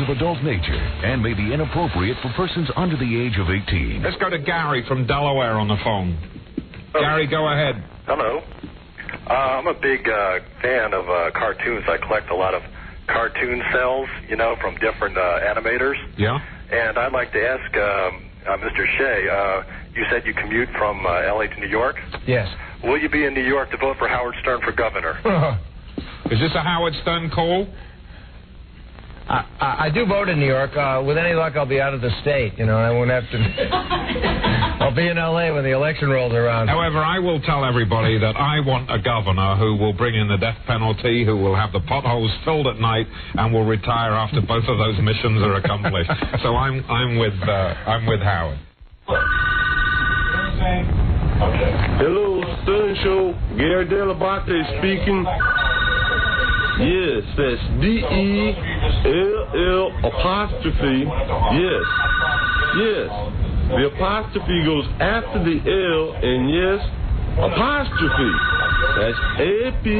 of adult nature and may be inappropriate for persons under the age of 18. Let's go to Gary from Delaware on the phone. Gary, go ahead. Hello. I'm a big fan of cartoons. I collect a lot of cartoon cells, from different animators. Yeah. And I'd like to ask Mr. Shea, you said you commute from L.A. to New York? Yes. Will you be in New York to vote for Howard Stern for governor? Is this a Howard Stern call? I do vote in New York. With any luck, I'll be out of the state, and I won't have to... I'll be in L.A. when the election rolls around. However, I will tell everybody that I want a governor who will bring in the death penalty, who will have the potholes filled at night, and will retire after both of those missions are accomplished. So I'm with Howard. Hello, Stern Show. Gary Dell'Abate speaking. Yes, that's D-E-L-L apostrophe. Yes. Yes. The apostrophe goes after the L, and yes, apostrophe. That's A-P-O-S-T-R-O-P-H-E.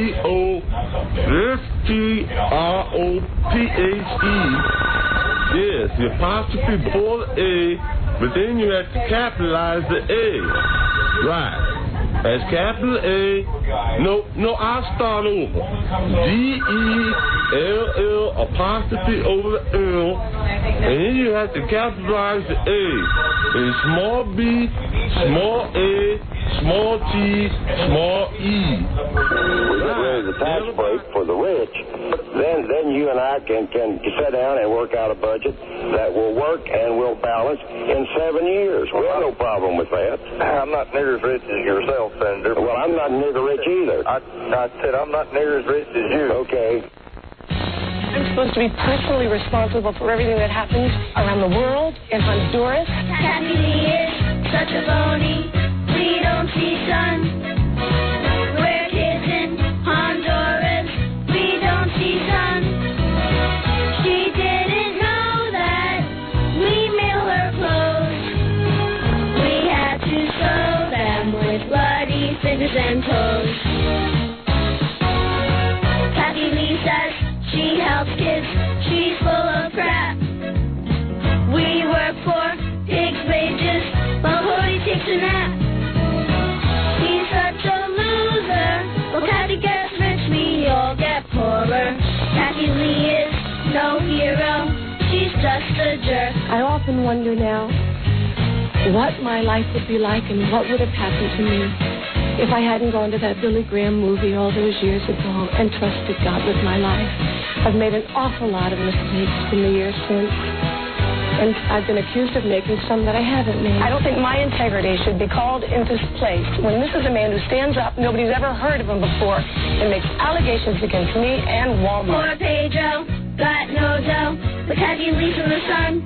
Yes, the apostrophe before the A, but then you have to capitalize the A. Right. That's capital A. No, I'll start over. D-E-L-L apostrophe over the L, and then you have to capitalize the A. And small b, small a, small t, small e. There's a tax break for the rich. Then you and I can sit down and work out a budget that will work and will balance in 7 years. We have no problem with that. I'm not near as rich as yourself, Senator. Well, I'm not near the rich either. I said I'm not near as rich as you. Okay. I'm supposed to be personally responsible for everything that happens around the world, in Honduras. Kathy Lee is such a phony. We don't see sun. We're kids in Honduras. We don't see sun. She didn't know that we mail her clothes. We had to sew them with bloody fingers and toes. Kathy Lee says she helps kids. She's full of crap. We work for pigs' wages while Hody takes a nap. He's such a loser. Well, Kathy gets rich, we all get poorer. Kathy Lee is no hero. She's just a jerk. I often wonder now what my life would be like and what would have happened to me if I hadn't gone to that Billy Graham movie all those years ago and trusted God with my life. I've made an awful lot of mistakes in the years since, and I've been accused of making some that I haven't made. I don't think my integrity should be called into place when this is a man who stands up, nobody's ever heard of him before, and makes allegations against me and Walmart. Poor Pedro got no dough, but Kathy Lee's in the sun.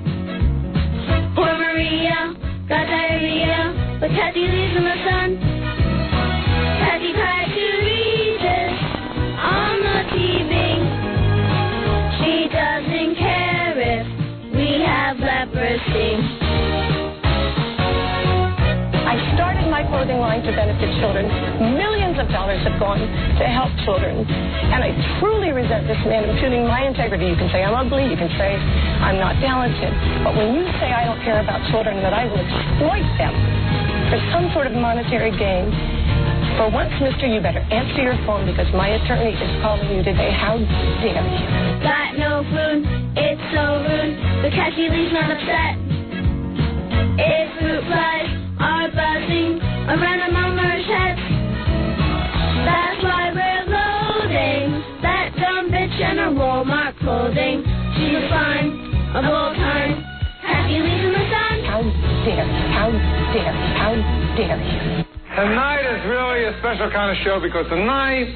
Poor Maria got diarrhea, but Kathy Lee's in the sun. Kathy tried to read this on the TV. She doesn't care if we have leprosy. I started my clothing line to benefit children. Millions of dollars have gone to help children. And I truly resent this man impugning my integrity. You can say I'm ugly, you can say I'm not talented. But when you say I don't care about children, that I will exploit them for some sort of monetary gain, for once, mister, you better answer your phone because my attorney is calling you today. How dare you? Got no food, it's so rude, but Kathy Lee's not upset. If fruit flies are buzzing around the mummers' heads, that's why we're loading that dumb bitch in her Walmart clothing. She's fun of all time. Kathy Lee's in the sun. How dare you? Tonight is really a special kind of show because tonight,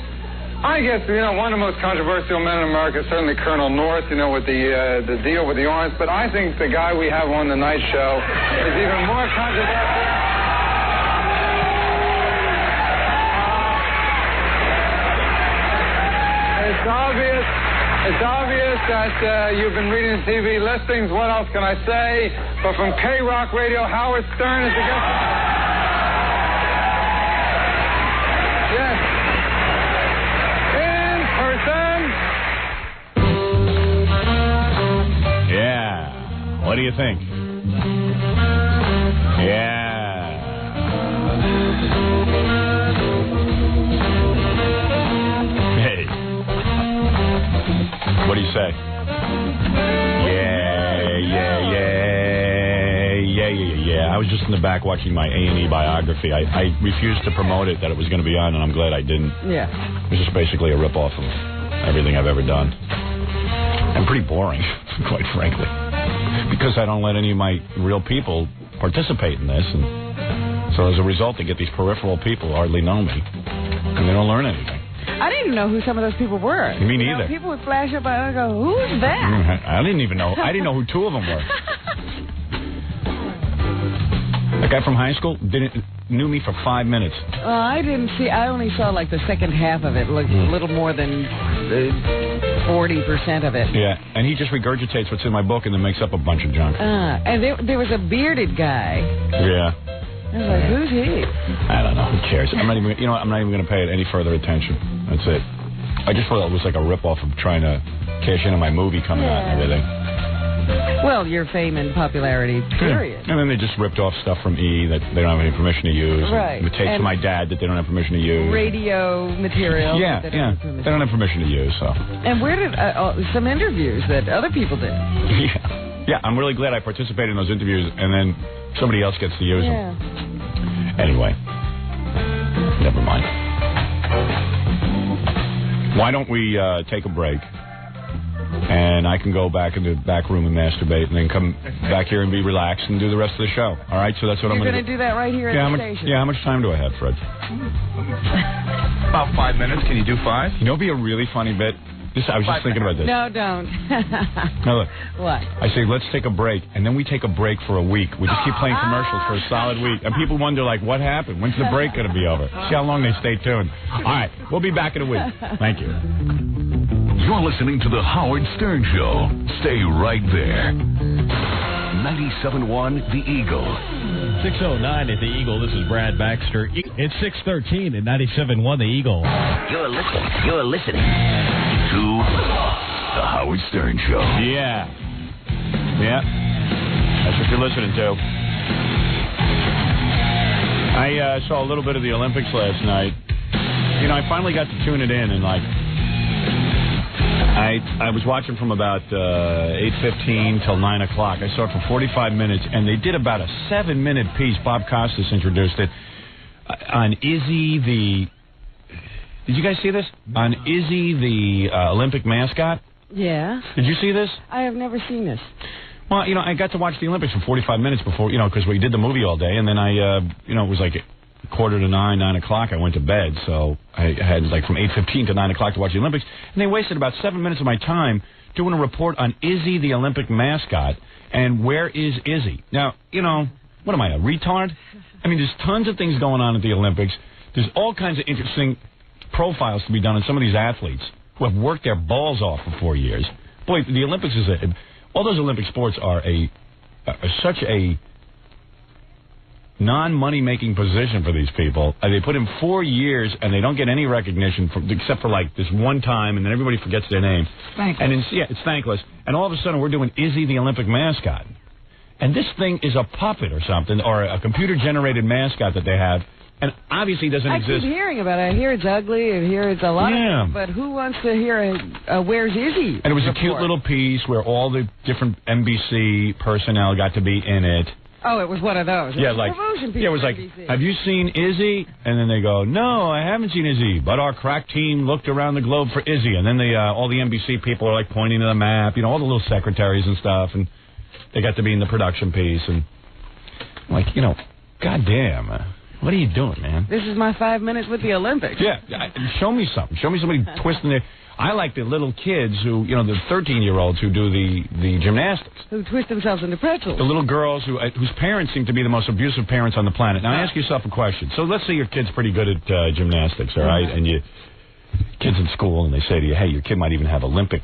I guess, one of the most controversial men in America is certainly Colonel North, with the deal with the orange. But I think the guy we have on tonight's show is even more controversial. It's obvious that you've been reading TV listings. What else can I say? But from K-Rock Radio, Howard Stern is the guest. Yes. In person. What do you think? Yeah. Hey. What do you say? Yeah. I was just in the back watching my A&E biography. I refused to promote it, that it was going to be on, and I'm glad I didn't. Yeah. It was just basically a rip-off of everything I've ever done. And pretty boring, quite frankly. Because I don't let any of my real people participate in this, and so as a result, they get these peripheral people who hardly know me, and they don't learn anything. I didn't even know who some of those people were. Me neither. People would flash up and go, "Who's that?" I didn't even know. I didn't know who two of them were. That guy from high school knew me for 5 minutes. I didn't see. I only saw like the second half of it, like a little more than 40% of it. Yeah, and he just regurgitates what's in my book and then makes up a bunch of junk. And there was a bearded guy. Yeah. I was like, who's he? I don't know. Who cares? I'm not even going to pay it any further attention. That's it. I just thought it was like a ripoff of trying to cash in on my movie coming out and everything. Well, your fame and popularity, period. And then they just ripped off stuff from E that they don't have any permission to use. Right. The tapes from my dad that they don't have permission to use. Radio material. Yeah, that they don't have they don't have permission to use. So. And where did some interviews that other people did? Yeah, I'm really glad I participated in those interviews, and then somebody else gets to use them. Anyway, never mind. Why don't we take a break? And I can go back in the back room and masturbate, and then come back here and be relaxed and do the rest of the show. All right, so that's what I'm going to do. You're going to do that right here at the station. Yeah, how much time do I have, Fred? About 5 minutes. Can you do 5? You know, it'd be a really funny bit. I was just thinking about this. No, don't. No, look. What? I say, let's take a break, and then we take a break for a week. We just keep playing commercials for a solid week. And people wonder, like, what happened? When's the break going to be over? See how long they stay tuned. All right, we'll be back in a week. Thank you. You're listening to The Howard Stern Show. Stay right there. 97.1 The Eagle. 6:09 at The Eagle. This is Brad Baxter. It's 6:13 at 97.1 The Eagle. You're listening to The Howard Stern Show. Yeah. That's what you're listening to. I saw a little bit of the Olympics last night. You know, I finally got to tune it in, and like, I was watching from about 8:15 till 9 o'clock. I saw it for 45 minutes, and they did about a 7-minute piece. Bob Costas introduced it on Izzy the... Did you guys see this? On Izzy the Olympic mascot? Yeah. Did you see this? I have never seen this. Well, you know, I got to watch the Olympics for 45 minutes before, you know, because we did the movie all day, and then I, you know, it was like 8:45, 9 o'clock, I went to bed, so I had like from 8:15 to 9 o'clock to watch the Olympics, and they wasted about 7 minutes of my time doing a report on Izzy the Olympic mascot, and where is Izzy? Now, you know, what am I, a retard? I mean, there's tons of things going on at the Olympics. There's all kinds of interesting profiles to be done on some of these athletes who have worked their balls off for 4 years. Boy, the Olympics is all those Olympic sports are such a non-money-making position for these people. They put in 4 years, and they don't get any recognition except for like this one time, and then everybody forgets their name. Thankless. And it's thankless. And all of a sudden, we're doing Izzy the Olympic mascot. And this thing is a puppet or something, or a computer-generated mascot that they have, and obviously doesn't exist. I keep hearing about it. I hear it's ugly, and hear it's a lot of it, but who wants to hear Where's Izzy? And it was a cute little piece where all the different NBC personnel got to be in it. Oh, it was one of those. Yeah, like, it was like, have you seen Izzy? And then they go, no, I haven't seen Izzy, but our crack team looked around the globe for Izzy. And then all the NBC people are like pointing to the map, you know, all the little secretaries and stuff, and they got to be in the production piece. And like, you know, goddamn, what are you doing, man? This is my 5 minutes with the Olympics. Yeah, show me something. Show me somebody twisting their... I like the little kids who, you know, the 13-year-olds who do the gymnastics. Who twist themselves into pretzels. The little girls whose parents seem to be the most abusive parents on the planet. Now, ask yourself a question. So let's say your kid's pretty good at gymnastics, all right? And kid's in school, and they say to you, hey, your kid might even have Olympic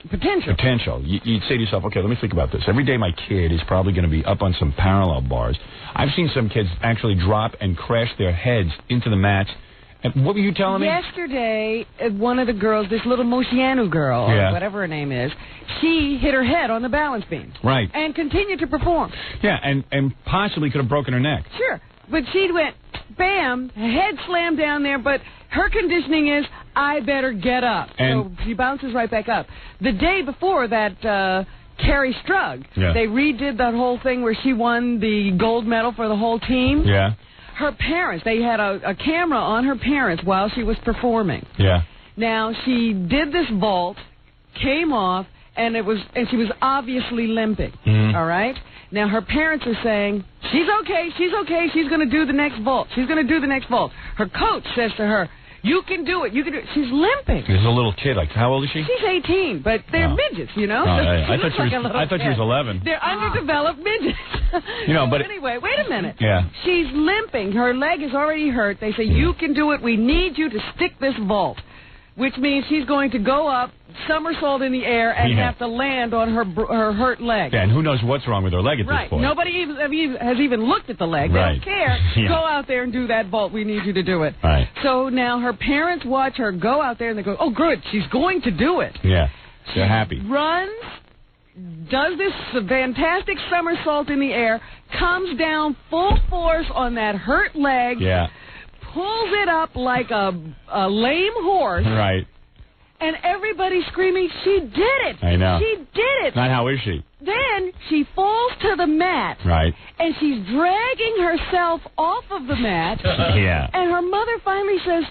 potential. You'd say to yourself, okay, let me think about this. Every day my kid is probably going to be up on some parallel bars. I've seen some kids actually drop and crash their heads into the mats What were you telling me? Yesterday, one of the girls, this little Moshianu girl, or whatever her name is, she hit her head on the balance beam. Right. And continued to perform. Yeah, and possibly could have broken her neck. Sure. But she went, bam, head slammed down there, but her conditioning is, I better get up. And so she bounces right back up. The day before that, Carrie Strug, they redid that whole thing where she won the gold medal for the whole team. Yeah. Her parents, they had a camera on her parents while she was performing. Yeah. Now, she did this vault, came off, and she was obviously limping. All right? Now, her parents are saying, she's okay, she's going to do the next vault. She's going to do the next vault. Her coach says to her, you can do it, you can do it. She's limping. There's a little kid, like, how old is she? She's 18, but they're midgets, you know? I thought she was 11. They're underdeveloped midgets. But anyway, wait a minute. Yeah. She's limping. Her leg is already hurt. They say, you can do it. We need you to stick this vault, which means she's going to go up, somersault in the air, and have to land on her hurt leg. Yeah, and who knows what's wrong with her leg at this point. Nobody has even looked at the leg. They don't care. Go out there and do that vault. We need you to do it. Right. So now her parents watch her go out there, and they go, oh, good, she's going to do it. Yeah, they're happy. Runs, does this fantastic somersault in the air, comes down full force on that hurt leg, pulls it up like a lame horse. Right. And everybody's screaming, she did it! I know. She did it! Not how is she? Then she falls to the mat. Right. And she's dragging herself off of the mat. Yeah. And her mother finally says,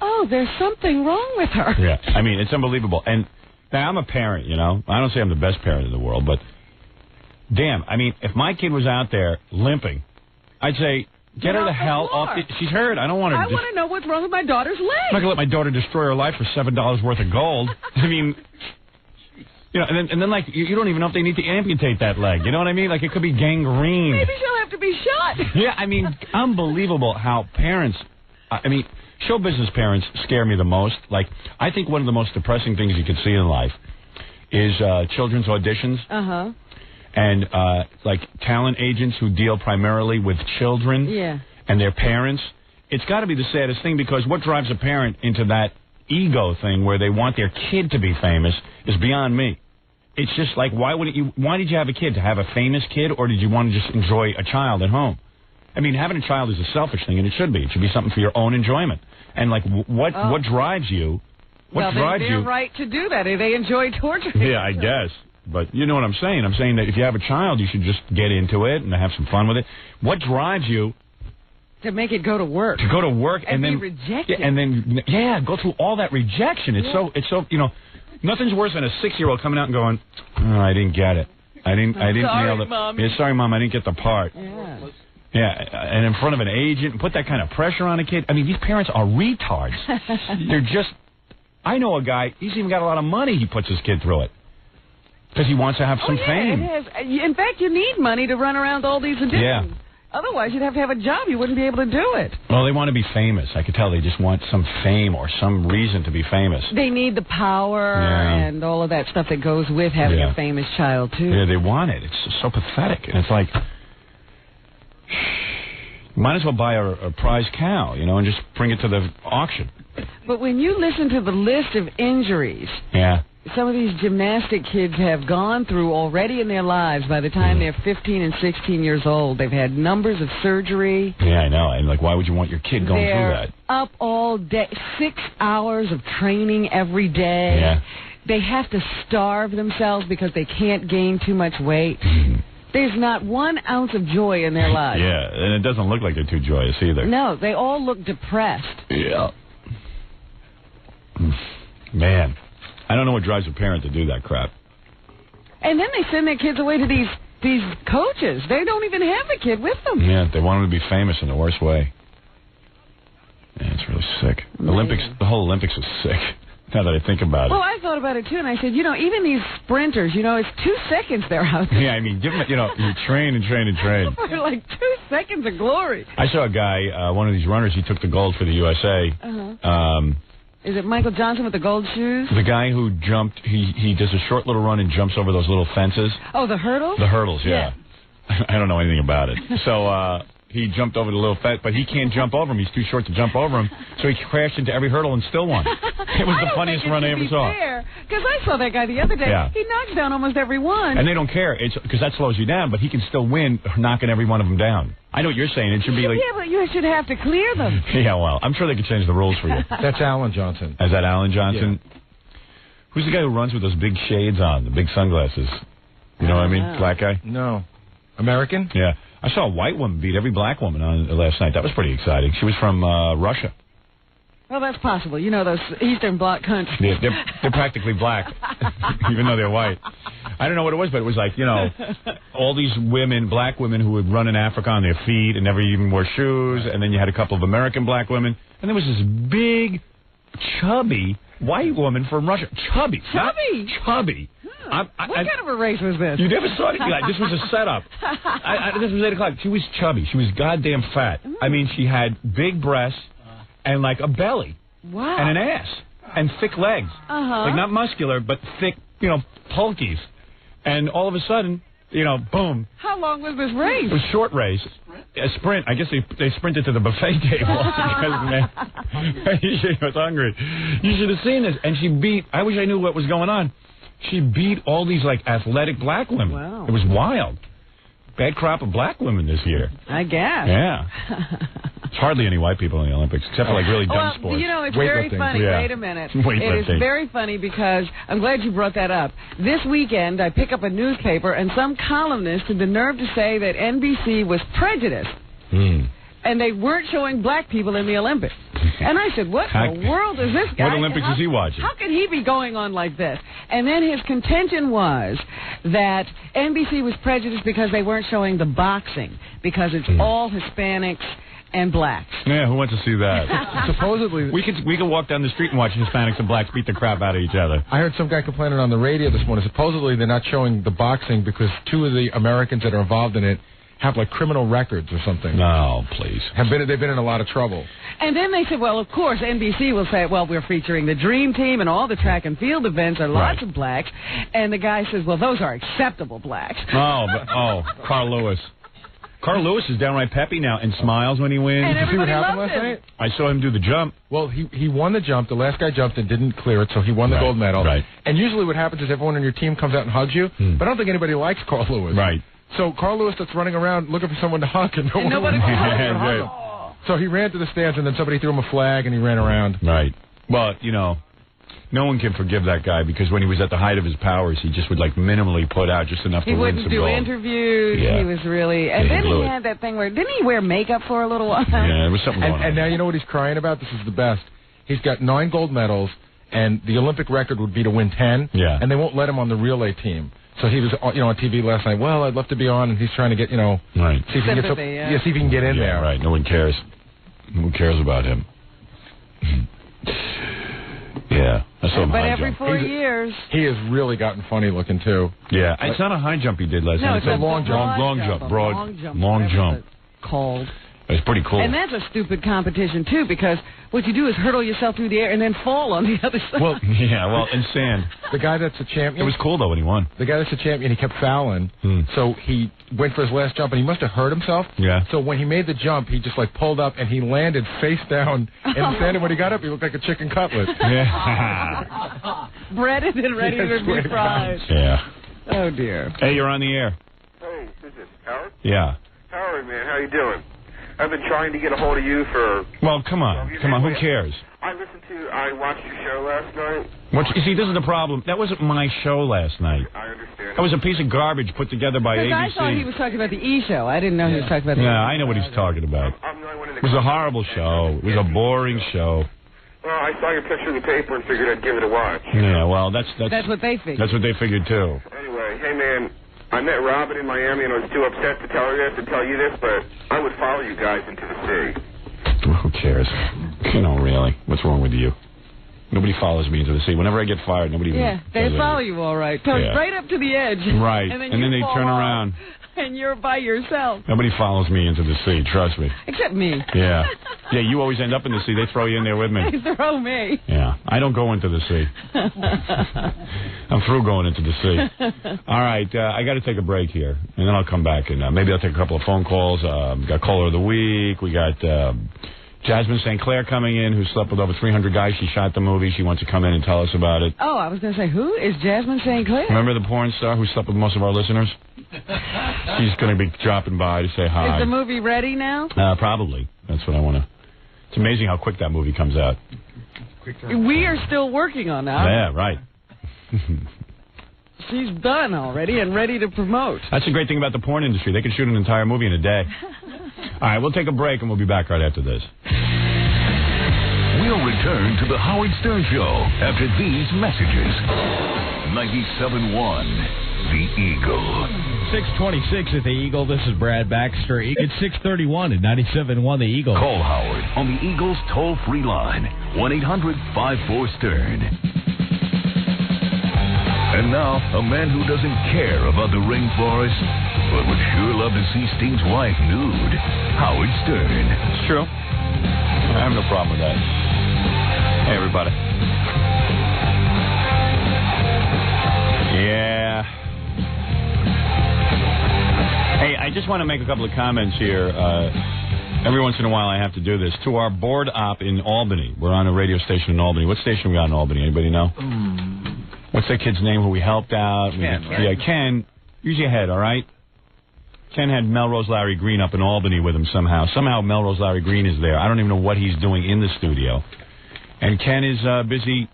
oh, there's something wrong with her. Yeah. I mean, it's unbelievable. And now I'm a parent, you know. I don't say I'm the best parent in the world, but damn, I mean, if my kid was out there limping, I'd say, get her the hell off. She's hurt. I don't want her to. I want to know what's wrong with my daughter's leg. I'm not going to let my daughter destroy her life for $7 worth of gold. I mean, you know, and then like, you don't even know if they need to amputate that leg. You know what I mean? Like, it could be gangrene. Maybe she'll have to be shot. Yeah, I mean, unbelievable how parents, I mean, show business parents scare me the most. Like, I think one of the most depressing things you can see in life is children's auditions. Uh-huh. And, like, talent agents who deal primarily with children and their parents. It's got to be the saddest thing, because what drives a parent into that ego thing where they want their kid to be famous is beyond me. It's just like, why did you have a kid? To have a famous kid, or did you want to just enjoy a child at home? I mean, having a child is a selfish thing, and it should be. It should be something for your own enjoyment. And, like, what drives you? They're right to do that. They enjoy torturing. Yeah, I guess. But you know what I'm saying. I'm saying that if you have a child, you should just get into it and have some fun with it. What drives you to make it go to work? To go to work and then be rejected. Yeah, and then go through all that rejection. It's so you know, nothing's worse than a 6-year-old coming out and going, oh, I didn't get it. I didn't nail it. Mommy. Yeah, sorry, Mom, I didn't get the part. Yeah. Yeah, and in front of an agent, and put that kind of pressure on a kid. I mean, these parents are retards. They're just. I know a guy. He's even got a lot of money. He puts his kid through it. Because he wants to have some fame. It is. In fact, you need money to run around all these auditions. Yeah. Otherwise, you'd have to have a job. You wouldn't be able to do it. Well, they want to be famous. I could tell they just want some fame or some reason to be famous. They need the power and all of that stuff that goes with having a famous child, too. Yeah, they want it. It's so pathetic. And it's like, might as well buy a prize cow, you know, and just bring it to the auction. But when you listen to the list of injuries... Yeah. Some of these gymnastic kids have gone through already in their lives. By the time they're 15 and 16 years old, they've had numbers of surgery. Yeah, I know. And, like, why would you want your kid going through that? Up all day, 6 hours of training every day. Yeah. They have to starve themselves because they can't gain too much weight. There's not 1 ounce of joy in their lives. Yeah, and it doesn't look like they're too joyous either. No, they all look depressed. Yeah. Man. I don't know what drives a parent to do that crap. And then they send their kids away to these coaches. They don't even have the kid with them. Yeah, they want them to be famous in the worst way. Yeah, it's really sick. The whole Olympics is sick, now that I think about it. Well, I thought about it, too, and I said, you know, even these sprinters, you know, it's 2 seconds they're out there. Yeah, I mean, give them, you know, you train and train and train. For like 2 seconds of glory. I saw a guy, one of these runners, he took the gold for the USA. Uh-huh. Is it Michael Johnson with the gold shoes? The guy who jumped, he does a short little run and jumps over those little fences. Oh, the hurdles? The hurdles, yeah. I don't know anything about it. So he jumped over the little fat, but he can't jump over him. He's too short to jump over him. So he crashed into every hurdle and still won. It was the funniest run I ever saw. Because I saw that guy the other day. Yeah. He knocks down almost every one. And they don't care. It's because that slows you down, but he can still win knocking every one of them down. I know what you're saying. It should be like... Yeah, but you should have to clear them. Yeah, well, I'm sure they could change the rules for you. That's Alan Johnson. Is that Alan Johnson? Yeah. Who's the guy who runs with those big shades on, the big sunglasses? You know what I mean? Black guy? No. American? Yeah. I saw a white woman beat every black woman on last night. That was pretty exciting. She was from Russia. Well, that's possible. You know, those Eastern Bloc countries. Yeah, they're practically black, even though they're white. I don't know what it was, but it was like, you know, all these women, black women who would run in Africa on their feet and never even wore shoes, and then you had a couple of American black women, and there was this big, chubby white woman from Russia. Chubby. Chubby? Chubby. What kind of a race was this? You never saw anything like this. Was a setup. This was 8 o'clock. She was chubby. She was goddamn fat. I mean, she had big breasts and like a belly. Wow. And an ass. And thick legs. Like not muscular, but thick, you know, pulkies. And all of a sudden, you know, boom. How long was this race? It was a short race. A sprint. I guess they sprinted to the buffet table because she was hungry. You should have seen this. And she beat, I wish I knew what was going on. She beat all these, like, athletic black women. Wow. It was wild. Bad crop of black women this year. I guess. Yeah. There's hardly any white people in the Olympics, except for, like, really dumb sports. You know, it's very funny. Yeah. Wait a minute. Weightlifting. It is very funny because I'm glad you brought that up. This weekend, I pick up a newspaper, and some columnist had the nerve to say that NBC was prejudiced. And they weren't showing black people in the Olympics. And I said, what in the world is this guy? What Olympics is he watching? How can he be going on like this? And then his contention was that NBC was prejudiced because they weren't showing the boxing, because it's all Hispanics and blacks. Yeah, who wants to see that? Supposedly... We could walk down the street and watch Hispanics and blacks beat the crap out of each other. I heard some guy complaining on the radio this morning. Supposedly they're not showing the boxing because 2 of the Americans that are involved in it have like criminal records or something. No, please. They've been in a lot of trouble. And then they said, well, of course, NBC will say, well, we're featuring the Dream Team and all the track and field events are lots of blacks. And the guy says, well, those are acceptable blacks. Carl Lewis. Carl Lewis is downright peppy now and smiles when he wins. And Did you see what everybody happened loves last him. night? I saw him do the jump. Well, he won the jump. The last guy jumped and didn't clear it, so he won the gold medal. Right. And usually what happens is everyone on your team comes out and hugs you, but I don't think anybody likes Carl Lewis. Right. So Carl Lewis starts running around looking for someone to hug, and nobody would hug him. So he ran to the stands, and then somebody threw him a flag, and he ran around. Right. Well, you know, no one can forgive that guy because when he was at the height of his powers, he just would, like, minimally put out just enough to He win wouldn't some do gold. interviews. Yeah. He was really... And Yeah, then he blew he it. had that thing where... Didn't he wear makeup for a little while? Yeah, there was something going on. And now you know what he's crying about? This is the best. He's got 9 gold medals, and the Olympic record would be to win 10. Yeah. And they won't let him on the relay team. So he was, on TV last night. Well, I'd love to be on, and he's trying to get, Right. see if he can get Sympathy, see if he can get in Yeah, there. right. No one cares. Who cares about him? Yeah. I saw him But high every jump. 4 years... He has really gotten funny looking too. Yeah. It's not a high jump he did last No, night. it's a long jump. Long jump. Broad. Long jump. Called. It's pretty cool. And that's a stupid competition, too, because what you do is hurdle yourself through the air and then fall on the other side. Well, in sand. The guy that's a champion. It was cool, though, when he won. The guy that's a champion, he kept fouling. So he went for his last jump, and he must have hurt himself. Yeah. So when he made the jump, he just, like, pulled up, and he landed face down in the sand. And when he got up, he looked like a chicken cutlet. Yeah. Breaded and ready to be fried. Yeah. Oh, dear. Hey, you're on the air. Hey, is it Howard? Yeah. Howard, man, how you doing? I've been trying to get a hold of you for... Well, come on. Who cares? I watched your show last night. You see, this is the problem. That wasn't my show last night. I understand. That was a piece of garbage put together by Because ABC. I thought he was talking about the E! Show. I didn't know he was talking about the Yeah, I know what he's talking about. It was a horrible show. It was a boring show. Well, I saw your picture in the paper and figured I'd give it a watch. Yeah, well, that's what they figured. That's what they figured, too. Anyway, hey, man, I met Robin in Miami and I was too upset to tell her this and tell you this, but I would follow you guys into the sea. Who cares? Really. What's wrong with you? Nobody follows me into the sea. Whenever I get fired, nobody. They follow you all right. Comes right up to the edge. Right, and then they fall turn off, around. And you're by yourself. Nobody follows me into the sea. Trust me. Except me. Yeah. Yeah, you always end up in the sea. They throw you in there with me. They throw me. Yeah, I don't go into the sea. I'm through going into the sea. All right, I got to take a break here, and then I'll come back, and maybe I'll take a couple of phone calls. We got Caller of the Week. We got Jasmine St. Clair coming in, who slept with over 300 guys. She shot the movie. She wants to come in and tell us about it. Oh, I was going to say, who is Jasmine St. Clair? Remember the porn star who slept with most of our listeners? She's going to be dropping by to say hi. Is the movie ready now? Probably. That's what I want to... It's amazing how quick that movie comes out. We are still working on that. Yeah, right. She's done already and ready to promote. That's the great thing about the porn industry. They can shoot an entire movie in a day. All right, we'll take a break, and we'll be back right after this. We'll return to the Howard Stern Show after these messages. 97.1, The Eagle. 626 at The Eagle. This is Brad Baxter. It's 631 at 97.1 The Eagle. Call Howard on the Eagle's toll-free line, 1-800-54-STERN. And now, a man who doesn't care about the rainforest, but would sure love to see Sting's wife nude, Howard Stern. It's true. I have no problem with that. Hey, everybody. Yeah. Hey, I just want to make a couple of comments here. Every once in a while I have to do this. To our board op in Albany. We're on a radio station in Albany. What station are we on in Albany? Anybody know? What's that kid's name who we helped out? Ken, right? Yeah, Ken. Use your head, all right? Ken had Melrose Larry Green up in Albany with him somehow. Somehow Melrose Larry Green is there. I don't even know what he's doing in the studio. And Ken is busy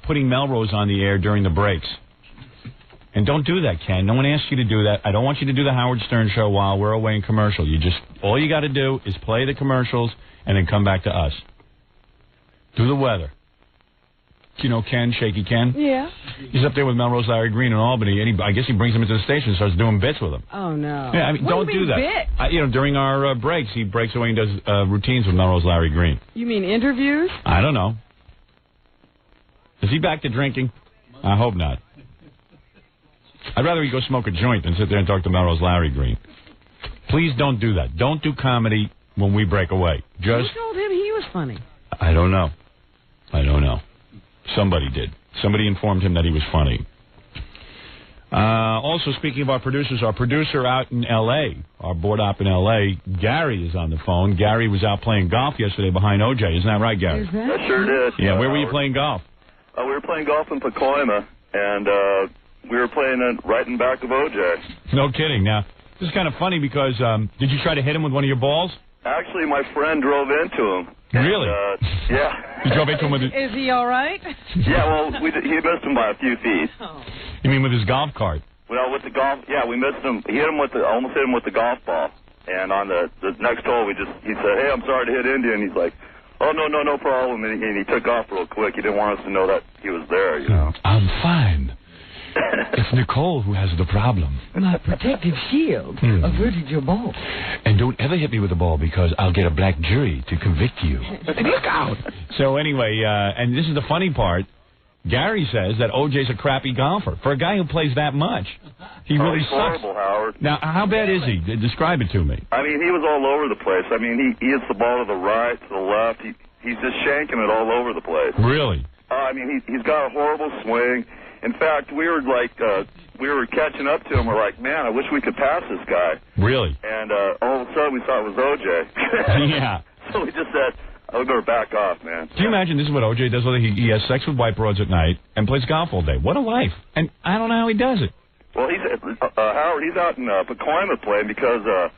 putting Melrose on the air during the breaks. And don't do that, Ken. No one asked you to do that. I don't want you to do the Howard Stern Show while we're away in commercial. All you got to do is play the commercials and then come back to us. Do the weather. You know Ken, Shaky Ken? Yeah. He's up there with Melrose Larry Green in Albany, and I guess he brings him into the station and starts doing bits with him. Oh, no. Yeah, I mean, don't do that. Bit? During our breaks, he breaks away and does routines with Melrose Larry Green. You mean interviews? I don't know. Is he back to drinking? I hope not. I'd rather he go smoke a joint than sit there and talk to Melrose Larry Green. Please don't do that. Don't do comedy when we break away. Who told him he was funny? I don't know. Somebody did. Somebody informed him that he was funny. Also, speaking of our producers, our producer out in L.A., our board op in L.A., Gary is on the phone. Gary was out playing golf yesterday behind O.J. Isn't that right, Gary? I sure did. Yeah, where were you playing golf? We were playing golf in Pacoima, and we were playing it right in back of O.J. No kidding. Now, this is kind of funny because did you try to hit him with one of your balls? Actually, my friend drove into him. Really? Yeah. You drove into him with Is he all right? Yeah, well, he missed him by a few feet. Oh. You mean with his golf cart? Well, with the golf, yeah, we missed him. Almost hit him with the golf ball. And on the next hole, he said, "Hey, I'm sorry to hit India," and he's like, "Oh, no problem." And he took off real quick. He didn't want us to know that he was there, you know. I'm fine. It's Nicole who has the problem. My protective shield averted your ball. And don't ever hit me with the ball because I'll get a black jury to convict you. Look out. So anyway, and this is the funny part. Gary says that O.J.'s a crappy golfer. For a guy who plays that much, he really he's sucks. horrible, Howard. Now, how bad is he? Describe it to me. I mean, he was all over the place. I mean, he hits the ball to the right, to the left. He's just shanking it all over the place. Really? I mean, he's got a horrible swing. In fact, we were catching up to him. We're like, man, I wish we could pass this guy. Really? And all of a sudden, we thought it was O.J. Yeah. So we just said, "I'll go back off, man." Can you imagine this is what O.J. does? He has sex with white broads at night and plays golf all day. What a life. And I don't know how he does it. Well, Howard, he's out in Pacoima playing because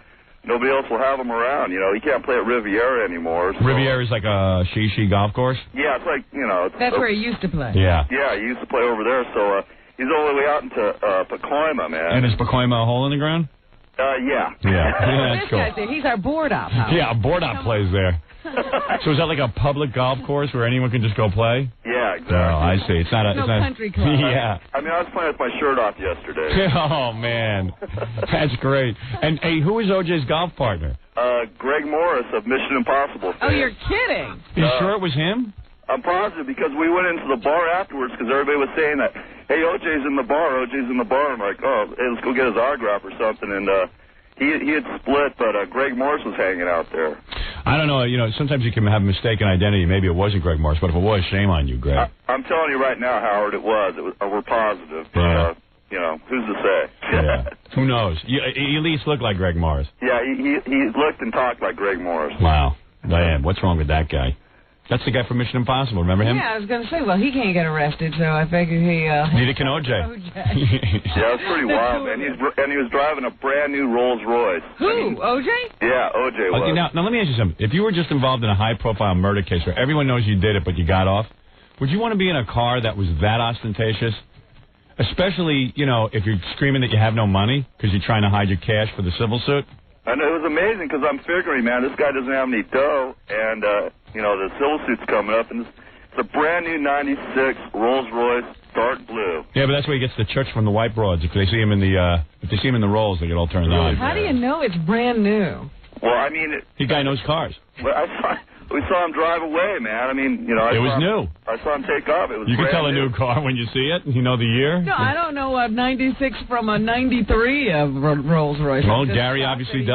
nobody else will have him around. You know, he can't play at Riviera anymore. So. Riviera is like a she golf course? Yeah, it's like, you know. That's where he used to play. Yeah. Yeah, he used to play over there. So he's all the way out into Pacoima, man. And is Pacoima a hole in the ground? Yeah. Yeah, This guy's there. He's our board op. Yeah, a board op plays there. So is that like a public golf course where anyone can just go play? Yeah, exactly. Oh, I see. It's not no country club. Yeah. I mean, I was playing with my shirt off yesterday. Oh, man. That's great. And, hey, who is O.J.'s golf partner? Greg Morris of Mission Impossible fame. Oh, you're kidding. You sure it was him? I'm positive because we went into the bar afterwards because everybody was saying that, hey, OJ's in the bar, OJ's in the bar. I'm like, oh, hey, let's go get his autograph or something. And he had split, but Greg Morris was hanging out there. I don't know. You know, sometimes you can have a mistaken identity. Maybe it wasn't Greg Morris, but if it was, shame on you, Greg. I'm telling you right now, Howard, it was. We're positive. Yeah. You know, who's to say? Yeah. Who knows? You at least look like Greg Morris. Yeah, he looked and talked like Greg Morris. Wow. Diane, what's wrong with that guy? That's the guy from Mission Impossible. Remember him? Yeah, I was going to say, well, he can't get arrested, so I figured he... Neither can OJ. Yeah, it's pretty wild, man. And he was driving a brand new Rolls Royce. Who? OJ? Yeah, OJ was. Okay, now, let me ask you something. If you were just involved in a high-profile murder case where everyone knows you did it, but you got off, would you want to be in a car that was that ostentatious? Especially, you know, if you're screaming that you have no money because you're trying to hide your cash for the civil suit? And it was amazing because I'm figuring, man, this guy doesn't have any dough, and, you know, the civil suit's coming up, and it's a brand new 96 Rolls Royce, dark blue. Yeah, but that's where he gets the church from the white broads. If they see him in the Rolls, they get all turned on. How do you know it's brand new? Well, I mean... The guy knows cars. Well, we saw him drive away, man. I mean, you know... It was new. I saw him take off. It was You can brand tell a new car when you see it. You know the year. No, I don't know a 96 from a 93 of Rolls Royce. Well, Gary obviously does.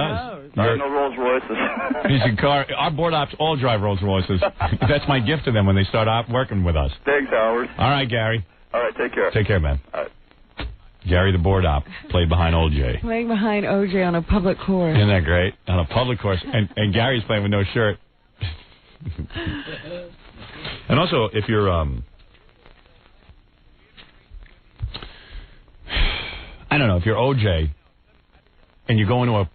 I have no Rolls Royces. He's a car. Our board ops all drive Rolls Royces. That's my gift to them when they start working with us. Thanks, Howard. All right, Gary. All right, take care. Take care, man. All right. Gary, the board op, played behind OJ. Playing behind OJ on a public course. Isn't that great? On a public course. And Gary's playing with no shirt. And also, if you're, I don't know, if you're OJ and you go into a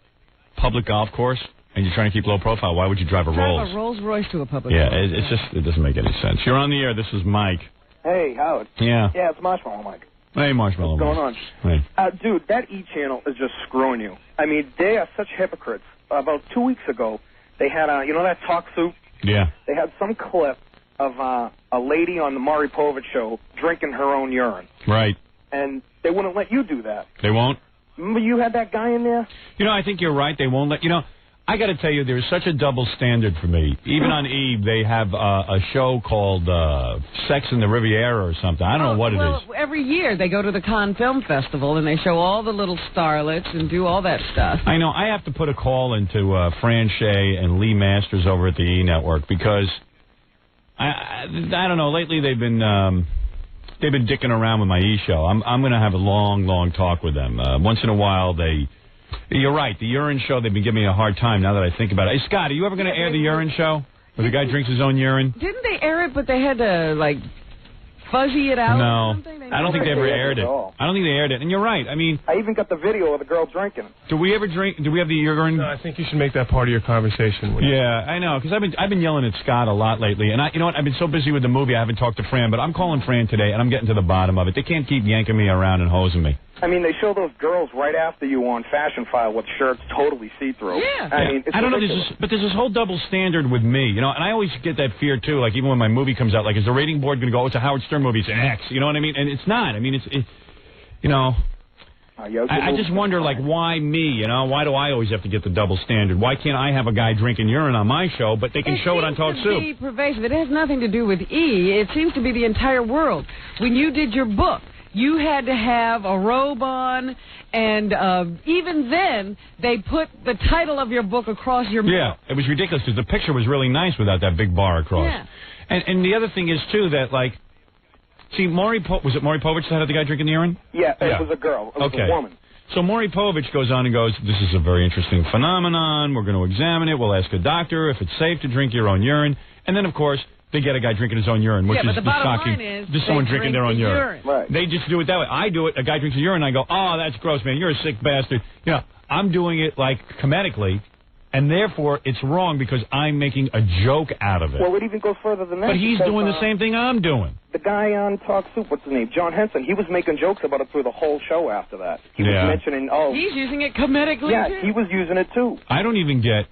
public golf course and you're trying to keep low profile, why would you drive a Rolls? Drive a Rolls Royce to a public Yeah, course. it's just, it doesn't make any sense. You're on the air. This is Mike. Hey, Howard. Yeah. Yeah, it's Marshmallow Mike. Hey, Marshmallow. What's going on? Hey. Dude, that E! Channel is just screwing you. I mean, they are such hypocrites. About 2 weeks ago, they had, you know that talk soup? Yeah. They had some clip of a lady on the Maury Povich show drinking her own urine. Right. And they wouldn't let you do that. They won't? Remember you had that guy in there? You know, I think you're right. They won't let... You know, I got to tell you, there's such a double standard for me. Even on Eve, they have a show called Sex in the Riviera or something. I don't know what it is. Every year they go to the Cannes Film Festival and they show all the little starlets and do all that stuff. I know. I have to put a call into Fran Shea and Lee Masters over at the E! Network because, I don't know, lately they've been dicking around with my E! show. I'm going to have a long talk with them. Once in a while they... You're right. The urine show, they've been giving me a hard time now that I think about it. Hey, Scott, are you ever going to air the urine show? Where the guy drinks his own urine? Didn't they air it, but they had to, like, fuzzy it out? No. Or something? I don't think they ever aired it. I don't think they aired it. And you're right. I mean... I even got the video of the girl drinking. Do we ever drink... Do we have the urine? No, I think you should make that part of your conversation. Yeah, I know, because I've been yelling at Scott a lot lately. And you know what? I've been so busy with the movie, I haven't talked to Fran. But I'm calling Fran today, and I'm getting to the bottom of it. They can't keep yanking me around and hosing me. I mean, they show those girls right after you on Fashion File with shirts totally see-through. Yeah. I mean, it's I don't know, ridiculous. but there's this whole double standard with me, you know, and I always get that fear, too, like even when my movie comes out, like, is the rating board going to go, oh, it's a Howard Stern movie, it's an X, you know what I mean? And it's not. I mean, it's you know, I just wonder, like, why me, you know? Why do I always have to get the double standard? Why can't I have a guy drinking urine on my show, but they can show it on Talk Soup? It seems to be pervasive. It has nothing to do with E! It seems to be the entire world. When you did your book, you had to have a robe on, and even then, they put the title of your book across your Yeah, mouth. it was ridiculous because the picture was really nice without that big bar across. Yeah. And the other thing is, too, that, like, see, was it Maury Povich that had the guy drinking the urine? Yeah, it was a girl. It was a woman. So Maury Povich goes on and goes, this is a very interesting phenomenon. We're going to examine it. We'll ask a doctor if it's safe to drink your own urine. And then, of course, they get a guy drinking his own urine, which but is the bottom shocking. line is Just someone they drinking drink their own the urine. Right. They just do it that way. I do it. A guy drinks a urine, and I go, oh, that's gross, man. You're a sick bastard. You know, I'm doing it, like, comedically, and therefore it's wrong because I'm making a joke out of it. Well, it even goes further than that. But he's because, doing the same thing I'm doing. The guy on Talk Soup, what's his name? John Henson. He was making jokes about it through the whole show after that. He was mentioning, He's using it comedically, yeah, too. he was using it, too. I don't even get...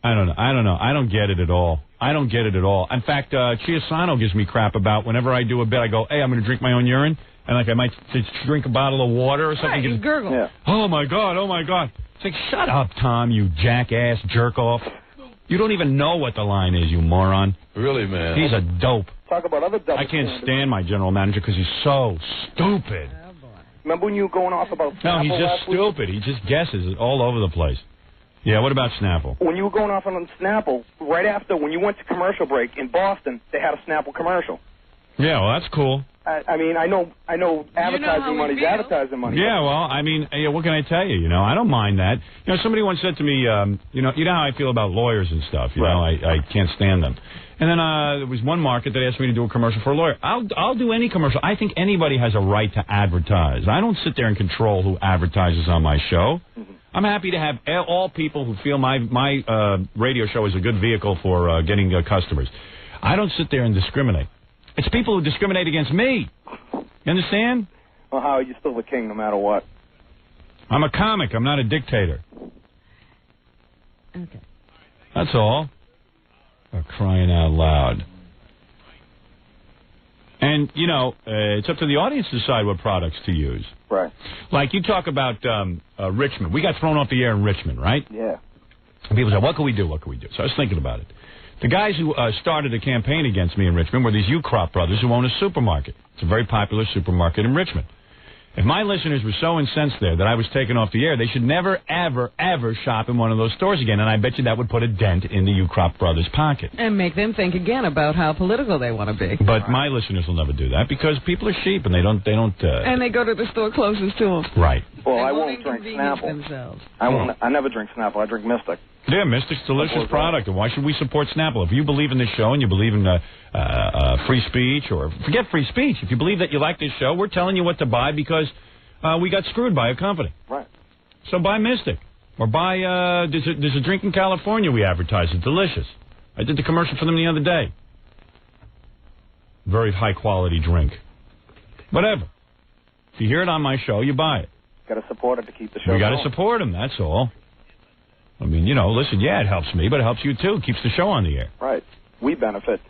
I don't know. I don't get it at all. I don't get it at all. In fact, Chiasano gives me crap about whenever I do a bit, I go, hey, I'm going to drink my own urine. And, like, I might just drink a bottle of water or something. Right, you gurgle. Yeah. Oh, my God, oh, my God. It's like, shut up, Tom, you jackass jerk-off. You don't even know what the line is, you moron. Really, man. He's a dope. Talk about other double I can't standards. stand my general manager because he's so stupid. Remember when you were going off about No, Snapple he's just last week? stupid. He just guesses all over the place. Yeah, what about Snapple? When you were going off on Snapple, right after, when you went to commercial break in Boston, they had a Snapple commercial. Yeah, well, that's cool. I mean, I know advertising money's advertising money. Yeah, well, I mean, what can I tell you? I don't mind that. Somebody once said to me, you know how I feel about lawyers and stuff. You know, I can't stand them. And then there was one market that asked me to do a commercial for a lawyer. I'll do any commercial. I think anybody has a right to advertise. I don't sit there and control who advertises on my show. Mm-hmm. I'm happy to have all people who feel my radio show is a good vehicle for getting customers. I don't sit there and discriminate. It's people who discriminate against me. You understand? Well, Howard, you're still the king no matter what. I'm a comic. I'm not a dictator. Okay. That's all. For crying out loud. And, it's up to the audience to decide what products to use. Right. Like you talk about Richmond. We got thrown off the air in Richmond, right? Yeah. And people say, what can we do? What can we do? So I was thinking about it. The guys who started a campaign against me in Richmond were these Ukrop brothers who own a supermarket. It's a very popular supermarket in Richmond. If my listeners were so incensed there that I was taken off the air, they should never, ever, ever shop in one of those stores again. And I bet you that would put a dent in the Ukrop brothers' pocket. And make them think again about how political they want to be. But my listeners will never do that because people are sheep and they don't. And they go to the store closest to them. Right. Well, I won't drink Snapple. Themselves. I never drink Snapple. I drink Mystic. Yeah, Mystic's a delicious product, and why should we support Snapple? If you believe in this show and you believe in free speech, or forget free speech, if you believe that you like this show, we're telling you what to buy because we got screwed by a company. Right. So buy Mystic, or buy, there's a drink in California we advertise. It's delicious. I did the commercial for them the other day. Very high-quality drink. Whatever. If you hear it on my show, you buy it. Got to support it to keep the show We got to going. support them, that's all. I mean, listen, yeah, it helps me, but it helps you, too. It keeps the show on the air. Right. We benefit.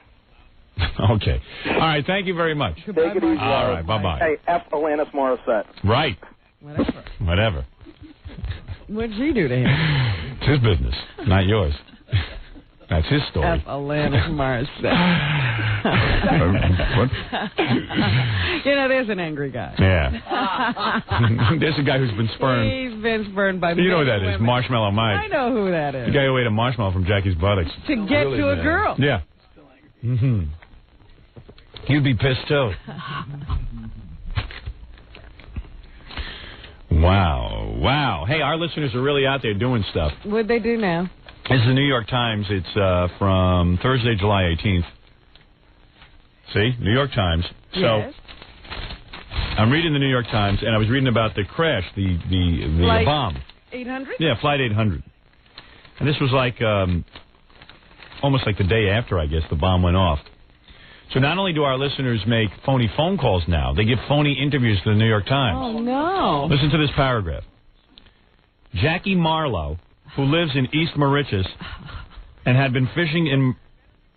Okay. All right, thank you very much. Take it easy. All right, bye-bye. Hey, F. Alanis Morissette. Right. Whatever. What'd she do to him? It's his business, not yours. That's his story. F. Alanis Morissette. What? There's an angry guy. Yeah. There's a guy who's been spurned. He's been spurned by You know who many that is, women. Marshmallow Mike. I know who that is. The guy who ate a marshmallow from Jackie's buttocks. To get to a girl. Yeah. Mm-hmm. You'd be pissed, too. Wow. Hey, our listeners are really out there doing stuff. What'd they do now? This is the New York Times. It's from Thursday, July 18th. See? New York Times. So, yes. I'm reading the New York Times, and I was reading about the crash, the Flight bomb. 800? Yeah, Flight 800. And this was like, almost like the day after, I guess, the bomb went off. So not only do our listeners make phony phone calls now, they give phony interviews to the New York Times. Oh, no. Listen to this paragraph. Jackie Marlowe, who lives in East Mauritius and had been fishing in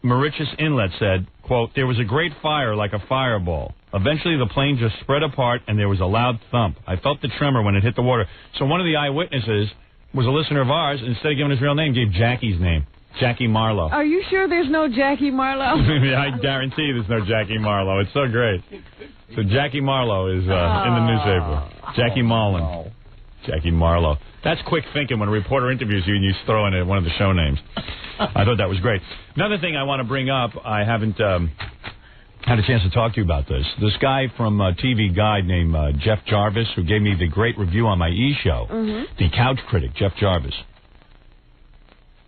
Mauritius Inlet, said, quote, there was a great fire like a fireball. Eventually the plane just spread apart and there was a loud thump. I felt the tremor when it hit the water. So one of the eyewitnesses was a listener of ours, and instead of giving his real name, gave Jackie's name. Jackie Marlowe. Are you sure there's no Jackie Marlowe? I guarantee there's no Jackie Marlowe. It's so great. So Jackie Marlowe is in the newspaper. Jackie Mullen. Jackie Marlowe. That's quick thinking when a reporter interviews you and you throw in one of the show names. I thought that was great. Another thing I want to bring up, I haven't had a chance to talk to you about this. This guy from TV Guide named Jeff Jarvis, who gave me the great review on my E! show, the couch critic, Jeff Jarvis.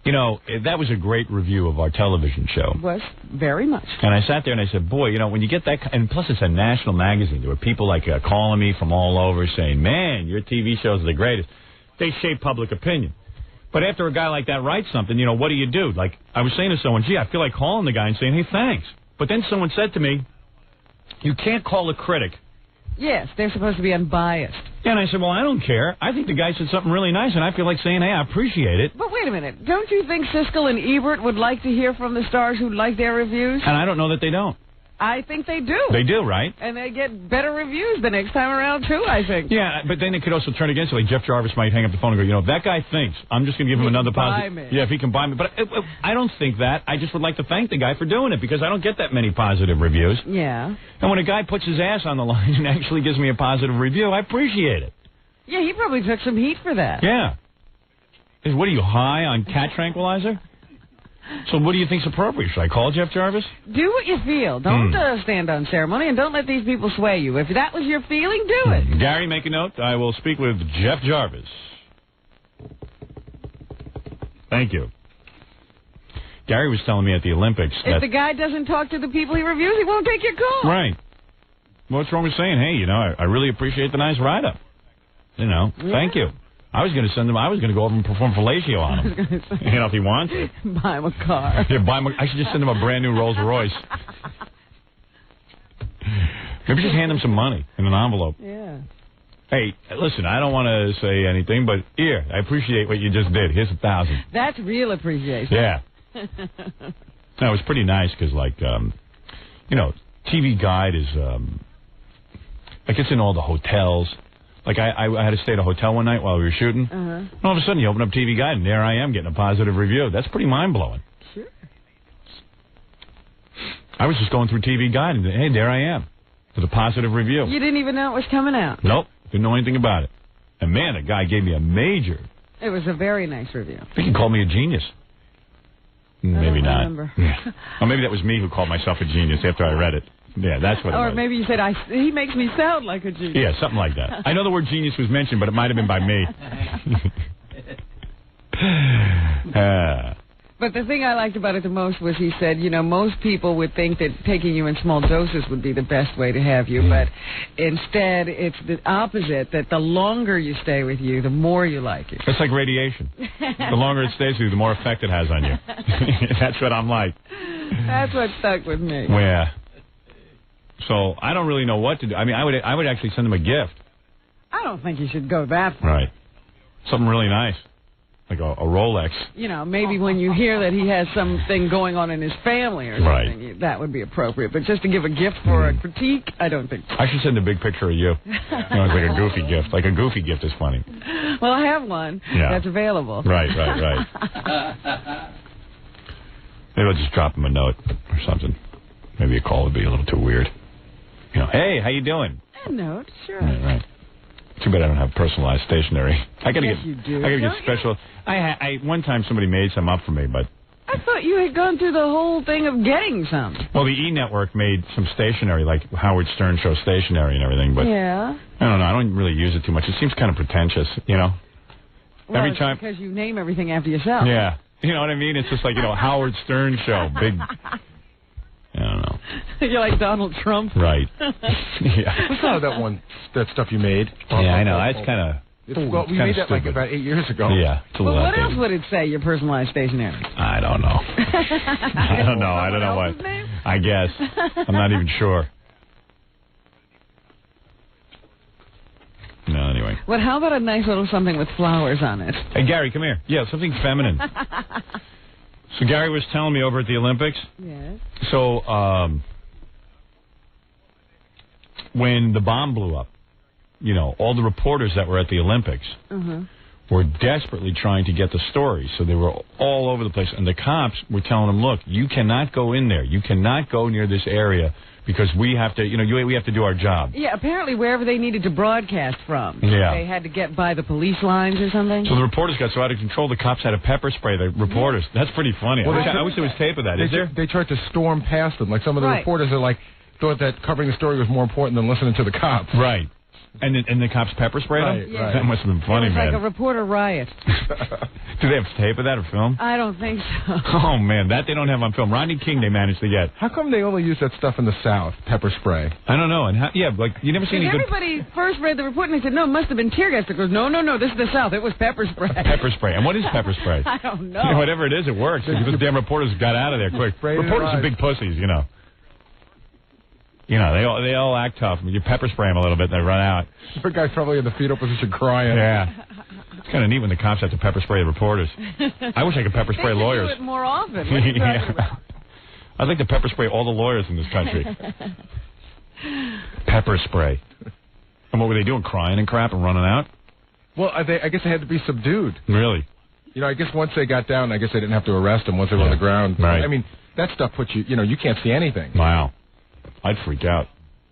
That was a great review of our television show. Was very much. And I sat there and I said, boy, when you get that, and plus it's a national magazine. There were people like calling me from all over saying, man, your TV shows are the greatest. They shape public opinion. But after a guy like that writes something, what do you do? Like, I was saying to someone, gee, I feel like calling the guy and saying, hey, thanks. But then someone said to me, you can't call a critic. Yes, they're supposed to be unbiased. And I said, well, I don't care. I think the guy said something really nice, and I feel like saying, hey, I appreciate it. But wait a minute. Don't you think Siskel and Ebert would like to hear from the stars who like their reviews? And I don't know that they don't. I think they do. They do, right? And they get better reviews the next time around, too, I think. Yeah, but then it could also turn against it. Like Jeff Jarvis might hang up the phone and go, you know, if that guy thinks I'm just going to give him another positive. Yeah, if he can buy me. But I don't think that. I just would like to thank the guy for doing it because I don't get that many positive reviews. Yeah. And when a guy puts his ass on the line and actually gives me a positive review, I appreciate it. Yeah, he probably took some heat for that. Yeah. What are you, high on cat tranquilizer? So what do you think's appropriate? Should I call Jeff Jarvis? Do what you feel. Don't stand on ceremony, and don't let these people sway you. If that was your feeling, do it. Gary, make a note. I will speak with Jeff Jarvis. Thank you. Gary was telling me at the Olympics that... If the guy doesn't talk to the people he reviews, he won't take your call. Right. What's wrong with saying, hey, you know, I really appreciate the nice write-up. You know, thank you. I was going to send him. I was going to go over and perform fellatio on him. You know, if he wants it. Buy him a car. Yeah, I should just send him a brand new Rolls Royce. Maybe just hand him some money in an envelope. Yeah. Hey, listen, I don't want to say anything, but here, I appreciate what you just did. Here's $1,000. That's real appreciation. Yeah. No, it was pretty nice because, like, you know, TV Guide is, like, it's in all the hotels. Like, I had to stay at a hotel one night while we were shooting. And all of a sudden, you open up TV Guide, and there I am getting a positive review. That's pretty mind-blowing. Sure. I was just going through TV Guide, and hey, there I am with a positive review. You didn't even know it was coming out. Nope. Didn't know anything about it. And, man, a guy gave me a major. It was a very nice review. I think he called me a genius. Maybe not. Remember. Or maybe that was me who called myself a genius after I read it. Yeah, that's what it was. Or maybe you said, he makes me sound like a genius. Yeah, something like that. I know the word genius was mentioned, but it might have been by me. But the thing I liked about it the most was he said, you know, most people would think that taking you in small doses would be the best way to have you, but instead it's the opposite, that the longer you stay with you, the more you like it. It's like radiation. The longer it stays with you, the more effect it has on you. That's what I'm like. That's what stuck with me. Yeah. So I don't really know what to do. I mean, I would actually send him a gift. I don't think you should go that far. Right. Something really nice. Like a Rolex. You know, maybe when you hear that he has something going on in his family or something, that would be appropriate. But just to give a gift for a critique, I don't think so. I should send a big picture of you. You know, it's like a goofy gift. Like a goofy gift is funny. Well, I have one that's available. Right. Maybe I'll just drop him a note or something. Maybe a call would be a little too weird. You know, hey, how you doing? A note, sure. Right. Too bad I don't have personalized stationery. I gotta you do. I gotta get special. I one time somebody made some up for me, but I thought you had gone through the whole thing of getting some. Well, the E! Network made some stationery, like Howard Stern show stationery and everything, but yeah. I don't know. I don't really use it too much. It seems kind of pretentious, you know. Well, every time because you name everything after yourself. Yeah, you know what I mean. It's just like, you know, Howard Stern show, big. I don't know. You're like Donald Trump. Right. Yeah. I saw that stuff you made. Yeah, I know. It's kind of... Well, we made that like about 8 years ago. Yeah. But what else would it say, your personalized stationery? I don't know. I don't know. I don't know what. I guess. I'm not even sure. No, anyway. Well, how about a nice little something with flowers on it? Hey, Gary, come here. Yeah, something feminine. So Gary was telling me over at the Olympics. Yes. So when the bomb blew up, you know, all the reporters that were at the Olympics were desperately trying to get the story. So they were all over the place. And the cops were telling them, look, you cannot go in there. You cannot go near this area because we have to, you know, we have to do our job. Yeah, apparently wherever they needed to broadcast from. Yeah. They had to get by the police lines or something. So the reporters got so out of control, the cops had to pepper spray the reporters. That's pretty funny. Well, I wish there was tape of that. Is there? They tried to storm past them. Like some of the reporters are like, thought that covering the story was more important than listening to the cops. Right. And the cops pepper sprayed them? Right. That must have been funny, it was man. like a reporter riot. Do they have tape of that or film? I don't think so. Oh, man, that they don't have on film. Rodney King they managed to get. How come they only use that stuff in the South, pepper spray? I don't know. And like, you never see any good... Everybody first read the report and they said, no, it must have been tear gas. It goes, no, this is the South. It was pepper spray. Pepper spray. And what is pepper spray? I don't know. You know, whatever it is, it works. Because the damn reporters got out of there quick. Reporters are big pussies, you know. You know, they all act tough. You pepper spray them a little bit, they run out. The guy's probably in the fetal position crying. Yeah. It's kind of neat when the cops have to pepper spray the reporters. I wish I could pepper spray lawyers. They should do it more often. I'd like to pepper spray all the lawyers in this country. Pepper spray. And what were they doing? Crying and crap and running out? Well, I guess they had to be subdued. Really? You know, I guess once they got down, I guess they didn't have to arrest them once they were on the ground. Right. I mean, that stuff puts you, you can't see anything. Wow. I'd freak out.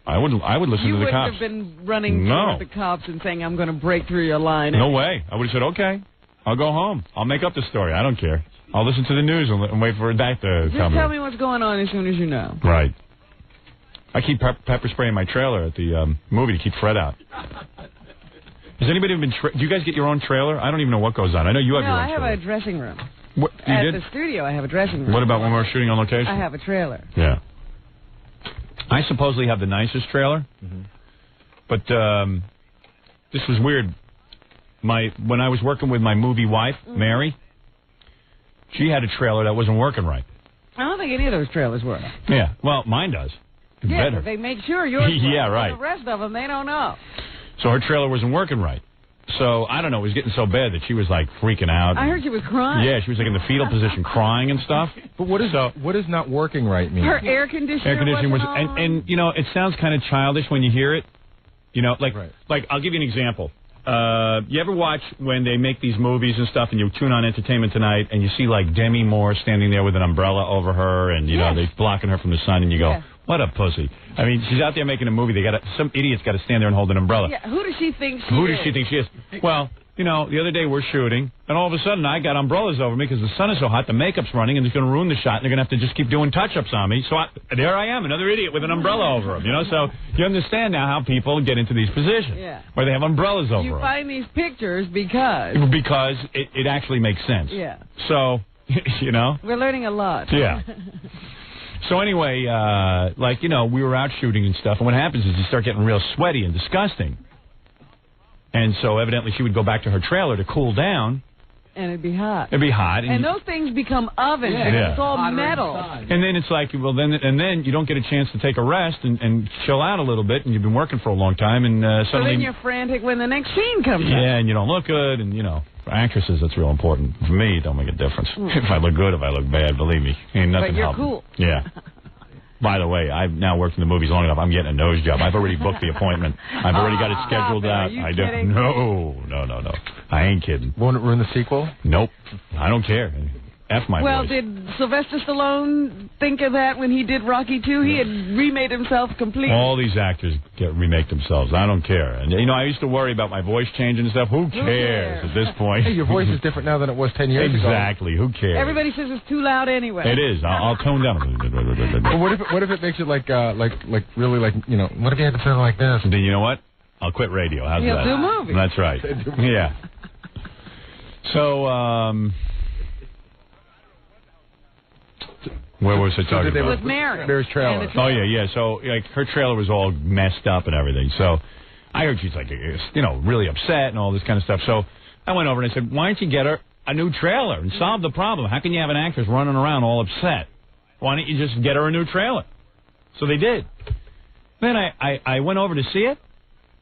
I would listen You to the wouldn't cops. have been running No. toward the cops and saying, I'm going to break through your line. No way. I would have said, okay, I'll go home. I'll make up the story. I don't care. I'll listen to the news and wait for that to Just tell me. tell me what's going on as soon as you know. Right. I keep pepper spray in my trailer at the movie to keep Fred out. Has anybody been... do you guys get your own trailer? I don't even know what goes on. I know you have your own I have trailer. a dressing room. What, you At did? the studio, I have a dressing room. What about when we're shooting on location? I have a trailer. Yeah. I supposedly have the nicest trailer, but this was weird. When I was working with my movie wife, Mary, she had a trailer that wasn't working right. I don't think any of those trailers work. Yeah, well, mine does. Yeah, Better. but they make sure yours works. Yeah, right. The rest of them, they don't know. So her trailer wasn't working right. So, I don't know, it was getting so bad that she was, like, freaking out. I heard she was crying. Yeah, she was, like, in the fetal position crying and stuff. But what is not working right mean? Her air conditioning was... on. And, it sounds kind of childish when you hear it. Like, I'll give you an example. You ever watch when they make these movies and stuff and you tune on Entertainment Tonight and you see, like, Demi Moore standing there with an umbrella over her and, they're blocking her from the sun and you go, what a pussy. I mean, she's out there making a movie. Some idiot's got to stand there and hold an umbrella. Yeah, who does she think she is? Who does she think she is? Well, the other day we're shooting, and all of a sudden I got umbrellas over me because the sun is so hot, the makeup's running, and it's going to ruin the shot, and they're going to have to just keep doing touch-ups on me. So there I am, another idiot with an umbrella over him, So you understand now how people get into these positions where they have umbrellas over You them. find these pictures because... Because it actually makes sense. Yeah. So, We're learning a lot. Yeah. So anyway, we were out shooting and stuff, and what happens is you start getting real sweaty and disgusting. And so evidently she would go back to her trailer to cool down. And it'd be hot. It'd be hot. And those things become ovens. Yeah. It's all metal. And then it's like, then you don't get a chance to take a rest and chill out a little bit, and you've been working for a long time, and So suddenly... then you're frantic when the next scene comes up. Yeah, and you don't look good, and, for actresses, that's real important. For me, it don't make a difference. If I look good, if I look bad, believe me, ain't nothing But you're helping. cool. Yeah. By the way, I've now worked in the movies long enough. I'm getting a nose job. I've already booked the appointment. I've already got it scheduled out. Are you I kidding? don't. No. I ain't kidding. Won't it ruin the sequel? Nope. I don't care. F my Well, voice. did Sylvester Stallone think of that when he did Rocky II? He had remade himself completely. All these actors remake themselves. I don't care. And I used to worry about my voice changing and stuff. Who cares at this point? Hey, your voice is different now than it was 10 years ago. Exactly. Who cares? Everybody says it's too loud anyway. It is. I'll tone down. But what if it makes it like really like what if you had to sound like this? Then you know what? I'll quit radio. How's You'll that? do movies. That's right. Yeah. So where was I talking about? With Mary. Mary's trailer. Oh yeah. So her trailer was all messed up and everything. So I heard she's like really upset and all this kind of stuff. So I went over and I said, why don't you get her a new trailer and solve the problem? How can you have an actress running around all upset? Why don't you just get her a new trailer? So they did. Then I went over to see it.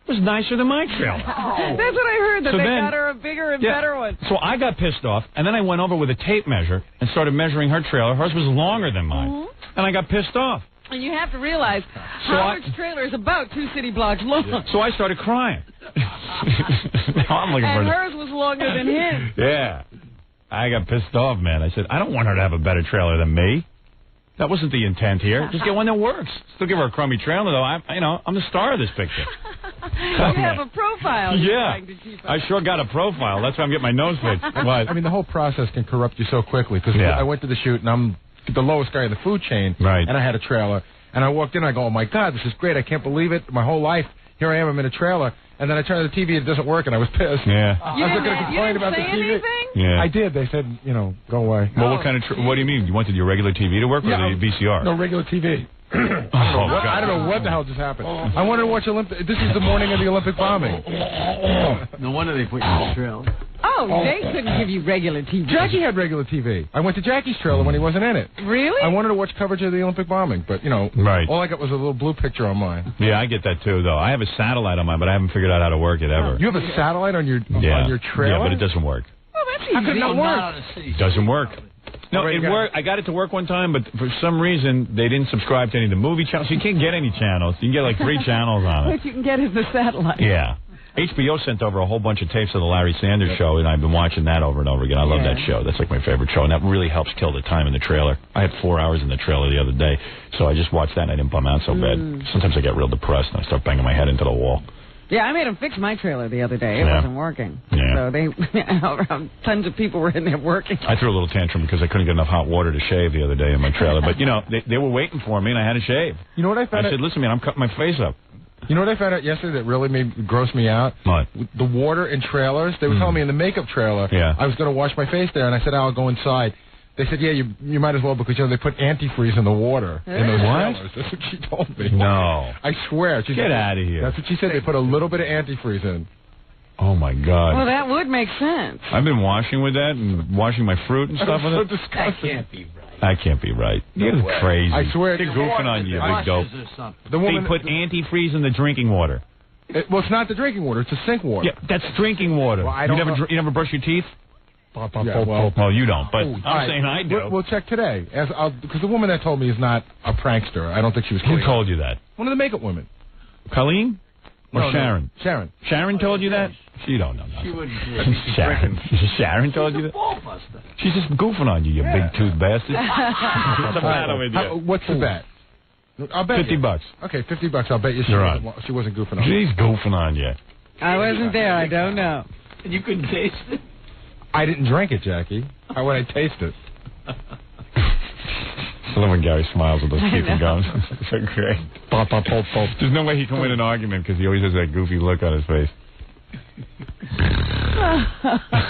It was nicer than my trailer. That's what I heard, that So they then- got her a bigger and better one. So I got pissed off, and then I went over with a tape measure and started measuring her trailer. Hers was longer than mine. And I got pissed off. And you have to realize Howard's trailer is about 2 city blocks long. So I started crying. Now I'm looking And for hers was longer than his. Yeah. I got pissed off, man. I said, I don't want her to have a better trailer than me. That wasn't the intent here. Just get one that works. Still give her a crummy trailer, though. I'm the star of this picture. You have a profile you're Yeah. trying to keep up. I sure got a profile. That's why I'm getting my nose picked. What? I mean, the whole process can corrupt you so quickly because Yeah. I went to the shoot and I'm the lowest guy in the food chain, right? And I had a trailer, and I walked in, and I go, oh my God, this is great! I can't believe it. My whole life, here I am, I'm in a trailer, and then I turn on the TV, and it doesn't work, and I was pissed. Yeah. I was going to complain about the TV. Yeah. I did. They said, go away. Well, what kind of? What do you mean? You wanted your regular TV to work or the VCR? No, regular TV. I don't know what the hell just happened. I wanted to watch Olympic. This is the morning of the Olympic bombing. No wonder they put you in the trailer. Oh, they couldn't give you regular TV. Jackie had regular TV. I went to Jackie's trailer when he wasn't in it. Really? I wanted to watch coverage of the Olympic bombing, but, Right. all I got was a little blue picture on mine. Yeah, I get that too, though. I have a satellite on mine, but I haven't figured out how to work it ever. You have a satellite on your Yeah. on your trailer? Yeah, but it doesn't work. Oh, that's easy. How could it not work? It doesn't work. No, it worked. I got it to work one time, but for some reason they didn't subscribe to any of the movie channels. So you can't get any channels. You can get like 3 channels on it. What you can get is the satellite. Yeah. HBO sent over a whole bunch of tapes of the Larry Sanders Show, and I've been watching that over and over again. I love that show. That's like my favorite show, and that really helps kill the time in the trailer. I had 4 hours in the trailer the other day, so I just watched that, and I didn't bum out so bad. Sometimes I get real depressed, and I start banging my head into the wall. Yeah, I made him fix my trailer the other day. It wasn't working. Yeah. So tons of people were in there working. I threw a little tantrum because I couldn't get enough hot water to shave the other day in my trailer. But, you know, they were waiting for me, and I had to shave. You know what I found I said, listen, man, I'm cutting my face up. You know what I found out yesterday that really grossed me out? What? The water in trailers. They were telling me in the makeup trailer I was going to wash my face there, and I said, I'll go inside. They said, yeah, you might as well because, you know, they put antifreeze in the water in those trailers. That's what she told me. No. I swear. She Get said, out of here. That's what she said. They put a little bit of antifreeze in. Oh, my God. Well, that would make sense. I've been washing with that and washing my fruit and stuff with it. Disgusting. That can't be right. That can't be right. You're crazy. I swear. They're goofing on you, big dope. They put antifreeze in the drinking water. Well, it's not the drinking water. It's the sink water. Yeah, that's drinking water. Well, you never brush your teeth? Yeah, well, you don't, but I'm saying I do. We'll check today. Because the woman that told me is not a prankster. I don't think she was kidding. Who told you that? One of the makeup women. Colleen? Or No, Sharon? No. Sharon. Sharon told you that? She don't know nothing. She wouldn't. Sharon. Sharon told you that? She's just goofing on you, you big tooth bastard. What's the matter with you? What's the bet? I'll bet $50. Okay, $50. I'll bet you she wasn't goofing on you. She's goofing on you. I wasn't there. I don't know. And you couldn't taste it? I didn't drink it, Jackie. How would I taste it? I love when Gary smiles with those teeth and gums. It's so great. There's no way he can win an argument because he always has that goofy look on his face.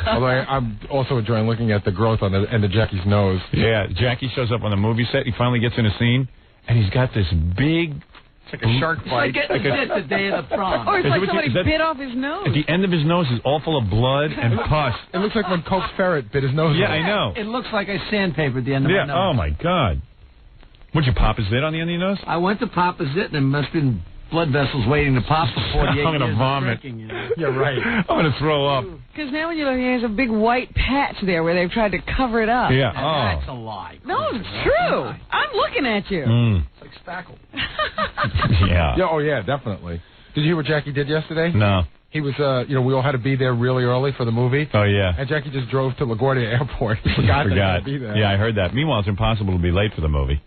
Although I'm also enjoying looking at the growth on the end of Jackie's nose. Yeah, Jackie shows up on the movie set. He finally gets in a scene, and he's got this big... It's like a shark bite. It's like getting bit the day of the prom. Or it's like somebody bit off his nose. At the end of his nose is all full of blood and pus. It looks like when Coke's ferret bit his nose. Yeah, I know. It looks like I sandpapered the end of my nose. Oh, my God. Would you pop a zit on the end of your nose? I went to pop a zit, and there must have been blood vessels waiting to pop for 48 I'm going to vomit. Drinking, you know? You're right. I'm going to throw up. Because now when you look, there's a big white patch there where they've tried to cover it up. Yeah. That's a lie. No, it's true. I'm looking at you. It's like spackle. Yeah. Oh, yeah, definitely. Did you hear what Jackie did yesterday? No. He was, we all had to be there really early for the movie. Oh, yeah. And Jackie just drove to LaGuardia Airport. He forgot that he had to be there. Yeah, I heard that. Meanwhile, it's impossible to be late for the movie.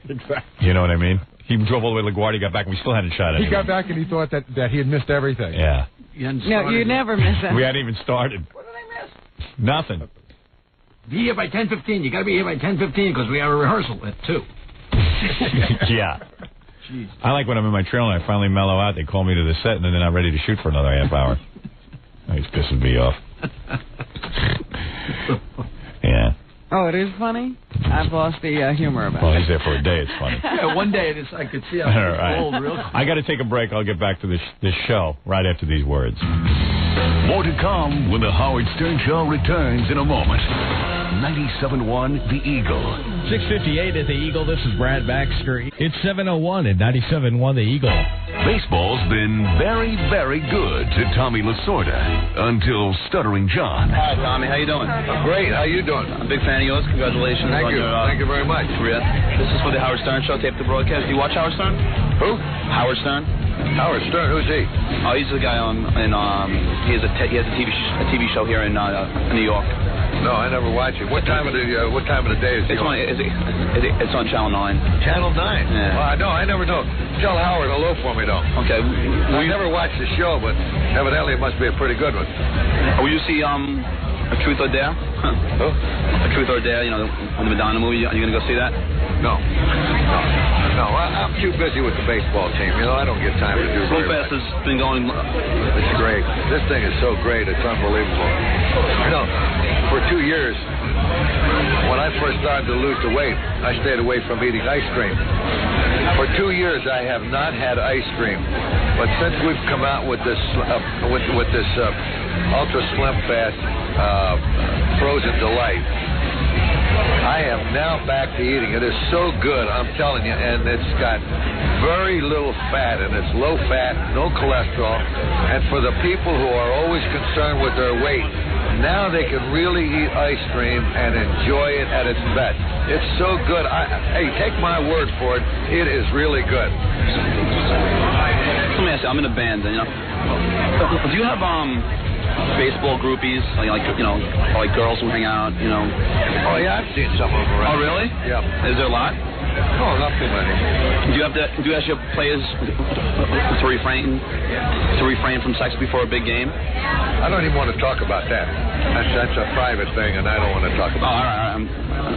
Exactly. You know what I mean? He drove all the way to LaGuardia, got back, and we still hadn't shot it. He got back and he thought that he had missed everything. Yeah. No, you never miss it. We hadn't even started. What did I miss? Nothing. Be here by 10:15. You got to be here by 10:15 because we have a rehearsal at 2. Yeah. Jeez. I like when I'm in my trailer and I finally mellow out. They call me to the set, and then they're not ready to shoot for another half hour. He's pissing me off. Yeah. Oh, it is funny? I've lost the humor about Well, it. he's there for a day. It's funny. Yeah, one day I could see how All right. old, real. I got to take a break. I'll get back to this show right after these words. More to come when the Howard Stern Show returns in a moment. 97.1 The Eagle. 6:58 at the Eagle. This is Brad Baxter. It's 7:01 at 97.1 The Eagle. Baseball's been very, very good to Tommy Lasorda until Stuttering John. Hi, Tommy. How you doing? Great. How you doing? I'm a big fan of yours. Congratulations Thank on you. your Thank you very much. career. This is for the Howard Stern Show, tape the broadcast. Do you watch Howard Stern? Who? Howard Stern. Howard Stern. Who's he? Oh, he's the guy he has a TV show here in New York. No, I never watch it. What time of the day is it? It's on Channel 9. Channel 9. Yeah. No, I never know. Tell Howard hello for me, though. Okay. I never watched the show, but evidently it must be a pretty good one. Will you see A Truth or Dare? Who? A Truth or Dare, the Madonna movie. Are you going to go see that? No. I'm too busy with the baseball team. I don't get time to do very much. Fast has been going. It's great. This thing is so great. It's unbelievable. For 2 years, when I first started to lose the weight, I stayed away from eating ice cream. For 2 years, I have not had ice cream. But since we've come out with this Ultra Slim Fast Frozen Delight, I am now back to eating. It is so good, I'm telling you, and it's got very little fat, and it's low fat, no cholesterol. And for the people who are always concerned with their weight, now they can really eat ice cream and enjoy it at its best. It's so good. Hey, take my word for it. It is really good. Let me ask you, I'm in a band, you know. Do you have baseball groupies, like girls who hang out, you know? Oh yeah, I've seen some of them around. Oh really? Yeah. Is there a lot? Oh, not too many. Do you ask your players to refrain from sex before a big game? I don't even want to talk about that. That's a private thing, and I don't want to talk about. Oh, all right.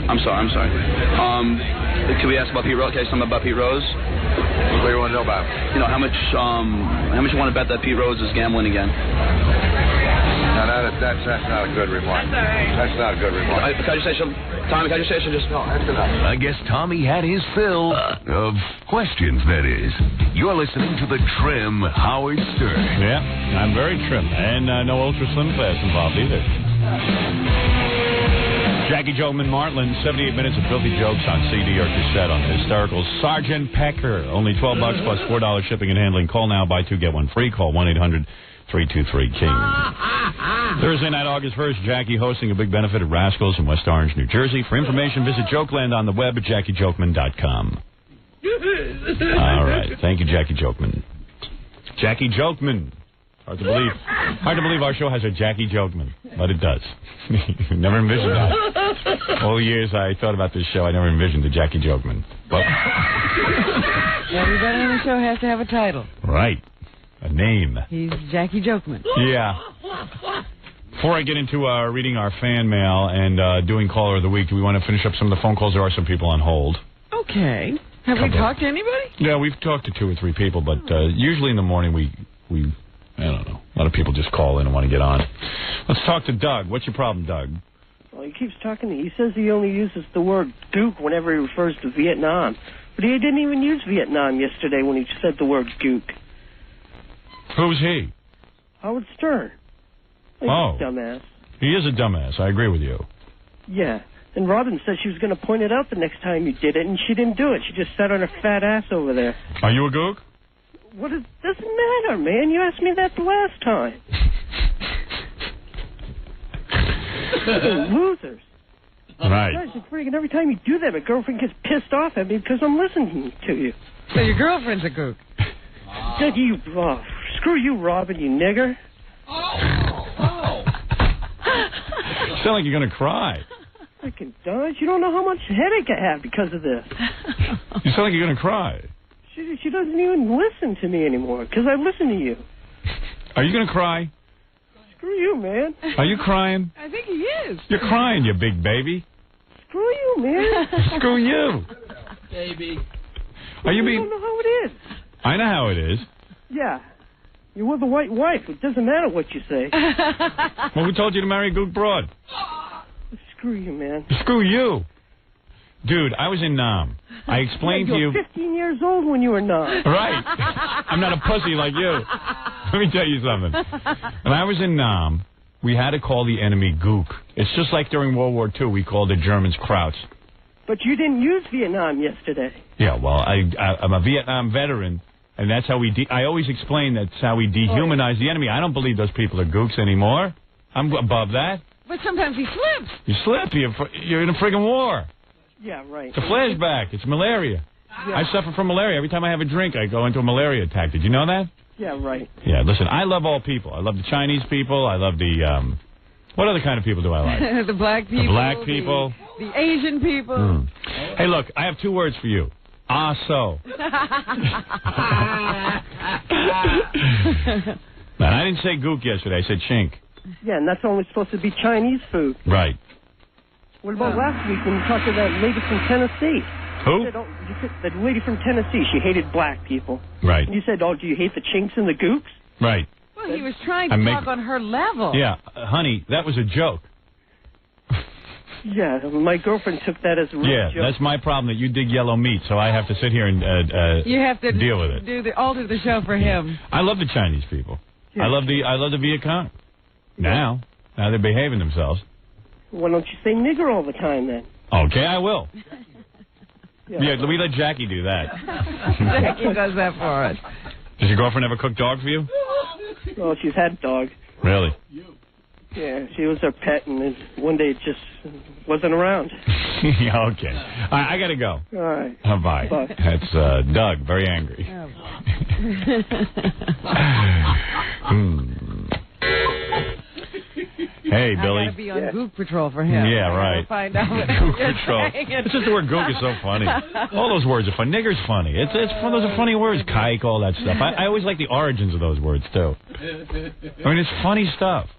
I'm sorry. Can we ask about Pete Rose? Okay, something about Pete Rose. What do you want to know about? You know how much you want to bet that Pete Rose is gambling again? No, that's not a good remark. That's not a good remark. Can I just say something? Tommy, can I just say something? No, that's enough. I guess Tommy had his fill of questions, that is. You're listening to the trim Howard Stern. Yeah, I'm very trim. And no Ultra Slim Fast involved either. Jackie Jokeman Martland, 78 minutes of filthy jokes on CD or cassette on the hysterical Sergeant Pecker. Only $12 plus $4 shipping and handling. Call now, buy two, get one free. Call 1-800-323-KING. Thursday night, August 1st, Jackie hosting a big benefit at Rascals in West Orange, New Jersey. For information, visit Jokeland on the web at JackieJokeman.com. All right. Thank you, Jackie Jokeman. Jackie Jokeman. Hard to believe our show has a Jackie Jokeman, but it does. Never envisioned that. All the years I thought about this show, I never envisioned a Jackie Jokeman. But everybody on the show has to have a title. Right. A name. He's Jackie Jokeman. Yeah. Before I get into reading our fan mail and doing Caller of the Week, do we want to finish up some of the phone calls? There are some people on hold. Okay. Have we talked to anybody? Yeah, we've talked to 2 or 3 people, but usually in the morning we I don't know. A lot of people just call in and want to get on. Let's talk to Doug. What's your problem, Doug? Well, he keeps talking. He says he only uses the word gook whenever he refers to Vietnam. But he didn't even use Vietnam yesterday when he said the word gook. Who's he? Howard Stern. He's a dumbass. He is a dumbass. I agree with you. Yeah. And Robin said she was going to point it out the next time you did it, and she didn't do it. She just sat on her fat ass over there. Are you a gook? What doesn't matter, man? You asked me that the last time. Losers. Right. Guys, it's freaking every time you do that, my girlfriend gets pissed off at me because I'm listening to you. So your girlfriend's a gook. Screw you, Robin, you nigger. You sound like you're going to cry. Freaking Dodge, you don't know how much headache I have because of this. You sound like you're going to cry. She doesn't even listen to me anymore because I listen to you. Are you going to cry? Screw you, man. Are you crying? I think he is. You're crying, you big baby. Screw you, man. Screw you. Baby. Are you being... I don't know how it is. I know how it is. Yeah. You're with a white wife. It doesn't matter what you say. Well, who told you to marry a gook broad? Screw you, man. Screw you. Dude, I was in Nam. I explained to you... You were 15 years old when you were Nam. Right. I'm not a pussy like you. Let me tell you something. When I was in Nam, we had to call the enemy gook. It's just like during World War II, we called the Germans krauts. But you didn't use Vietnam yesterday. Yeah, well, I'm a Vietnam veteran, and that's how I always explain that's how we dehumanize the enemy. I don't believe those people are gooks anymore. I'm above that. But sometimes he slips. You slip. You're in a friggin' war. Yeah, right. It's a flashback. It's malaria. Yeah. I suffer from malaria. Every time I have a drink, I go into a malaria attack. Did you know that? Yeah, right. Yeah, listen, I love all people. I love the Chinese people. I love the, what other kind of people do I like? The black people. The black people. The Asian people. Hey, look, I have 2 words for you. So. Man, I didn't say gook yesterday. I said chink. Yeah, and that's only supposed to be Chinese food. Right. What about last week when you talked to that lady from Tennessee? Who? You said that lady from Tennessee, she hated black people. Right. And you said, do you hate the chinks and the gooks? Right. Well, he was trying to talk on her level. Yeah, honey, that was a joke. Yeah, my girlfriend took that as a real joke. That's my problem, that you dig yellow meat, so I have to sit here and you have to deal with it. Alter the show for him. I love the Chinese people. Yeah. I love the Viet Cong. Now they're behaving themselves. Why don't you say nigger all the time then? Okay, I will. Yeah, we let Jackie do that. Jackie does that for us. Does your girlfriend ever cook dog for you? Oh, she's had dog. Really? Yeah, she was our pet, and then one day it just wasn't around. Yeah, okay. I got to go. All right. Bye. Bye. That's Doug, very angry. Hey, Billy. I gotta be on Gook Patrol for him. Yeah, I right. gotta find out what Gook you're Patrol. saying. It's just the word gook is so funny. All those words are funny. Nigger's funny. It's fun. Those are funny words. Kike, all that stuff. I always like the origins of those words, too. I mean, it's funny stuff.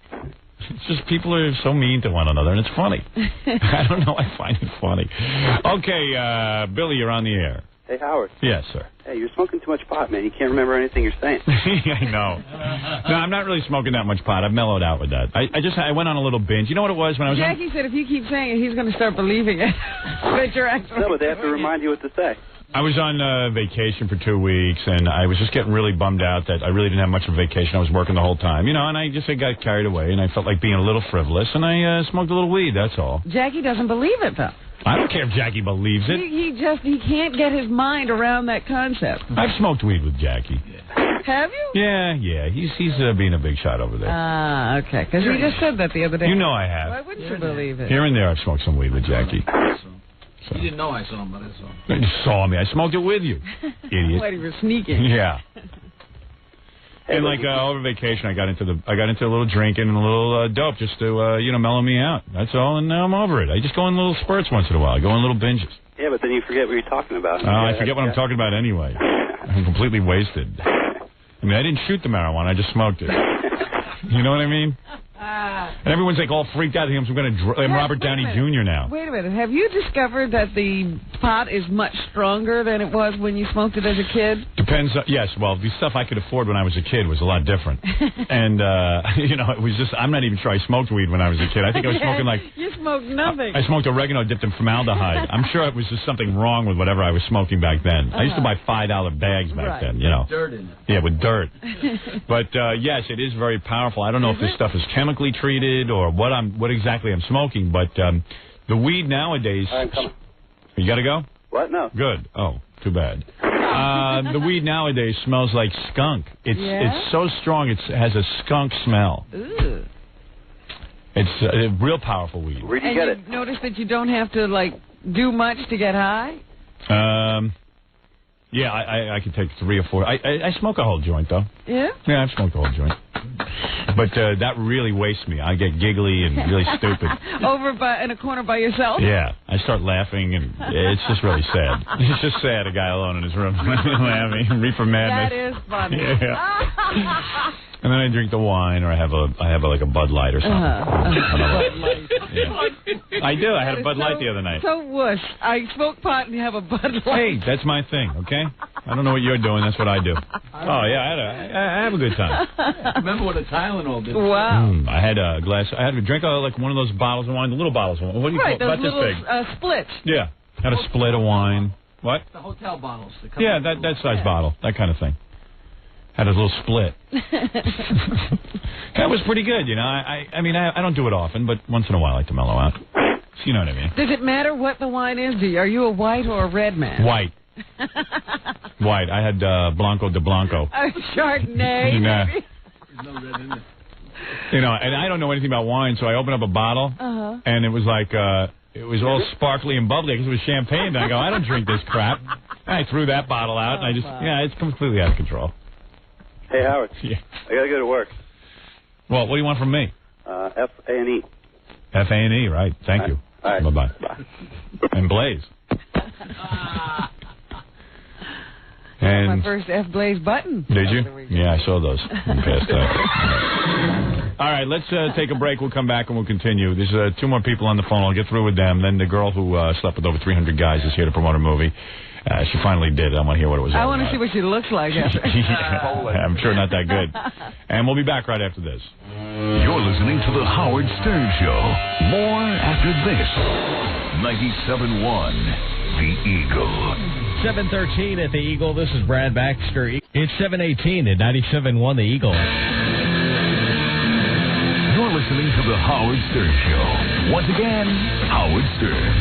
It's just people are so mean to one another, and it's funny. I don't know. I find it funny. Okay, Billy, you're on the air. Hey, Howard. Yes, sir. Hey, you're smoking too much pot, man. You can't remember anything you're saying. I know. No, I'm not really smoking that much pot. I've mellowed out with that. I went on a little binge. You know what it was when I was Jackie said if you keep saying it, he's going to start believing it. That you're actually No, but they have to remind you what to say. I was on vacation for 2 weeks, and I was just getting really bummed out that I really didn't have much of a vacation. I was working the whole time, and I got carried away, and I felt like being a little frivolous, and I smoked a little weed, that's all. Jackie doesn't believe it, though. I don't care if Jackie believes it. He can't get his mind around that concept. I've smoked weed with Jackie. Have you? Yeah. He's being a big shot over there. Ah, okay. Because he just said that the other day. You know I have. Why wouldn't you believe it? Here and there, I've smoked some weed with Jackie. So. You didn't know I saw him, but I saw him. You saw me. I smoked it with you, idiot. What, he was sneaking? Yeah. And over vacation, I got into a little drinking and a little dope just to mellow me out. That's all, and now I'm over it. I just go in little spurts once in a while. I go in little binges. Yeah, but then you forget what you're talking about. I forget what I'm talking about anyway. I'm completely wasted. I mean, I didn't shoot the marijuana. I just smoked it. You know what I mean? And everyone's like all freaked out. I'm Robert Downey Jr. now. Wait a minute. Have you discovered that the pot is much stronger than it was when you smoked it as a kid? Depends. Yes. Well, the stuff I could afford when I was a kid was a lot different. And, it was just, I'm not even sure I smoked weed when I was a kid. I think I was smoking You smoked nothing. I smoked oregano dipped in formaldehyde. I'm sure it was just something wrong with whatever I was smoking back then. I used to buy $5 bags back then, With dirt in it. Yeah, with dirt. But, yes, it is very powerful. I don't know if this stuff is chemically treated or what exactly I'm smoking, but the weed nowadays... You got to go? What? No. Good. Oh, too bad. The weed nowadays smells like skunk. It's so strong, it has a skunk smell. Ooh. It's a real powerful weed. Where'd you get it? And you notice that you don't have to, do much to get high? Yeah, I could take 3 or 4. I smoke a whole joint, though. Yeah? Yeah, I've smoked a whole joint. But that really wastes me. I get giggly and really stupid. Over in a corner by yourself? Yeah. I start laughing, and it's just really sad. It's just sad, a guy alone in his room laughing, reefer madness. That is funny. Yeah. And then I drink the wine, or I have a Bud Light or something. Bud Light. Yeah. I do. I had a Bud Light the other night. So whoosh. I smoke pot and have a Bud Light. Hey, that's my thing, okay? I don't know what you're doing. That's what I do. Oh, yeah, I have a good time. Remember what a Tylenol did? Wow. I had a glass. I had to drink one of those bottles of wine, the little bottles of wine. What do you call it? Those About this little big. splits. Yeah. Had a split of wine. What? The hotel bottles. Yeah, that size bottle. That kind of thing. Had a little split. That was pretty good, I mean, I don't do it often, but once in a while I like to mellow out. So you know what I mean. There's Does it matter what the wine is? Are you a white or a red man? White. White. I had Blanco de Blanco. A Chardonnay. Nah. There's no red in it. You know, and I don't know anything about wine, so I opened up a bottle, and it was like, it was all sparkly and bubbly because it was champagne. And I go, I don't drink this crap. And I threw that bottle out, and I just, it's completely out of control. Hey, Howard. Yeah. I got to go to work. Well, what do you want from me? F-A-N-E. F-A-N-E, right. Thank you. All right. Bye-bye. Bye. And Blaze. My first F Blaze button. Did you? Yeah, I saw those. All right, let's take a break. We'll come back and we'll continue. There's 2 more people on the phone. I'll get through with them. Then the girl who slept with over 300 guys is here to promote a movie. She finally did. I want to hear what it was all I want to about. see what she looks like after. I'm sure not that good. And we'll be back right after this. You're listening to The Howard Stern Show. More after this. 97.1 The Eagle. 7:13 at the Eagle. This is Brad Baxter. It's 7:18 at 97.1 The Eagle. You're listening to The Howard Stern Show. Once again, Howard Stern.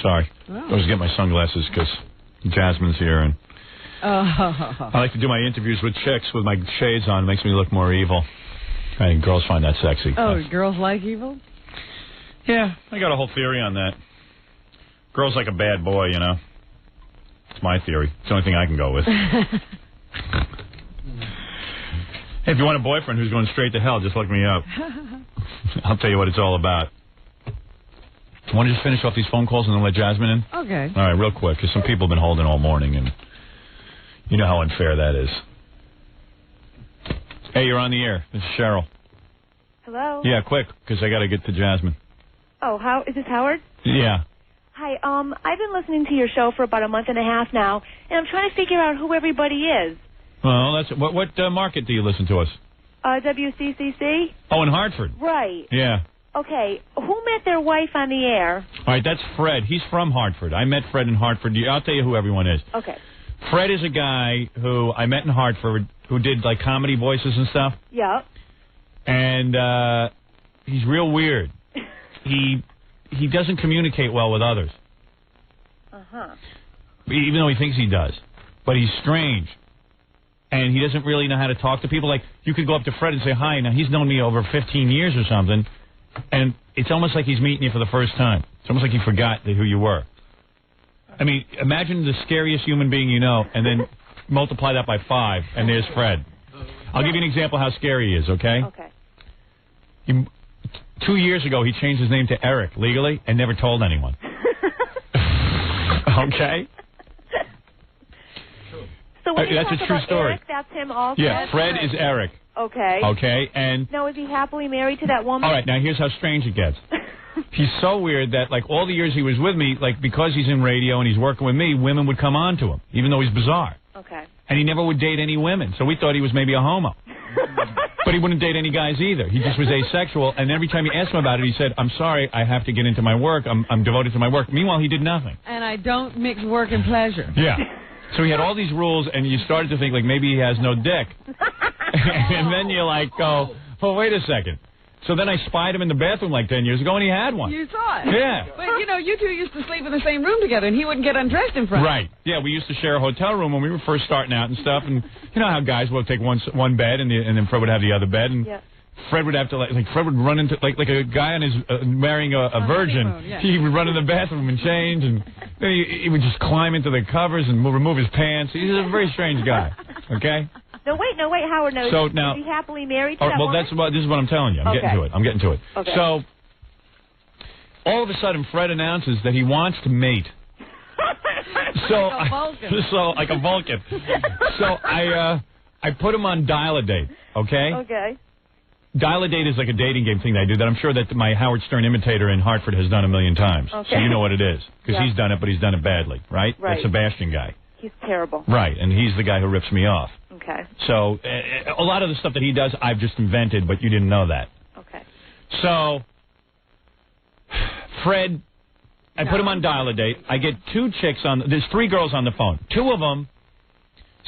Sorry. I was getting my sunglasses because Jasmine's here and I like to do my interviews with chicks with my shades on. It makes me look more evil. I think girls find that sexy. Oh, girls like evil? Yeah, I got a whole theory on that. Girls like a bad boy, you know. It's my theory. It's the only thing I can go with. Hey, if you want a boyfriend who's going straight to hell, just look me up. I'll tell you what it's all about. Want to just finish off these phone calls and then let Jasmine in? Okay. All right, real quick, because some people have been holding all morning, and you know how unfair that is. Hey, you're on the air. This is Cheryl. Hello? Yeah, quick, because I got to get to Jasmine. Oh, is this Howard? Yeah. Hi, I've been listening to your show for about a month and a half now, and I'm trying to figure out who everybody is. Well, that's what market do you listen to us? WCCC? Oh, in Hartford. Right. Yeah. Okay, who met their wife on the air? All right, that's Fred. He's from Hartford. I met Fred in Hartford. I'll tell you who everyone is. Okay. Fred is a guy who I met in Hartford who did, like, comedy voices and stuff. Yeah. And he's real weird. He doesn't communicate well with others. Uh-huh. Even though he thinks he does. But he's strange. And he doesn't really know how to talk to people. Like, you could go up to Fred and say hi. Now, he's known me over 15 years or something. And it's almost like he's meeting you for the first time. It's almost like he forgot who you were. I mean, imagine the scariest human being you know, and then multiply that by 5, and there's Fred. I'll give you an example how scary he is, okay? Okay. 2 years ago, he changed his name to Eric legally and never told anyone. Okay? So when you that's talk a true about story. Eric, that's him also? Yeah, Fred is Eric. Okay. Okay, and... Now, is he happily married to that woman? All right, now here's how strange it gets. He's so weird that, like, all the years he was with me, like, because he's in radio and he's working with me, women would come on to him, even though he's bizarre. Okay. And he never would date any women, so we thought he was maybe a homo. But he wouldn't date any guys either. He just was asexual, and every time you asked him about it, he said, I'm sorry, I have to get into my work. I'm devoted to my work. Meanwhile, he did nothing. And I don't mix work and pleasure. Yeah. So he had all these rules, and you started to think, like, maybe he has no dick. And then you, like, go, oh, wait a second. So then I spied him in the bathroom like 10 years ago, and he had one. You saw it. Yeah. But, you know, you two used to sleep in the same room together, and he wouldn't get undressed in front. Right. Yeah, we used to share a hotel room when we were first starting out and stuff. And you know how guys will take one bed, and then Fred would have the other bed. And Fred would have to, like Fred would run into, like a guy on his, marrying a virgin. Yeah. He would run in the bathroom and change, and then he would just climb into the covers and remove his pants. He's a very strange guy. Okay? No, wait, Howard. No, so now, is he happily married to that well, woman? this is what I'm telling you. I'm getting to it. Okay. So, all of a sudden, Fred announces that he wants to mate. Like a Vulcan. So I put him on Dial a Date. Okay. Okay. Dial a Date is like a dating game thing I do that I'm sure that my Howard Stern imitator in Hartford has done 1,000,000 times. Okay. So you know what it is because he's done it, but he's done it badly, right? Right. That Sebastian guy. He's terrible. Right, and he's the guy who rips me off. Okay. So a lot of the stuff that he does, I've just invented, but you didn't know that. Okay. So, Fred, I put him on Dial a Date. I get 2 chicks there's 3 girls on the phone. 2 of them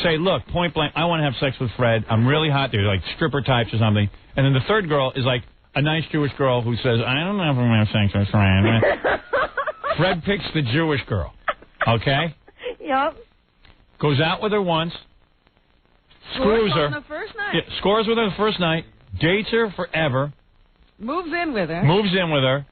say, look, point blank, I want to have sex with Fred. I'm really hot. They're like stripper types or something. And then the 3rd girl is like a nice Jewish girl who says, I don't know if I'm going to have sex with Fred. Fred picks the Jewish girl. Okay? Yep. Goes out with her once. Screws her. On the first night. Yeah, scores with her the first night. Dates her forever. Moves in with her.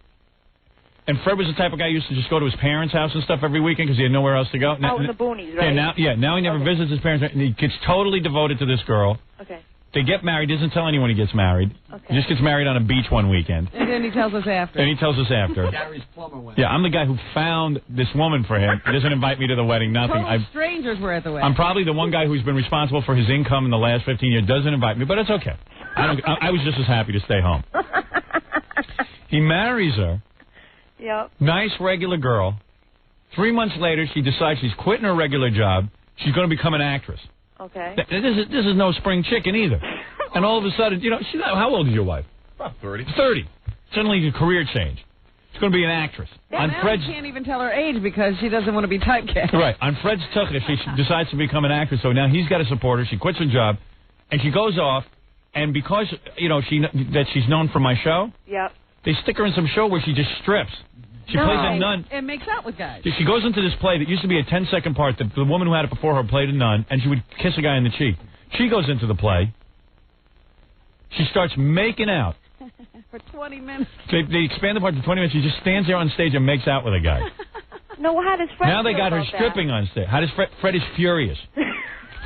And Fred was the type of guy who used to just go to his parents' house and stuff every weekend because he had nowhere else to go. Out in the boonies, right? Now he never visits his parents. And he gets totally devoted to this girl. Okay. They get married. Doesn't tell anyone he gets married. Okay. He just gets married on a beach one weekend. And then he tells us after. Gary's plumber went. Yeah, I'm the guy who found this woman for him. He doesn't invite me to the wedding, nothing. Total strangers were at the wedding. I'm probably the one guy who's been responsible for his income in the last 15 years. Doesn't invite me, but it's okay. I was just as happy to stay home. He marries her. Yep. Nice, regular girl. 3 months later, she decides she's quitting her regular job. She's going to become an actress. Okay. This is no spring chicken either. And all of a sudden, you know, how old is your wife? About 30. 30. Suddenly, a career change. She's going to be an actress. Yeah, now she can't even tell her age because she doesn't want to be typecast. Right. On Fred's tuchus, she decides to become an actress. So now he's got to support her. She quits her job, and she goes off. And because, you know, she's known for my show, yep. they stick her in some show where she just strips. She plays a nun. And makes out with guys. She goes into this play that used to be a 10-second part. The woman who had it before her played a nun, and she would kiss a guy in the cheek. She goes into the play. She starts making out. For 20 minutes. They expand the part to 20 minutes. She just stands there on stage and makes out with a guy. No, how does Fred Now they feel got her about that? stripping on stage. How does Fred is furious.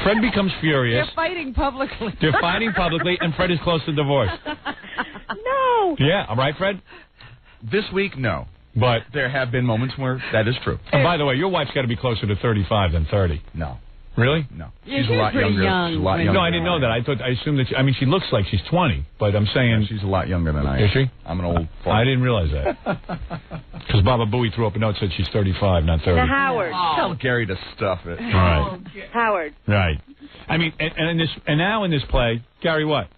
Fred becomes furious. They're fighting publicly. They're fighting publicly, and Fred is close to divorce. No. Yeah, all right, Fred? This week, no. But there have been moments where that is true. And by the way, your wife's got to be closer to 35 than 30. No. Really? No. Yeah, she's a lot younger. She's a lot younger. No, I didn't know that. I assumed that. I mean, she looks like she's 20, but I'm saying she's a lot younger than I am. Is she? I'm an old fart. I didn't realize that. Because Baba Booey threw up a note that said she's 35, not 30. Now, Howard. Tell Gary to stuff it. Right. Howard. Right. I mean, and now in this play, Gary, what?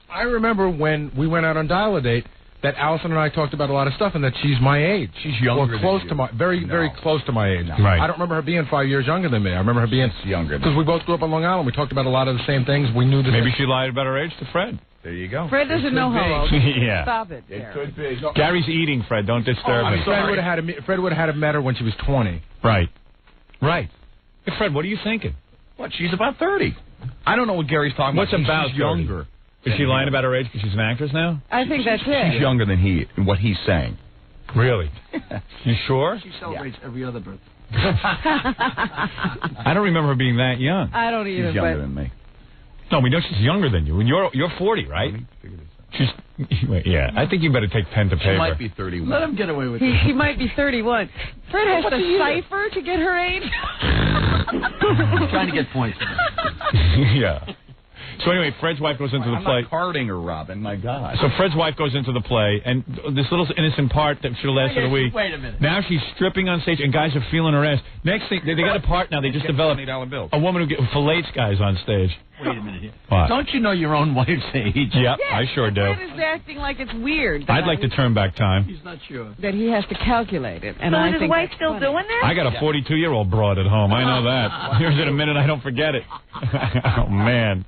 I remember when we went out on Dial-A-Date that Allison and I talked about a lot of stuff, and that she's my age. She's younger or close than you. to my very close to my age. No. Right. I don't remember her being 5 years younger than me. I remember her being younger because we both grew up on Long Island. We talked about a lot of the same things. We knew the Maybe she lied about her age to Fred. There you go. Fred doesn't know how old. Yeah. Stop it. It could be. Gary's eating, Fred. Don't disturb him. Fred would have had met her when she was 20. Right. Right. Hey, Fred, what are you thinking? What? She's about 30. I don't know what Gary's talking What's about. about She's younger. Is she lying about her age because she's an actress now? I think that's it. She's younger than what he's saying. Really? You sure? She celebrates every other birthday. I don't remember her being that young. I don't either. She's younger than me. No, we know she's younger than you. And you're 40, right? She's yeah. I think you better take pen to paper. She might be 31. Let him get away with it. She might be 31. Fred has to cipher to get her age. Trying to get points. Yeah. So anyway, Fred's wife goes into the play. I'm not carding her, Robin. My God. So Fred's wife goes into the play, and this little innocent part that should have lasted a week. Wait a minute. Now she's stripping on stage, and guys are feeling her ass. Next thing, they got a part now. They just developed $20 bills. a woman who fillets guys on stage. Wait a minute here. What? Don't you know your own wife's age? Yep, Yes, I sure do. Fred is acting like it's weird. I'd like to turn back time. He's not sure. That he has to calculate it. And So I is his think wife that's still funny. doing that? I got a 42-year-old broad at home. I know that. Here's in a minute, I don't forget it. Oh, man.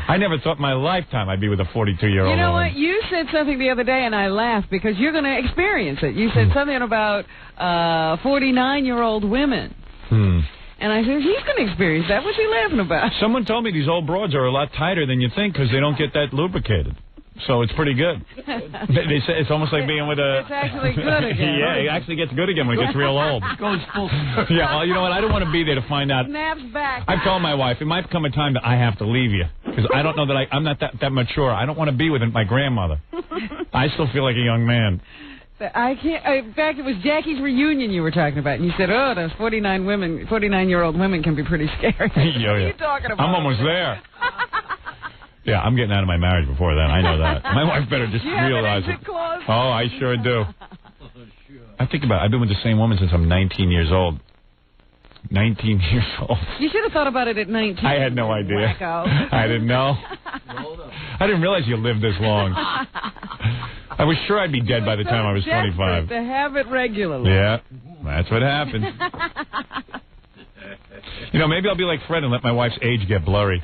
I never thought in my lifetime I'd be with a 42-year-old You know woman. what? You said something the other day, and I laughed because you're going to experience it. You said something about 49-year-old women. And I said, he's going to experience that. What's he laughing about? Someone told me these old broads are a lot tighter than you think because they don't get that lubricated. So it's pretty good. They say it's almost like being with a... It's actually good again. Yeah, it actually gets good again when it gets real old. Goes full. Yeah, well, you know what? I don't want to be there to find out. Snaps back. I've told my wife, it might come a time that I have to leave you because I don't know that I'm not that mature. I don't want to be with my grandmother. I still feel like a young man. I can't. In fact, it was Jackie's reunion you were talking about, and you said, "Oh, those 49-year-old women can be pretty scary." What are you talking about? I'm almost there. Yeah, I'm getting out of my marriage before then. I know that. My wife better just Do you have realize an exit it. clause? Oh, I sure do. I think about it. I've been with the same woman since I'm 19 years old. 19 years old. You should have thought about it at 19. I had no idea. Wacko. I didn't know. I didn't realize you lived this long. I was sure I'd be dead by the time I was 25. To have it regularly. Yeah, that's what happened. You know, maybe I'll be like Fred and let my wife's age get blurry.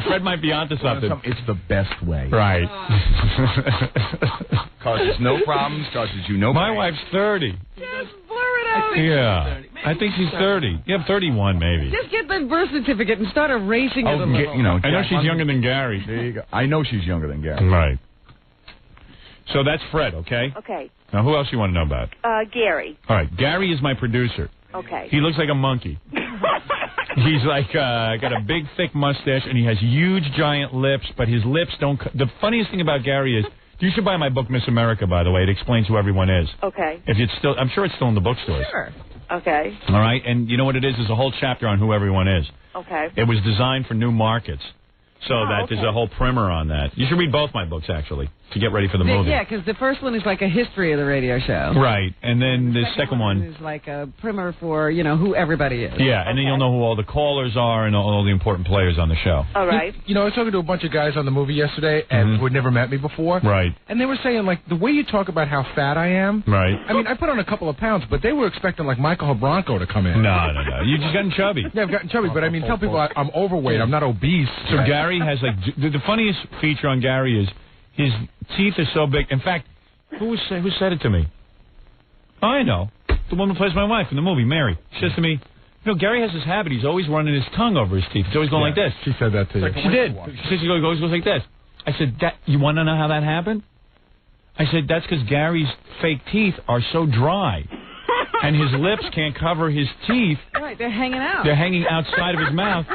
Fred might be onto something. It's the best way. Right. Causes no problems, causes you no My pain. wife's 30. Just blur it out. Yeah. I think she's 30. Yeah, 31 maybe. Just get the birth certificate and start erasing it a little. I know she's younger than Gary. There you go. I know she's younger than Gary. Right. So that's Fred, okay? Okay. Now, who else you want to know about? Gary. All right, Gary is my producer. Okay. He looks like a monkey. He's like got a big, thick mustache, and he has huge, giant lips, but his lips don't... The funniest thing about Gary is, you should buy my book, Miss America, by the way. It explains who everyone is. Okay. If it's still, I'm sure it's still in the bookstores. Sure. Okay. All right, and you know what it is? There's a whole chapter on who everyone is. Okay. It was designed for new markets. So there's a whole primer on that. You should read both my books, actually, to get ready for the movie. Yeah, because the first one is like a history of the radio show. Right, and then the second one is like a primer for, you know, who everybody is. Yeah, and then you'll know who all the callers are and all the important players on the show. All right. You know, I was talking to a bunch of guys on the movie yesterday and who had never met me before. Right. And they were saying, like, the way you talk about how fat I am. Right. I mean, I put on a couple of pounds, but they were expecting, like, Michael Bronco to come in. No. You just gotten chubby. Yeah, I've gotten chubby, but I mean, tell people I'm overweight. I'm not obese. So Gary has, like, the funniest feature on Gary is his teeth are so big. In fact, who said it to me? Oh, I know. The woman who plays my wife in the movie, Mary. She says to me, you know, Gary has this habit. He's always running his tongue over his teeth. He's always going like this. She said that to you. She did. She said she always goes like this. I said, you want to know how that happened? I said, that's because Gary's fake teeth are so dry. And his lips can't cover his teeth. Right, they're hanging out. They're hanging outside of his mouth.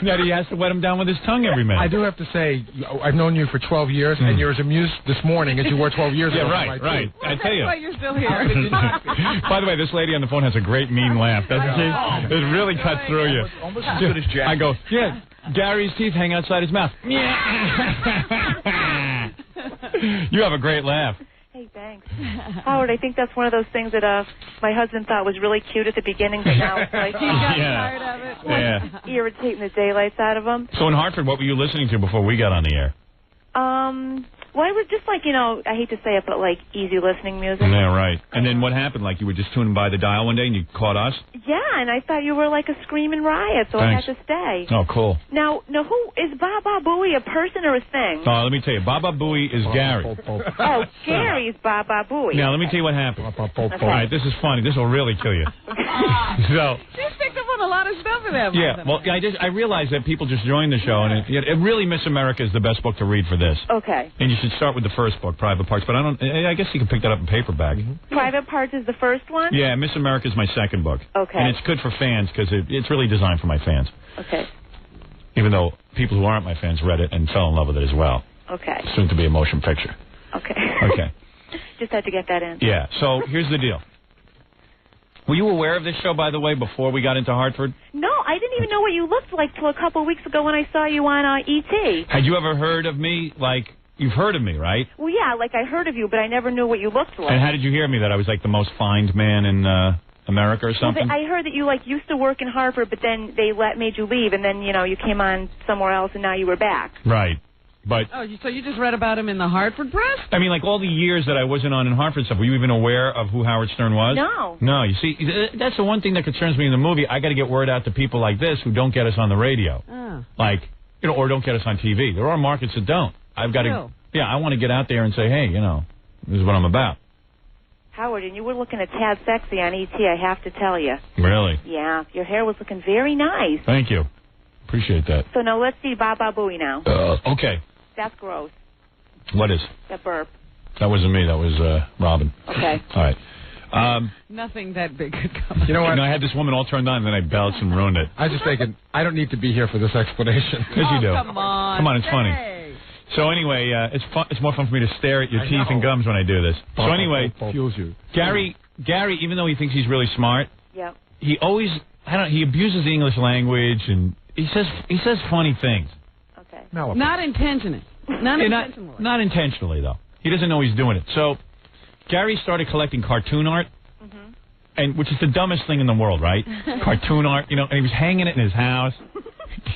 That he has to wet them down with his tongue every minute. I do have to say, I've known you for 12 years, and you're as amused this morning as you were 12 years ago. Yeah, right. I tell you. That's why you're still here. By the way, this lady on the phone has a great mean laugh, doesn't she? It really cuts through you. Almost as good as Jack. I go, yeah, Gary's teeth hang outside his mouth. You have a great laugh. Hey, thanks. Howard, I think that's one of those things that my husband thought was really cute at the beginning, but now it's like he got tired of it. Yeah. Irritating the daylights out of him. So in Hartford, what were you listening to before we got on the air? Well, I was just like, I hate to say it, but like easy listening music. Yeah, right. And then what happened? Like you were just tuning by the dial one day and you caught us? Yeah, and I thought you were like a screaming riot, so Thanks. I had to stay. Oh, cool. Now, who is Baba Booey, a person or a thing? Let me tell you, Baba Booey is Gary. Oh, Gary's Baba Booey. Now, let me tell you what happened. All right, this is funny. This will really kill you. So, She's picked up on a lot of stuff in that. yeah, well, I realized that people just joined the show, and it really, Miss America is the best book to read for this. Okay. And you should start with the first book, Private Parts, but I guess you can pick that up in paperback. Private Parts is the first one? Yeah, Miss America is my second book. Okay. And it's good for fans because it's really designed for my fans. Okay. Even though people who aren't my fans read it and fell in love with it as well. Okay. Soon to be a motion picture. Okay. Okay. Just had to get that in. Yeah, so here's the deal. Were you aware of this show, by the way, before we got into Hartford? No, I didn't even know what you looked like till a couple of weeks ago when I saw you on E.T. Had you ever heard of me? Like, you've heard of me, right? Well, yeah, like I heard of you, but I never knew what you looked like. And how did you hear me, that I was like the most fined man in America or something? Well, I heard that you like used to work in Hartford, but then they made you leave, and then, you came on somewhere else, and now you were back. Right. But so you just read about him in the Hartford press? I mean, like all the years that I wasn't on in Hartford stuff, were you even aware of who Howard Stern was? No. No, you see, that's the one thing that concerns me in the movie. I got to get word out to people like this who don't get us on the radio. Oh. Like, or don't get us on TV. There are markets that don't. I've got to, I want to get out there and say, hey, this is what I'm about. Howard, and you were looking a tad sexy on E.T., I have to tell you. Really? Yeah, your hair was looking very nice. Thank you. Appreciate that. So now let's see Baba Booey now. Okay. That's gross. What is? That burp. That wasn't me. That was Robin. Okay. All right. Nothing that big could come. You know what? I had this woman all turned on, and then I belched and ruined it. I was just thinking, I don't need to be here for this explanation. Yes, you do. Come on. Come on, it's funny. So anyway, it's fun. It's more fun for me to stare at your teeth and gums when I do this. So anyway, fuels you. Gary, even though he thinks he's really smart, yep. He always, he abuses the English language, and he says funny things. Okay. Not intentionally. Not intentionally, though. He doesn't know he's doing it. So, Gary started collecting cartoon art, and which is the dumbest thing in the world, right? Cartoon art, and he was hanging it in his house.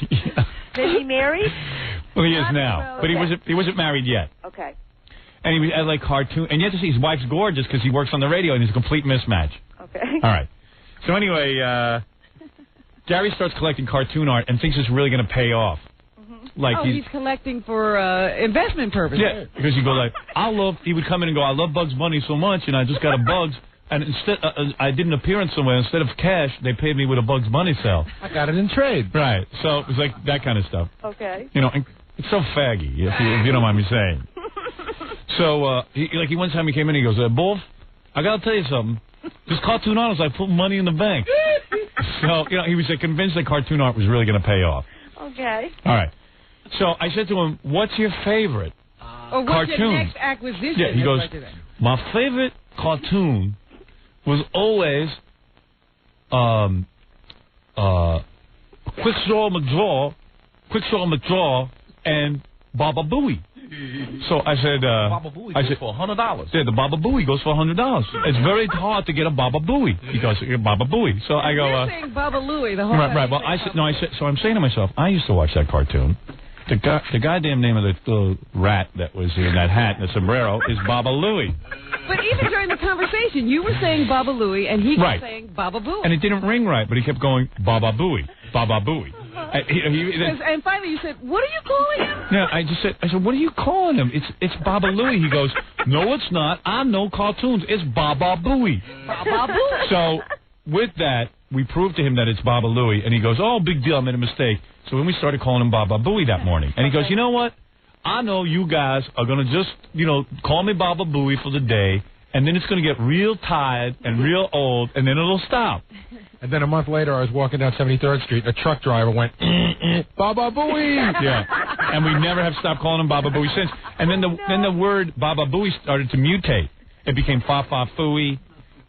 Is he married? Well, he is now, but he wasn't married yet. Okay. And he was like cartoon, and you have to see his wife's gorgeous because he works on the radio, and he's a complete mismatch. Okay. All right. So anyway, Gary starts collecting cartoon art and thinks it's really going to pay off. Like he's collecting for investment purposes. Yeah, because you go like, he would come in and go, I love Bugs Bunny so much, and I just got a Bugs, and instead, I did an appearance somewhere. Instead of cash, they paid me with a Bugs Bunny sale. I got it in trade. Right. So it was like that kind of stuff. Okay. And it's so faggy, if you don't mind me saying. So, he one time he came in, he goes, Wolf, I got to tell you something. This cartoon art is like putting money in the bank. So, he was convinced that cartoon art was really going to pay off. Okay. All right. So I said to him, what's your favorite what's cartoon? Your next acquisition? Yeah, he goes, my favorite cartoon was always Quicksaw McGraw and Baba Booey. So I said, Baba Booey goes for $100. Yeah, the Baba Booey goes for $100. It's very hard to get a Baba Booey. He goes, Baba Booey. So I go, you're saying Baba Louie the whole time. Right. Well, so I'm saying to myself, I used to watch that cartoon. The goddamn name of the little rat that was in that hat and the sombrero is Baba Louie. But even during the conversation, you were saying Baba Louie, and he kept saying Baba Booey. And it didn't ring right, but he kept going, Baba Booey, Baba Booey. And finally you said, what are you calling him? Yeah, I said, what are you calling him? It's Baba Louie. He goes, no, it's not. I know cartoons. It's Baba Booey. Baba Booey. So with that, we proved to him that it's Baba Louie, and he goes, oh, big deal, I made a mistake. So then we started calling him Baba Booey that morning. And he goes, you know what? I know you guys are going to just, call me Baba Booey for the day, and then it's going to get real tired and real old, and then it'll stop. And then a month later, I was walking down 73rd Street, and a truck driver went, Baba Booey! Yeah. And we never have stopped calling him Baba Booey since. And then the word Baba Booey started to mutate. It became Fa-Fa Fooey,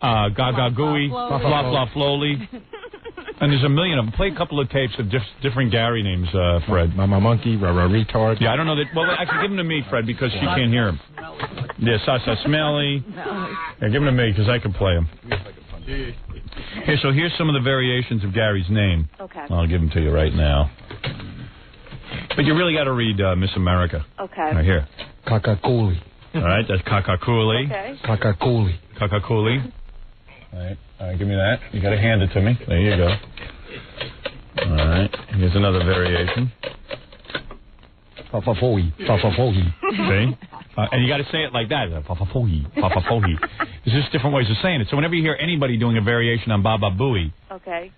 Gaga Gooey, Fla Fla Flowly. And there's a million of them. Play a couple of tapes of different Gary names, Fred. Mama Monkey, Rara Retard. Yeah, I don't know that. Well, actually, give them to me, Fred, because she can't hear him. Yeah, Sasa Smelly. Yeah, give them to me, because I can play them. Here, so here's some of the variations of Gary's name. Okay. I'll give them to you right now. But you really got to read Miss America. Okay. Right here. Kakakuli. All right, that's Kakakuli. Okay. Kakakuli. Kakakuli. All right, give me that. You got to hand it to me. There you go. All right, here's another variation. Fafafohi. Fafafohi. See? And you got to say it like that. Fafafohi. Fafafohi. There's just different ways of saying it. So whenever you hear anybody doing a variation on Baba Booey. Okay.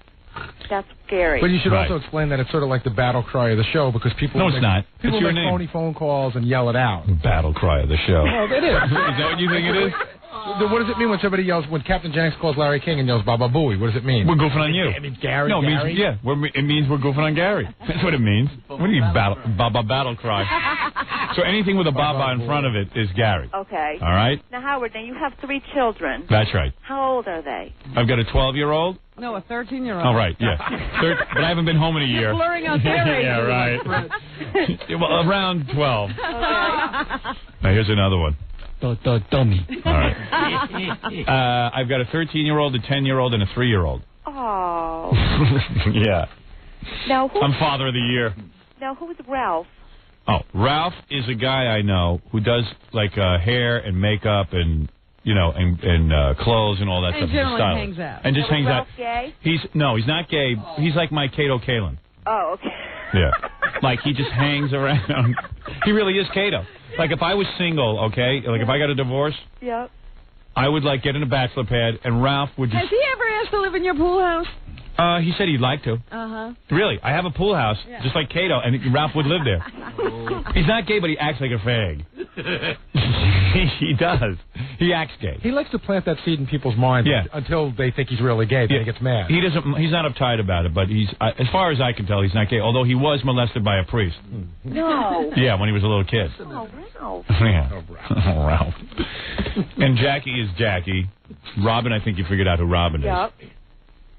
That's scary. But you should also explain that it's sort of like the battle cry of the show because people No, it's not. People It's your make name. phony phone calls and yell it out. Battle cry of the show. Well, it is. Is that what you think it is? What does it mean when somebody yells, when Captain Jenks calls Larry King and yells Baba Booey? What does it mean? We're goofing on you. It means Gary. No, it means, Gary? yeah, it means we're goofing on Gary. That's what it means. What do you mean Baba battle cry? So anything with a Baba in front of it is Gary. Okay. All right? Now, Howard, you have 3 children. That's right. How old are they? I've got a 12-year-old. No, a 13-year-old. Oh, right, yeah. But I haven't been home in a year. You're blurring out their Yeah, right. Well, around 12. Okay. Now, here's another one. Dummy. All right. I've got a 13-year-old, a 10-year-old, and a 3-year-old. Oh. Yeah. Now, I'm father of the year. Now, who's Ralph? Oh, Ralph is a guy I know who does like hair and makeup and and clothes and all that And stuff. generally He's a stylist. hangs out. And just Now, hangs Ralph out. gay? He's not gay. He's like my Kato Kalin. Oh, okay. Yeah. Like he just hangs around. He really is Kato. Like if I was single, okay, like if I got a divorce, Yep. I would like get in a bachelor pad and Ralph would just. Has he ever asked to live in your pool house? He said he'd like to. Uh-huh. Really, I have a pool house, just like Kato, and Ralph would live there. He's not gay, but he acts like a fag. He does. He acts gay. He likes to plant that seed in people's minds until they think he's really gay. Then he gets mad. He doesn't. He's not uptight about it, but he's, as far as I can tell, he's not gay. Although he was molested by a priest. No. Yeah, when he was a little kid. Oh, Ralph. Yeah. Oh, Ralph. And Jackie is Jackie. Robin, I think you figured out who Robin is. Yep.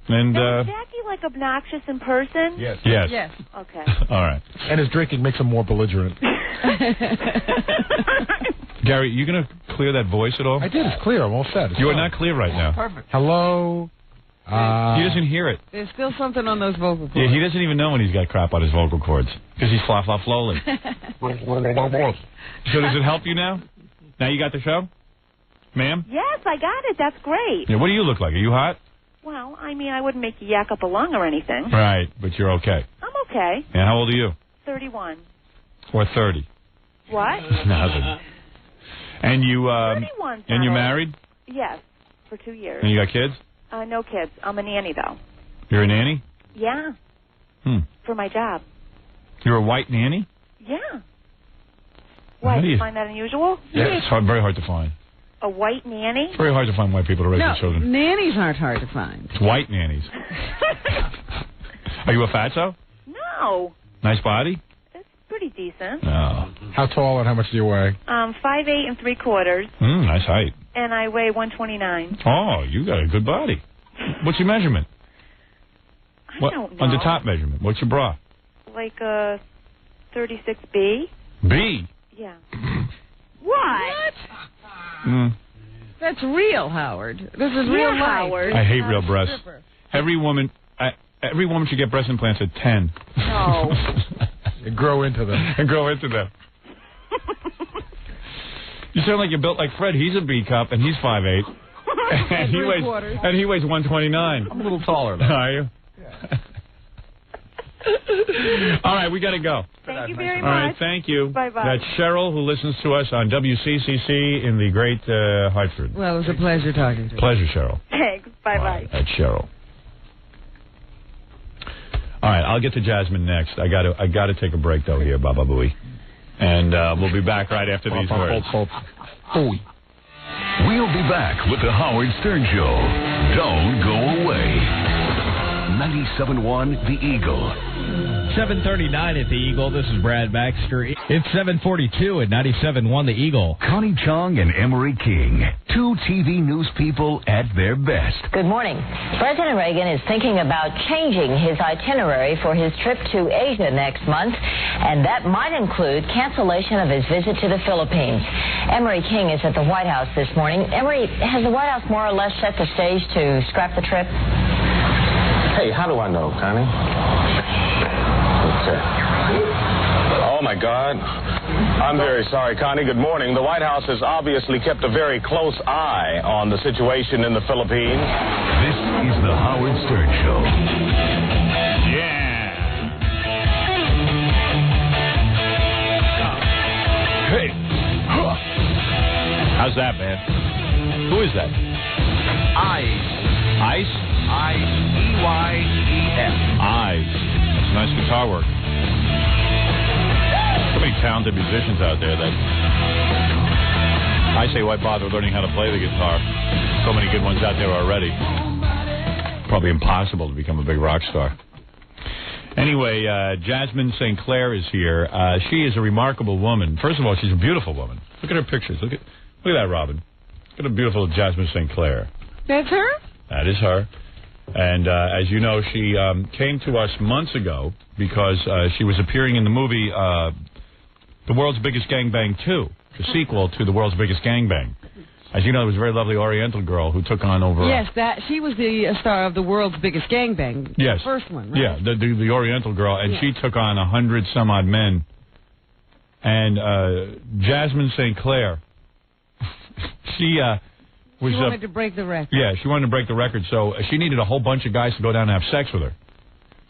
And Now, is Jackie like obnoxious in person? Yes. Yes. Yes. Okay. All right. And his drinking makes him more belligerent. Gary, you going to clear that voice at all? I did. It's clear. I'm all set. You are not clear right now. Perfect. Hello. He doesn't hear it. There's still something on those vocal cords. Yeah, he doesn't even know when he's got crap on his vocal cords because he's fla fla flowing. So does it help you now? Now you got the show, ma'am? Yes, I got it. That's great. Yeah. What do you look like? Are you hot? Well, I mean, I wouldn't make you yak up a lung or anything. Right, but you're okay. I'm okay. And how old are you? 31. Or 30? What? Nothing. And you 31's and you not old. married? Yes, for 2 years. And you got kids? No kids. I'm a nanny, though. You're a nanny? Yeah, for my job. You're a white nanny? Yeah. Why, How do do you you- find that unusual? Yeah, it's very hard to find. A white nanny? It's very hard to find white people to raise No, their children. nannies aren't hard to find. It's white nannies. Are you a fatso? No. Nice body? Pretty decent. No. How tall and how much do you weigh? 5'8" and 3/4, Nice height. and I weigh 129. Oh, you got a good body. What's your measurement? I don't know. On the top measurement. What's your bra? Like a 36B? B. Yeah. What? That's real, Howard. This is Yeah, real life. Howard. I hate Not real a breasts. stripper. Every woman should get breast implants at 10. No. And grow into them. And grow into them. You sound like you're built like Fred. He's a B cup and he's 5'8". and he weighs 129. I'm a little taller, though. Are you? All right, we got to go. Thank you very All right, much. thank you. Bye-bye. That's Cheryl, who listens to us on WCCC in the great Hartford. Well, it was a pleasure talking to you. Pleasure, Cheryl. Thanks. Bye-bye. That's Cheryl. All right, I'll get to Jasmine next. I got to take a break though here, Baba Booey, and we'll be back right after these words. We'll be back with the Howard Stern Show. Don't go away. 97.1 The Eagle. 7:39 at the Eagle. This is Brad Baxter. It's 7:42 at 97.1 The Eagle. Connie Chung and Emery King, two TV news people at their best. Good morning. President Reagan is thinking about changing his itinerary for his trip to Asia next month, and that might include cancellation of his visit to the Philippines. Emery King is at the White House this morning. Emery, has the White House more or less set the stage to scrap the trip? Hey, how do I know, Connie? Okay. Oh, my God. I'm very sorry, Connie. Good morning. The White House has obviously kept a very close eye on the situation in the Philippines. This is the Howard Stern Show. Yeah. Hey. How's that, man? Who is that? Ice. Ice? I-E-Y-E-S. Eyes. That's nice guitar work. So many talented musicians out there that I say, why bother learning how to play the guitar? So many good ones out there already. Probably impossible to become a big rock star. Anyway, Jasmine St. Clair is here. She is a remarkable woman. First of all, she's a beautiful woman. Look at her pictures. Look at that, Robin. Look at the beautiful Jasmine St. Clair. That's her? That is her. And as you know, she came to us months ago because she was appearing in the movie The World's Biggest Gangbang 2, the sequel to The World's Biggest Gangbang. As you know, there was a very lovely Oriental girl who took on over... Yes, she was the star of The World's Biggest Gangbang. Yes. The first one, right? Yeah, the Oriental girl, and she took on 100-some-odd men. And Jasmine St. Clair, she wanted to break the record. Yeah, she wanted to break the record, so she needed a whole bunch of guys to go down and have sex with her.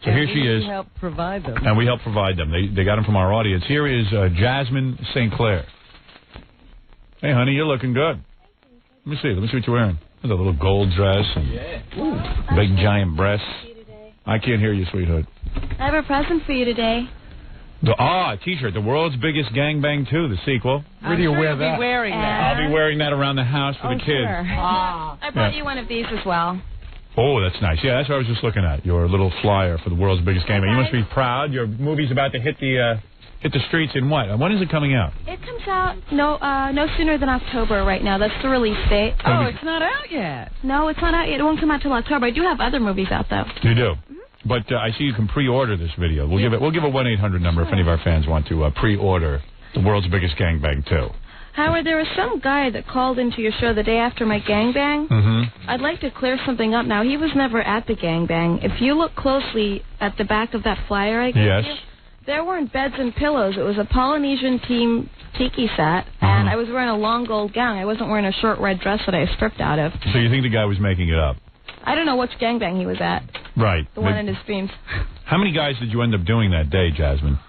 So here she is. We helped provide them. And we helped provide them. They got them from our audience. Here is Jasmine St. Clair. Hey, honey, you're looking good. Let me see what you're wearing. There's a little gold dress and big giant breasts. I can't hear you, sweetheart. I have a present for you today. A T-shirt. The World's Biggest Gangbang 2, the sequel. Where do you wear that? Be wearing that. I'll be wearing that around the house for the kids. Sure. I brought you one of these as well. Oh, that's nice. Yeah, that's what I was just looking at. Your little flyer for The World's Biggest Gangbang. You must be proud. Your movie's about to hit the streets in what? When is it coming out? It comes out no sooner than October right now. That's the release date. Oh, it's not out yet. No, it's not out yet. It won't come out till October. I do have other movies out though. You do. But I see you can pre-order this video. We'll give a 1-800 number if any of our fans want to pre-order The World's Biggest Gangbang 2. Howard, there was some guy that called into your show the day after my gangbang. Mm-hmm. I'd like to clear something up now. He was never at the gangbang. If you look closely at the back of that flyer I gave you, there weren't beds and pillows. It was a Polynesian team tiki set, and I was wearing a long gold gown. I wasn't wearing a short red dress that I stripped out of. So you think the guy was making it up? I don't know which gangbang he was at. Right. The one in his dreams. How many guys did you end up doing that day, Jasmine?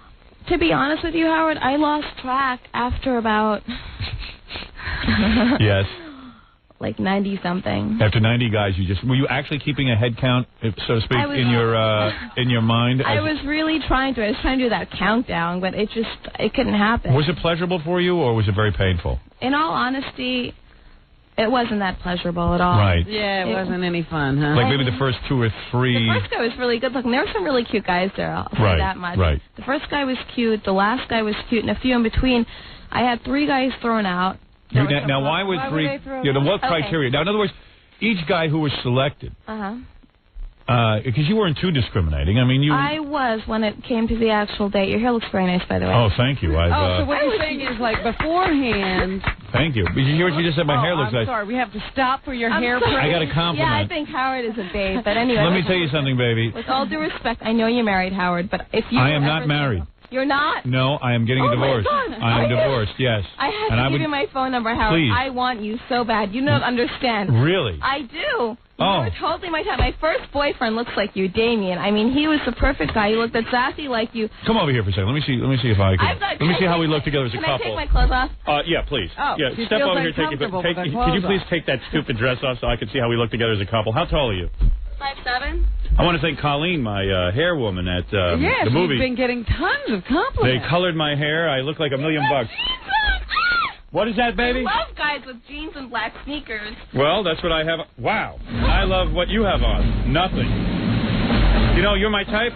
To be honest with you, Howard, I lost track after about... Yes. Like 90-something. After 90 guys, were you actually keeping a head count, so to speak, in your mind? I was really trying to. I was trying to do that countdown, but it couldn't happen. Was it pleasurable for you, or was it very painful? In all honesty, it wasn't that pleasurable at all. Right. Yeah, it wasn't any fun, huh? Like maybe the first 2 or 3. The first guy was really good looking. There were some really cute guys there, I'll say that much. Right. The first guy was cute, the last guy was cute, and a few in between. I had 3 guys thrown out. Now, why would 3? What criteria? Okay. Now, in other words, each guy who was selected, because you weren't too discriminating. I mean, I was when it came to the actual date. Your hair looks very nice, by the way. Oh, thank you. So what you're saying is, like, beforehand... Thank you. Did you hear what you just said? My hair looks nice. I'm sorry. We have to stop for your hair. I got a compliment. Yeah, I think Howard is a babe, but anyway. Let me tell you something, baby. With all due respect, I know you're married, Howard, but if you... I am not married. You're not? No, I am getting a divorce. I am divorced, yes. I have to give you my phone number, Howard. Please. I want you so bad. You don't understand. Really? I do. Oh. You were totally my type. My first boyfriend looks like you, Damien. I mean, he was the perfect guy. He looked exactly like you. Come over here for a second. Let me see if I can. Let me see how we look together as a couple. Can I take my clothes off? Yeah, please. Oh, yeah, she step feels over here. uncomfortable with her Can you clothes please off. take that stupid dress off so I can see how we look together as a couple? How tall are you? 5'7". I want to thank Colleen, my hair woman at Yes, the movie. you've been getting tons of compliments. They colored my hair. I look like $1 million. What is that, baby? I love guys with jeans and black sneakers. Well, that's what I have. Wow. I love what you have on. Nothing. You know, you're my type.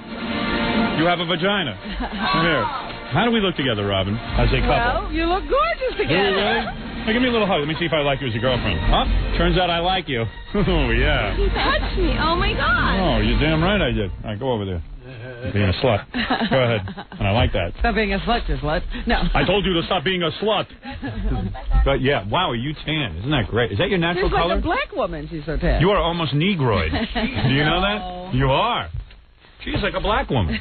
You have a vagina. Come here. How do we look together, Robin, as a couple? Well, you look gorgeous Do we together. really? Now, give me a little hug. Let me see if I like you as a girlfriend. Huh? Turns out I like you. Oh, yeah. He touched me. Oh, my God. Oh, you're damn right I did. All right, go over there. You're being a slut. Go ahead. And I like that. Stop being a slut, you slut. No. I told you to stop being a slut. But, yeah, wow, are you tan? Isn't that great? Is that your natural She's like color? a black woman. She's so tan. You are almost negroid. Do you know that? You are. She's like a black woman.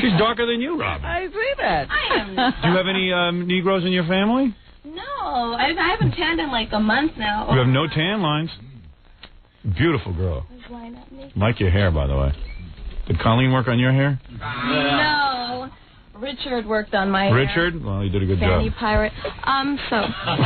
She's darker than you, Robin. I see that. I am. Do you have any Negroes in your family? No, I haven't tanned in like a month now. You have no tan lines. Beautiful girl. Like your hair, by the way. Did Colleen work on your hair? No. Richard worked on my Richard? Well, he did a good Fanny job. Pirate. So. All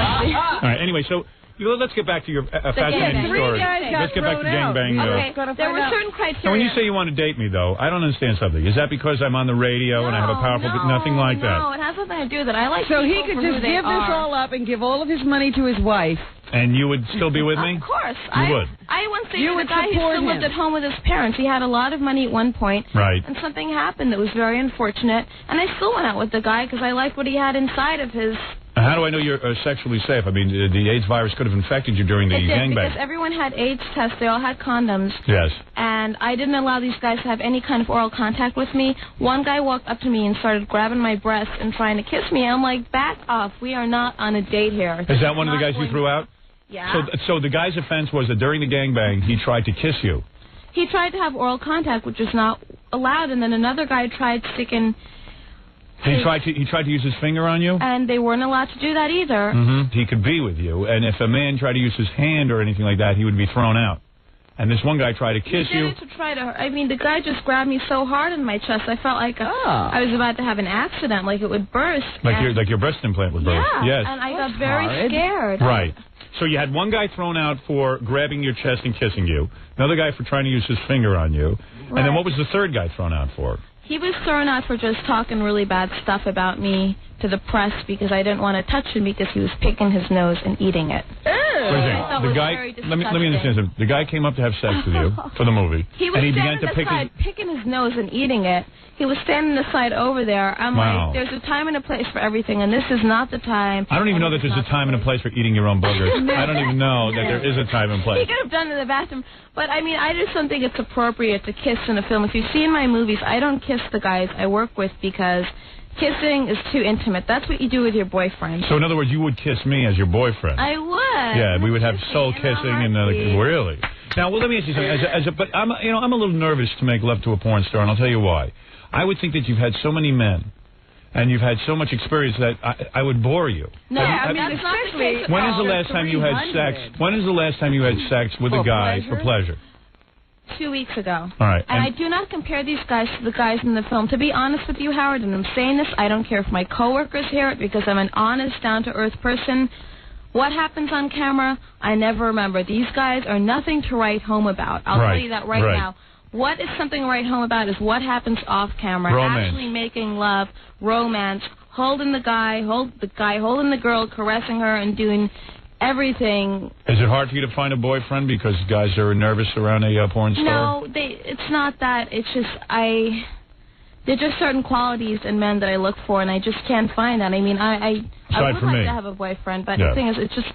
right, anyway, so let's get back to your fascinating story. Let's get back to gangbang. Okay, there were certain criteria. Now, when you say you want to date me, though, I don't understand something. Is that because I'm on the radio and I have a powerful... nothing like that. No, it has nothing to do with it. I like So he people could for just who they give this are. all up and give all of his money to his wife. And you would still be with me? Of course. You would? I once dated You a would guy who support still lived him. at home with his parents. He had a lot of money at one point. Right. And something happened that was very unfortunate. And I still went out with the guy because I liked what he had inside of his... How do I know you're sexually safe? I mean, the AIDS virus could have infected you during the It did, gangbang. because everyone had AIDS tests. They all had condoms. Yes. And I didn't allow these guys to have any kind of oral contact with me. One guy walked up to me and started grabbing my breast and trying to kiss me. I'm like, back off. We are not on a date here. Is that one of the guys you threw out? Yeah. So the guy's offense was that during the gangbang, he tried to kiss you. He tried to have oral contact, which is not allowed. And then another guy tried sticking... He tried to use his finger on you? And they weren't allowed to do that either. Mm-hmm. He could be with you. And if a man tried to use his hand or anything like that, he would be thrown out. And this one guy tried to kiss He you. did it to try to... I mean, the guy just grabbed me so hard in my chest, I felt like I was about to have an accident, like it would burst. Like your breast implant would burst. Yeah, Yes. and I got very scared. Right. So you had one guy thrown out for grabbing your chest and kissing you, another guy for trying to use his finger on you, and then what was the third guy thrown out for? He was thrown out for just talking really bad stuff about me to the press because I didn't want to touch him because he was picking his nose and eating it. The guy, let me understand something. The guy came up to have sex with you for the movie, He was and he standing began to pick aside, picking his nose and eating it. He was standing aside over there. I'm Wow. like, there's a time and a place for everything, and this is not the time. I don't even know that there's a time and a place for eating your own boogers. I don't even know that there is a time and He place. could have done it in the bathroom. But, I mean, I just don't think it's appropriate to kiss in a film. If you see in my movies, I don't kiss the guys I work with because kissing is too intimate. That's what you do with your boyfriend. So in other words, you would kiss me as your boyfriend. I would. Yeah, we would have soul kissing and really. Now, well, let me ask you something. But I'm a little nervous to make love to a porn star, and I'll tell you why. I would think that you've had so many men, and you've had so much experience that I would bore you. No, I mean, that's not the case. When is the last time you had sex? When is the last time you had sex with a guy for pleasure? 2 weeks ago. All right. And I do not compare these guys to the guys in the film. To be honest with you, Howard, and I'm saying this, I don't care if my coworkers hear it because I'm an honest, down-to-earth person. What happens on camera, I never remember. These guys are nothing to write home about. I'll tell you that right now. What is something to write home about is what happens off camera. Romance. Actually making love, romance, holding the guy holding the girl, caressing her, and doing everything. Is it hard for you to find a boyfriend because guys are nervous around a porn star? No, it's not that. It's just there are just certain qualities in men that I look for, and I just can't find that. I mean, I would like to have a boyfriend, but the thing is, it's just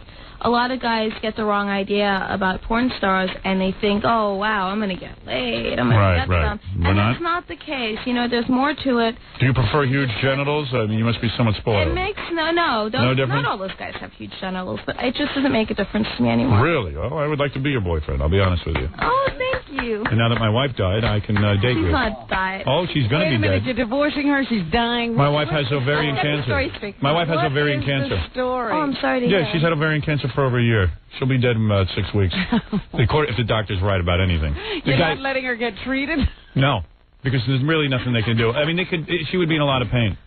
a lot of guys get the wrong idea about porn stars, and they think, oh, wow, I'm going to get laid. I'm going to get some. And that's not the case. You know, there's more to it. Do you prefer huge genitals? I mean, you must be somewhat spoiled. It makes no difference. Not all those guys have huge genitals, but it just doesn't make a difference to me anymore. Really? Well, I would like to be your boyfriend. I'll be honest with you. Oh, thank you. And now that my wife died, I can date you. She's not died. Oh, she's going to Wait a be minute, dead. you're divorcing her, she's dying. My wife has ovarian cancer. My wife has ovarian cancer. The story? Oh, I'm sorry to hear. Yeah, she's had ovarian cancer for over a year. She'll be dead in about 6 weeks. If the doctor's right about anything. You're not letting her get treated? No, because there's really nothing they can do. I mean, she would be in a lot of pain.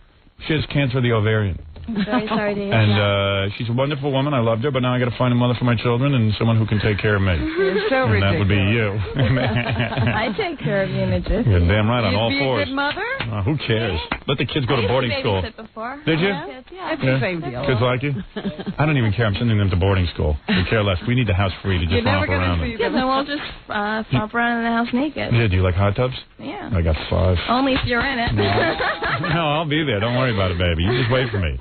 She has cancer of the ovarian. I'm very sorry to hear And she's a wonderful woman. I loved her, but now I got to find a mother for my children and someone who can take care of me. You're so and ridiculous. that would be you. I take care of you in a jiffy. You're damn right, on You'd all be fours. a good mother? Who cares? Let the kids go to boarding school. Before. Did you? Yeah. It's the same deal. Kids like you? I don't even care. I'm sending them to boarding school. We care less. We need the house free to just romp around them. Yeah, then we'll just flop around in the house naked. Yeah, do you like hot tubs? Yeah. I got 5. Only if you're in it. No, I'll be there. Don't worry about it, baby. You just wait for me.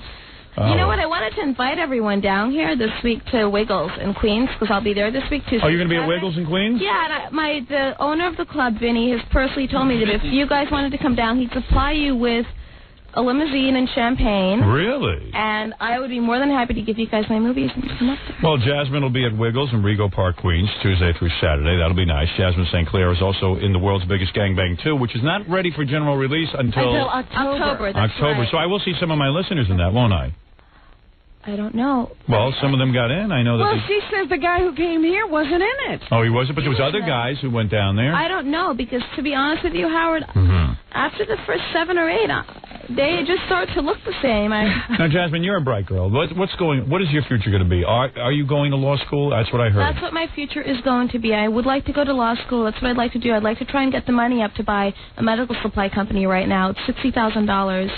You know what? I wanted to invite everyone down here this week to Wiggles in Queens because I'll be there this week too. Oh, you're going to be at Wiggles in Queens? Yeah, and the owner of the club, Vinny, has personally told me that if you guys wanted to come down, he'd supply you with a limousine and champagne. Really? And I would be more than happy to give you guys my movies and come up there. Well, Jasmine will be at Wiggles in Rego Park, Queens, Tuesday through Saturday. That'll be nice. Jasmine St. Clair is also in the world's biggest gangbang 2, which is not ready for general release until October. That's October. right. So I will see some of my listeners in that, won't I? I don't know. Well, some of them got in. I know that. Well, she says the guy who came here wasn't in it. Oh, he wasn't? But there was other guys who went down there. I don't know because, to be honest with you, Howard, after the first 7 or 8, they just start to look the same. Now, Jasmine, you're a bright girl. What is your future going to be? Are you going to law school? That's what I heard. That's what my future is going to be. I would like to go to law school. That's what I'd like to do. I'd like to try and get the money up to buy a medical supply company right now. It's $60,000.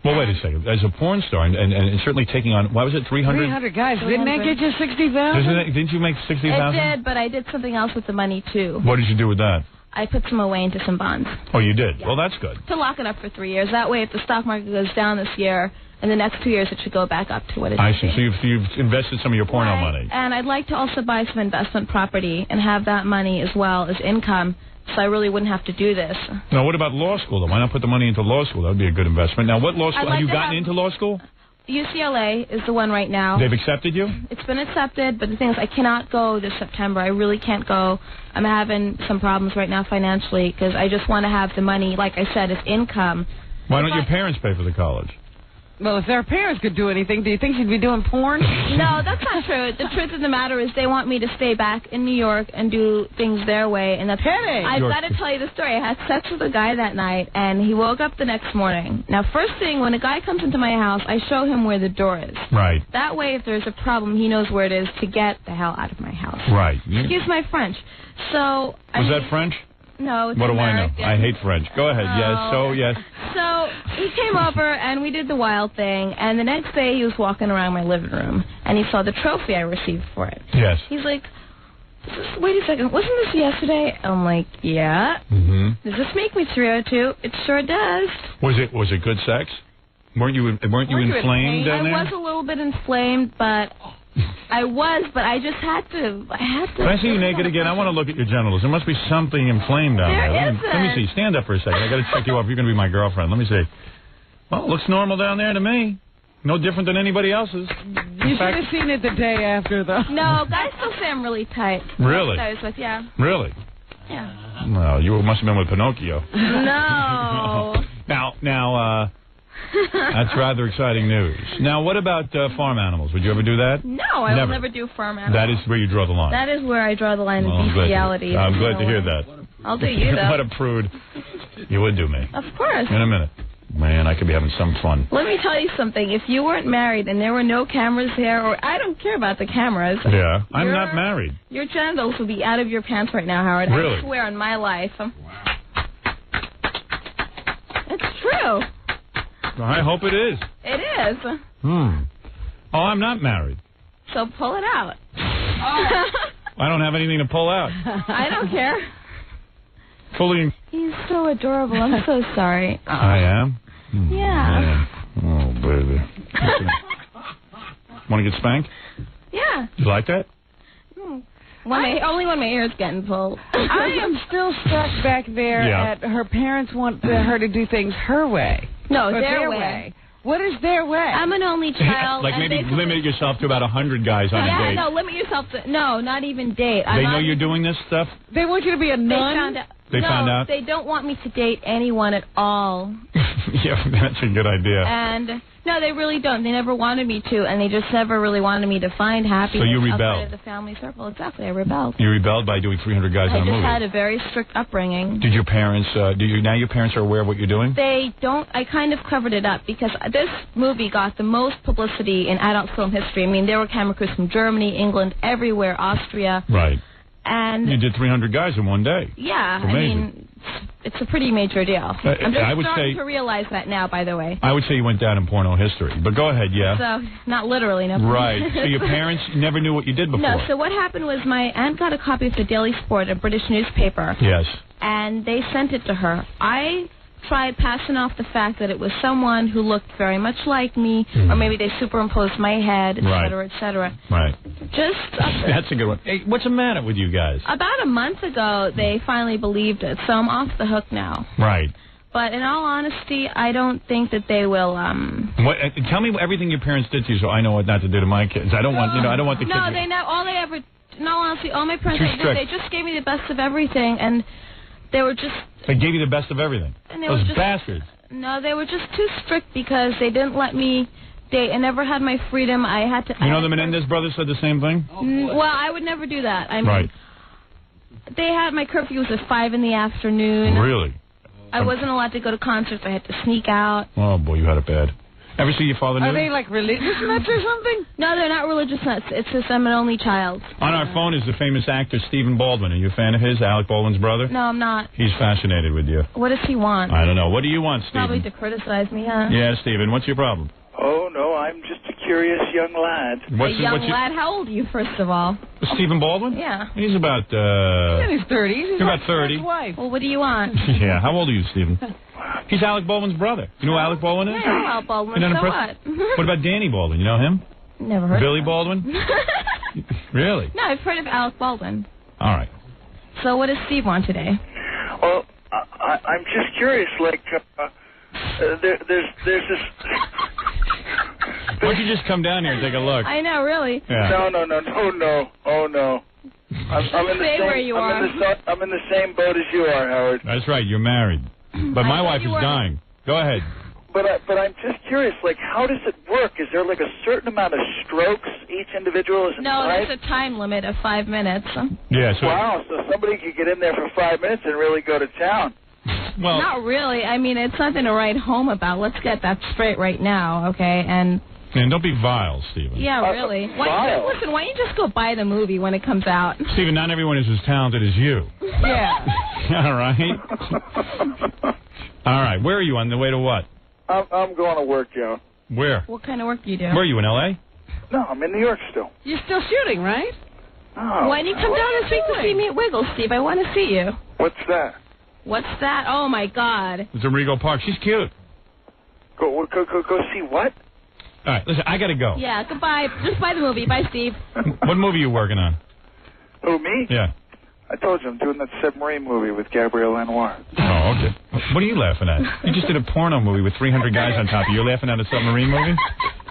Well, wait a second. As a porn star, and certainly taking on, what was it, 300? 300 guys. Didn't that get you 60,000? Didn't you make 60,000? It did, but I did something else with the money, too. What did you do with that? I put some away into some bonds. Oh, you did? Yeah. Well, that's good. To lock it up for 3 years. That way, if the stock market goes down this year, in the next 2 years, it should go back up to what it is. I see. So you've invested some of your porno money. And I'd like to also buy some investment property and have that money as well as income, so I really wouldn't have to do this. Now, what about law school, though? Why not put the money into law school? That would be a good investment. Now, what law school? Have you gotten into law school? UCLA is the one right now. They've accepted you? It's been accepted, but the thing is, I cannot go this September. I really can't go. I'm having some problems right now financially because I just want to have the money, like I said, as income. Why don't your parents pay for the college? Well, if their parents could do anything, do you think she'd be doing porn? No, that's not true. The truth of the matter is they want me to stay back in New York and do things their way. And that's I've got to tell you the story. I had sex with a guy that night, and he woke up the next morning. Now, first thing, when a guy comes into my house, I show him where the door is. Right. That way, if there's a problem, he knows where it is to get the hell out of my house. Right. Excuse my French. So... Was that French? No, it's what do American. I know? I hate French. Go ahead. Yes. So he came over and we did the wild thing. And the next day he was walking around my living room and he saw the trophy I received for it. Yes. He's like, wait a second, wasn't this yesterday? I'm like, yeah. Mm-hmm. Does this make me 302? It sure does. Was it good sex? Weren't you inflamed down there? I was a little bit inflamed, but I just had to. Can I see you naked again? I want to look at your genitals. There must be something inflamed down there. Let me see. Stand up for a second. I got to check you off. You're going to be my girlfriend. Let me see. Well, it looks normal down there to me. No different than anybody else's. You should have seen it the day after, though. No, guys still say I'm really tight. Really? I was with, yeah. Really? Yeah. Well, you must have been with Pinocchio. No. Now, that's rather exciting news. Now, what about farm animals? Would you ever do that? No, I will never do farm animals. That is where you draw the line. That is where I draw the line in bestiality. I'm glad to hear that. I'll do you, though. What a prude. You would do me. Of course. In a minute. Man, I could be having some fun. Let me tell you something. If you weren't married and there were no cameras there, or I don't care about the cameras. Yeah, I'm not married. Your genitals would be out of your pants right now, Howard. Really? I swear on my life. It's true. I hope it is. It is. Oh, I'm not married. So pull it out. I don't have anything to pull out. I don't care. Fully. He's so adorable. I'm so sorry. I am? Yeah. Oh, baby. Want to get spanked? Yeah. You like that? Only when my ear's getting pulled. I am still stuck back there at her parents want her to do things her way. No, or their way. What is their way? I'm an only child. Like and maybe limit yourself to about 100 guys on a yeah, date. no, limit yourself to no, not even date. They know you're doing this stuff? They want you to be a nun? They found out? They don't want me to date anyone at all. Yeah, that's a good idea. And no, they really don't. They never wanted me to, and they just never really wanted me to find happiness So you outside rebelled. of the family circle. Exactly, I rebelled. You rebelled by doing 300 guys on a I movie. just had a very strict upbringing. Did your parents, now your parents are aware of what you're doing? They don't. I kind of covered it up because this movie got the most publicity in adult film history. I mean, there were camera crews from Germany, England, everywhere, Austria. Right. And you did 300 guys in one day. yeah, Amazing. I mean, it's a pretty major deal. I'm just I would starting say- to realize that now, by the way. I would say you went down in porno history. But go ahead, yeah. So, not literally, no. Right. So your parents never knew what you did before? No, so what happened was my aunt got a copy of the Daily Sport, a British newspaper. Yes. And they sent it to her. I tried passing off the fact that it was someone who looked very much like me, or maybe they superimposed my head, et cetera, et cetera. Right. Just That's a good one. Hey, what's the matter with you guys? about a month ago, they finally believed it, so I'm off the hook now. Right. But in all honesty, I don't think that they will. What? Tell me everything your parents did to you, so I know what not to do to my kids. I don't want, I don't want the kids. No, they know. All they ever. No, honestly, all my parents Too did, strict. they just gave me the best of everything, and they were just. They gave you the best of everything. And they Those were just, bastards. No, they were just too strict because they didn't let me date. I never had my freedom. I had to. You know the Menendez brothers said the same thing? Well, I would never do that. I mean, Right. they had my curfew was at 5 in the afternoon. Really? I wasn't allowed to go to concerts. I had to sneak out. Oh, boy, you had it bad. Ever see your father Are nude? they like religious nuts or something? No, they're not religious nuts. It's just I'm an only child. On our phone is the famous actor Stephen Baldwin. Are you a fan of his, Alec Baldwin's brother? No, I'm not. He's fascinated with you. What does he want? I don't know. What do you want, Probably Stephen? to criticize me, huh? Yeah, Stephen, what's your problem? Oh, no, I'm just a curious young lad. A young lad. How old are you, first of all? Stephen Baldwin? Yeah. He's about, He's in his 30s. He's about like 30. his wife. Well, what do you want? Yeah, how old are you, Stephen? He's Alec Baldwin's brother. You know who Alec Baldwin is? Yeah, Al Baldwin. You're not So impressed? what? What about Danny Baldwin? You know him? Never heard Billy of him. Baldwin? Really? No, I've heard of Alec Baldwin. All right. So what does Steve want today? Well, I'm just curious, like, there's this... Why don't you just come down here and take a look? I know, really. Yeah. No. Oh, no. I'm in the Stay same, where you are. I'm in the same boat as you are, Howard. That's right, you're married. But my wife is dying. Go ahead. But I'm just curious, like, how does it work? Is there, like, a certain amount of strokes each individual is No, inside? there's a time limit of 5 minutes. Yeah, so... Wow, so somebody could get in there for 5 minutes and really go to town. Well, Not really. I mean, it's nothing to write home about. Let's get that straight right now, okay? And don't be vile, Stephen. yeah, really. vile? Listen, why don't you just go buy the movie when it comes out? Stephen, not everyone is as talented as you. Yeah. All right? All right, where are you? On the way to what? I'm going to work, Joe. Where? What kind of work do you do? Where are you, in L.A.? No, I'm in New York still. You're still shooting, right? Oh. Why don't you come down this week to see me at Wiggles, Steve? I want to see you. What's that? What's that? Oh, my God. It's in Regal Park. She's cute. Go see what? All right, listen, I got to go. Yeah, goodbye. Just buy the movie. Bye, Steve. What movie are you working on? Who, me? Yeah. I told you I'm doing that submarine movie with Gabrielle Lenoir. Oh, okay. What are you laughing at? You just did a porno movie with 300 guys on top of you. You're laughing at a submarine movie?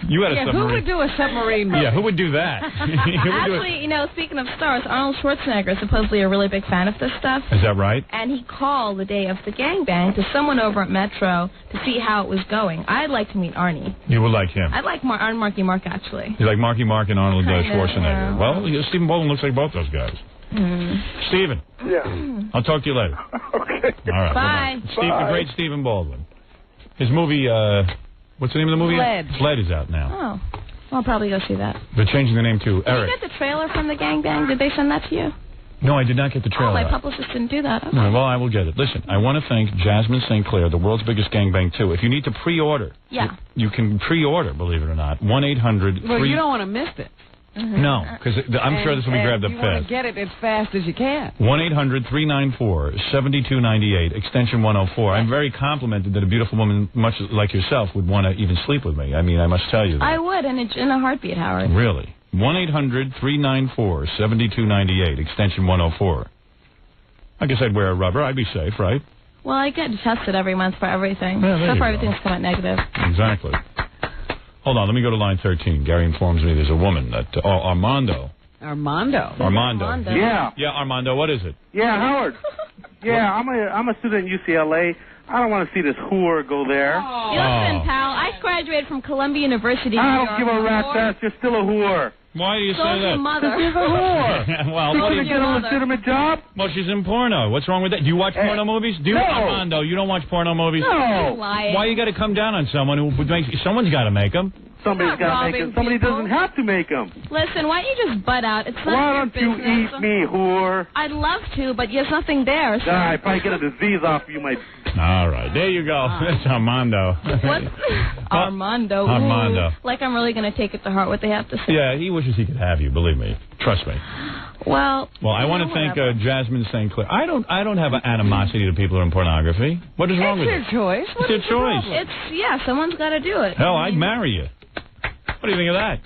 You had a Yeah, submarine. who would do a submarine movie? Yeah, who would do that? Who would do it? Actually, you know, speaking of stars, Arnold Schwarzenegger is supposedly a really big fan of this stuff. Is that right? And he called the day of the gangbang to someone over at Metro to see how it was going. I'd like to meet Arnie. You would like him. I'd like Marky Mark, actually. You like Marky Mark and Arnold Kinda, Schwarzenegger. yeah. Well, Stephen Baldwin looks like both those guys. Stephen, Yeah. I'll talk to you later. Okay. All right. Bye. The great Stephen Baldwin. His movie, what's the name of the movie? Fled. Fled is out now. Oh. I'll probably go see that. They're changing the name to Did Eric. you get the trailer from the gangbang? Did they send that to you? No, I did not get the trailer. Oh, my publicist didn't do that. Okay. No, well, I will get it. Listen, I want to thank Jasmine St. Clair, the world's biggest gangbang, too. If you need to pre-order, Yeah. you can pre-order, believe it or not. 1-800... Well, you don't want to miss it. No, because I'm sure this will be grabbed up you want fast. to get it as fast as you can. 1-800-394-7298, extension 104. I'm very complimented that a beautiful woman much like yourself would want to even sleep with me. I mean, I must tell you that. I would, and it's in a heartbeat, Howard. Really? 1-800-394-7298, extension 104. I guess I'd wear a rubber. I'd be safe, right? Well, I get tested every month for everything. Yeah, there So you far, go. everything's come out negative. Exactly. Hold on, let me go to line 13. Gary informs me there's a woman that... Armando. Armando. Yeah. Yeah, Armando, what is it? Yeah, Howard. Yeah, I'm a student at UCLA. I don't want to see this whore go there. Listen, pal, I graduated from Columbia University. I don't give a rat's ass. You're still a whore. Why do you So say is that? your mother. She's a whore. Well, She's what do going to you... get a legitimate job? Well, she's in porno. What's wrong with that? Do you watch porno movies? Do you, No. Armando, you don't watch porno movies? No. You're lying. Why you got to come down on someone who would make... Someone's got to make them. Somebody's got to make them. Somebody doesn't have to make them. Listen, why don't you just butt out? It's not Why your don't you business. eat me, whore? I'd love to, but there's nothing there. So. I probably get a disease off you, my... All right, there you go. That's Armando. What? Armando. Armando. Ooh. Like I'm really going to take it to heart what they have to say. Yeah, he wishes he could have you. Believe me. Trust me. Well, I want to thank Jasmine St. Clair. I don't have an animosity to people who are in pornography. What is wrong with It's it? your choice. It's your choice. Someone's got to do it. Hell, I'd marry you. What do you think of that?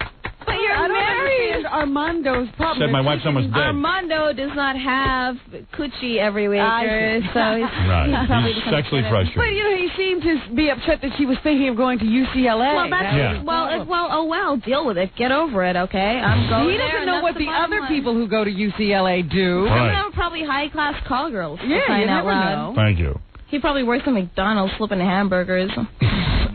But you're I don't married. understand Armando's problem. Said my wife's almost dead. Armando does not have coochie every week, so he's Right. probably He's just gonna sexually get it. frustrated. But he seemed to be upset that she was thinking of going to UCLA. Well, that's deal with it. Get over it, okay? I'm going He there, doesn't and know that's what the the bottom other line. people who go to UCLA do. Some of them are probably high-class call girls. Yeah, to you find out never loud. know. Thank you. He probably works at McDonald's flipping hamburgers.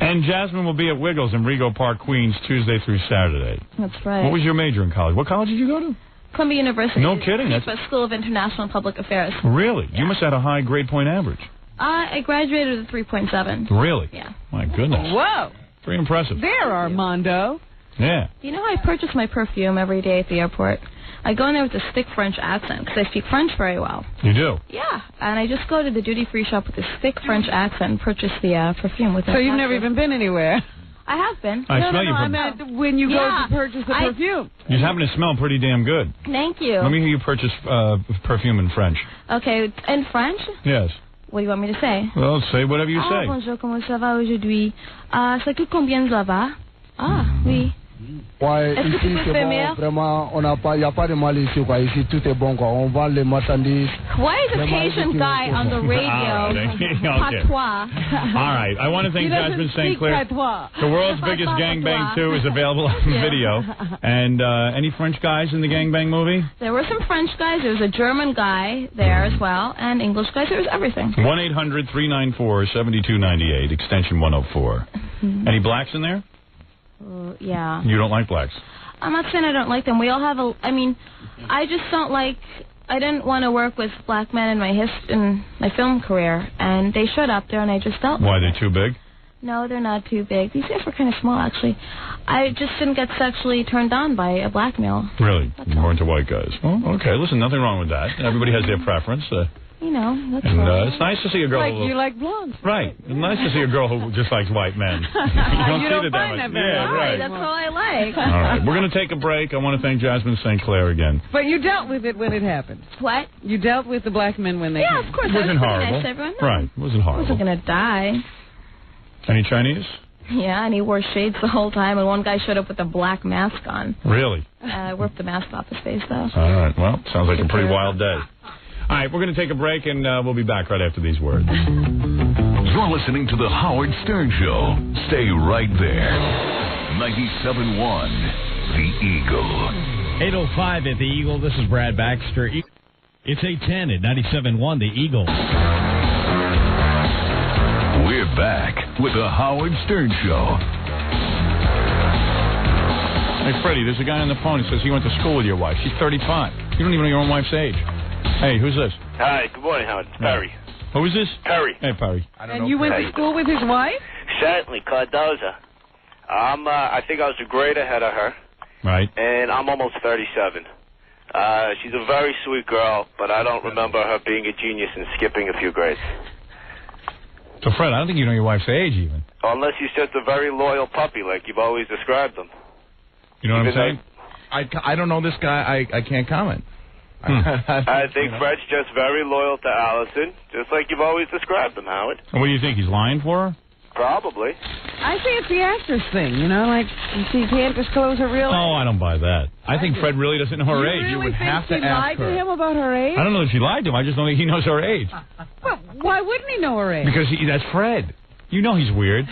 And Jasmine will be at Wiggles in Rego Park, Queens, Tuesday through Saturday. That's right. What was your major in college? What college did you go to? Columbia University. No kidding. That's School of International Public Affairs. Really? You must have had a high grade point average. I graduated with a 3.7. Really? Yeah. My goodness. Whoa. Very impressive. There, Armando. Yeah. You know, I purchase my perfume every day at the airport. I go in there with a thick French accent because I speak French very well. You do? Yeah, and I just go to the duty-free shop with this thick French accent and purchase the perfume with it. So you've never even been anywhere? I have been. I smell you I from... meant when you go to purchase the perfume. You happen to smell pretty damn good. Thank you. Let me hear you purchase perfume in French. Okay, in French? Yes. What do you want me to say? Well, say whatever you say. Bonjour, comment ça va aujourd'hui? Ça coûte combien ça va? Oui. Ouais, Est-ce que tu ici peux c'est faire bon, meilleur? vraiment, on n'a pas, il n'y a pas de mal ici, quoi. Ici tout est bon, quoi. On vend les marchandises. Why is a Les patient guy on the radio? Okay. Patois. All right. I want to thank He doesn't Jasmine St. speak Clair. patois. The world's biggest gangbang 2 is available on video. And any French guys in the gangbang movie? There were some French guys. There was a German guy there as well, and English guys. There was everything. 1-800-394-7298, extension 104. Any blacks in there? Yeah. You don't like blacks? I'm not saying I don't like them. We all have I just don't like. I didn't want to work with black men in my film career, and they showed up there, and I just felt. Why, they too big? No, they're not too big. These guys were kind of small, actually. I just didn't get sexually turned on by a black male. Really? You weren't into white guys? Well, okay. Listen, nothing wrong with that. Everybody has their preference. You know, that's And all. it's nice to see a girl Like who... you like blondes. Right. It's nice to see a girl who just likes white men. you don't You see don't that find much. that very Yeah, often. right. That's all I like. All right. We're going to take a break. I want to thank Jasmine St. Clair again. But you dealt with it when it happened. What? You dealt with the black men when they Yeah, came. of course. It wasn't I was pretty horrible. nice to everyone. No, Right. It wasn't I horrible. wasn't going to die. Any Chinese? Yeah, and he wore shades the whole time, and one guy showed up with a black mask on. Really? I ripped the mask off his face, though. All right. Well, sounds like a pretty wild day. All right. We're going to take a break, and we'll be back right after these words. You're listening to The Howard Stern Show. Stay right there. 97.1 The Eagle. 8:05 at the Eagle. This is Brad Baxter. It's 8:10 at 97.1 The Eagle. We're back with The Howard Stern Show. Hey, Freddie, there's a guy on the phone who says he went to school with your wife. She's 35. You don't even know your own wife's age. Hey, who's this? Hi, good morning, Howard. It's Perry. Who is this? Perry. Hey, Perry. And you went to school with his wife? Certainly, Cardoza. I think I was a grade ahead of her, Right. and I'm almost 37. She's a very sweet girl, but I don't remember her being a genius and skipping a few grades. So, Fred, I don't think you know your wife's age even. Unless she's just a very loyal puppy, like you've always described them. You know what I'm saying? I don't know this guy. I can't comment. I think Fred's just very loyal to Allison, just like you've always described them, Howard. And what do you think? He's lying for her? Probably. I think it's the actress thing, you know, like she can't disclose her real age. Oh, I don't buy that. I think Fred really doesn't know her You age. really You would think have to she ask lied her. to him about her age? I don't know if she lied to him. I just don't think he knows her age. Well, why wouldn't he know her age? Because that's Fred. You know he's weird.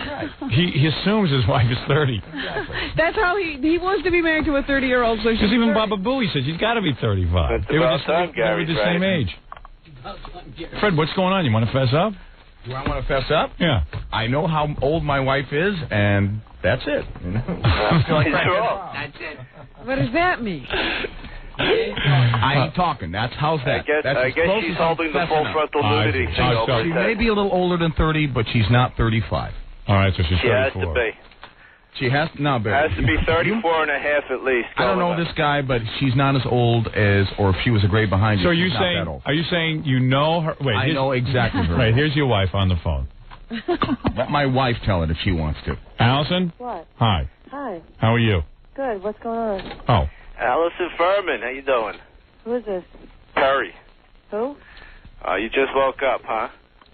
He assumes his wife is 30. Exactly. That's how he wants to be married to a 30-year-old. So Because even Baba Booey says she's got to be 35. That's They were about the time, same, Gary's they were the right. same age. Fred, what's going on? You want to fess up? Do I want to fess up? Yeah. I know how old my wife is, and that's it. You know? That's it. What does that mean? I ain't talking. How's that? I guess she's holding the full frontal nudity. She may be a little older than 30, but she's not 35. All right, so she's She has 34. to be. She has to be 34 and a half at least. I don't know this guy, but she's not as old as, or if she was a grade behind you. So she's not that old. are you saying you know her? Wait, I know exactly her. Right, here's your wife on the phone. Let my wife tell it if she wants to. Allison? What? Hi. Hi. How are you? Good. What's going on? Oh. Allison Furman, how you doing? Who is this? Perry. Who? You just woke up, huh?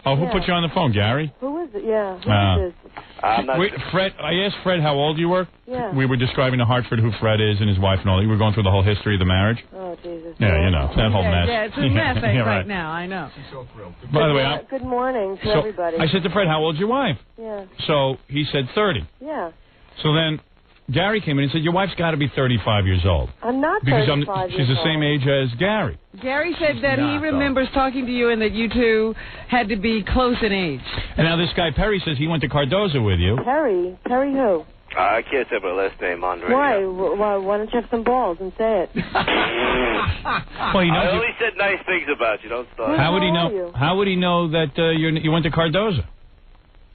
Oh, who put you on the phone, Gary? Who is it? Yeah. Who is this? I'm not Wait, Fred, I asked Fred how old you were. Yeah. We were describing to Hartford who Fred is and his wife and all. You were going through the whole history of the marriage. Oh, Jesus. Yeah, you know, that whole mess. Yeah, it's a mess Yeah, right now. I know. She's so thrilled. By the way, Good morning to everybody. I said to Fred, how old's your wife? Yeah. So he said 30. Yeah. So then Gary came in and said, your wife's got to be 35 years old. I'm not Because 35 she's years the same age as Gary. Gary said that he not, remembers talking to you and that you two had to be close in age. And now this guy Perry says he went to Cardozo with you. Perry? Perry who? I can't say my last name on radio. Why don't you have some balls and say it? Well, he knows I only said nice things about you. Don't start. How would he know? How would he know that you went to Cardozo?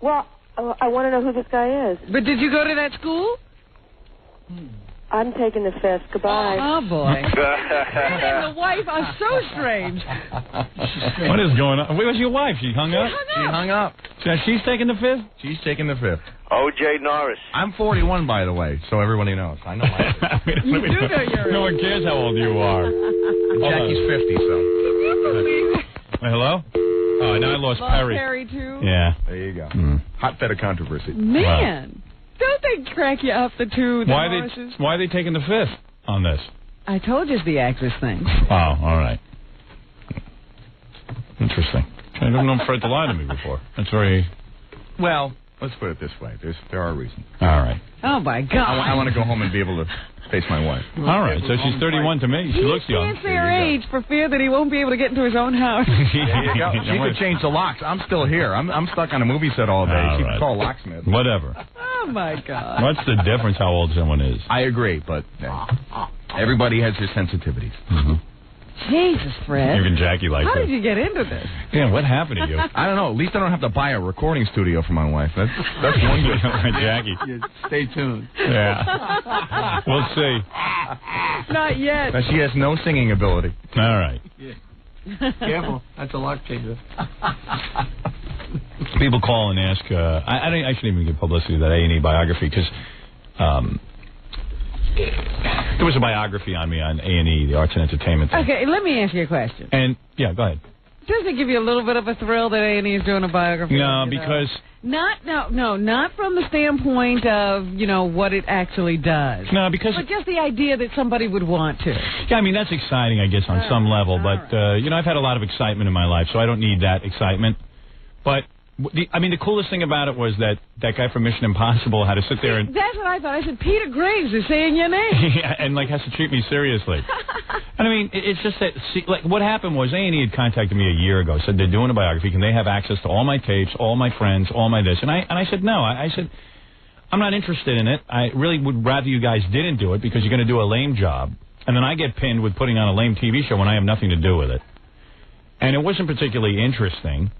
Well, I want to know who this guy is. But did you go to that school? I'm taking the fifth. Goodbye. Oh, boy. Fred and the wife are so strange. What is going on? Where was your wife? She hung up? She hung up. So she's taking the fifth? She's taking the fifth. O.J. Norris. I'm 41, by the way, so everybody knows. I know my age. You do know your No one cares how old you are. Jackie's 50, so. Wait, hello? Oh, now I lost Perry. Perry, too? Yeah. There you go. Hotbed of controversy. Man. Don't they crack you up, the two, the Norrises? Why are they taking the fifth on this? I told you it's the actress thing. Oh, all right. Interesting. I never known Fred to lie to me before. That's very... Well, let's put it this way. There are reasons. All right. Oh, my God. I want to go home and be able to face my wife. All right, so she's 31 to me. She looks young. He can't say her age for fear that he won't be able to get into his own house. There you go. She could change the locks. I'm still here. I'm stuck on a movie set all day. All She right. could call a locksmith. Whatever. Oh, my God. What's the difference how old someone is? I agree, but everybody has their sensitivities. Mm-hmm. Jesus, Fred. Even Jackie likes How it. did you get into this? Yeah, what happened to you? I don't know. At least I don't have to buy a recording studio for my wife. That's one good thing. Jackie. Stay tuned. Yeah. We'll see. Not yet. Now, she has no singing ability. All right. Careful. That's a lock changer. People call and ask. I shouldn't even give publicity to that A&E biography because there was a biography on me on A&E, the Arts and Entertainment thing. Okay, let me ask you a question. And, yeah, go ahead. Does it give you a little bit of a thrill that A&E is doing a biography? No, because... Not from the standpoint of, what it actually does. No, because... But just the idea that somebody would want to. Yeah, I mean, that's exciting, I guess, on some level. But, I've had a lot of excitement in my life, so I don't need that excitement. But... the coolest thing about it was that guy from Mission Impossible had to sit there and... That's what I thought. I said, Peter Graves is saying your name. Yeah, and, has to treat me seriously. And, I mean, it's just that... what happened was A&E had contacted me a year ago, said they're doing a biography. Can they have access to all my tapes, all my friends, all my this? And I said, no. I said, I'm not interested in it. I really would rather you guys didn't do it because you're going to do a lame job. And then I get pinned with putting on a lame TV show when I have nothing to do with it. And it wasn't particularly interesting.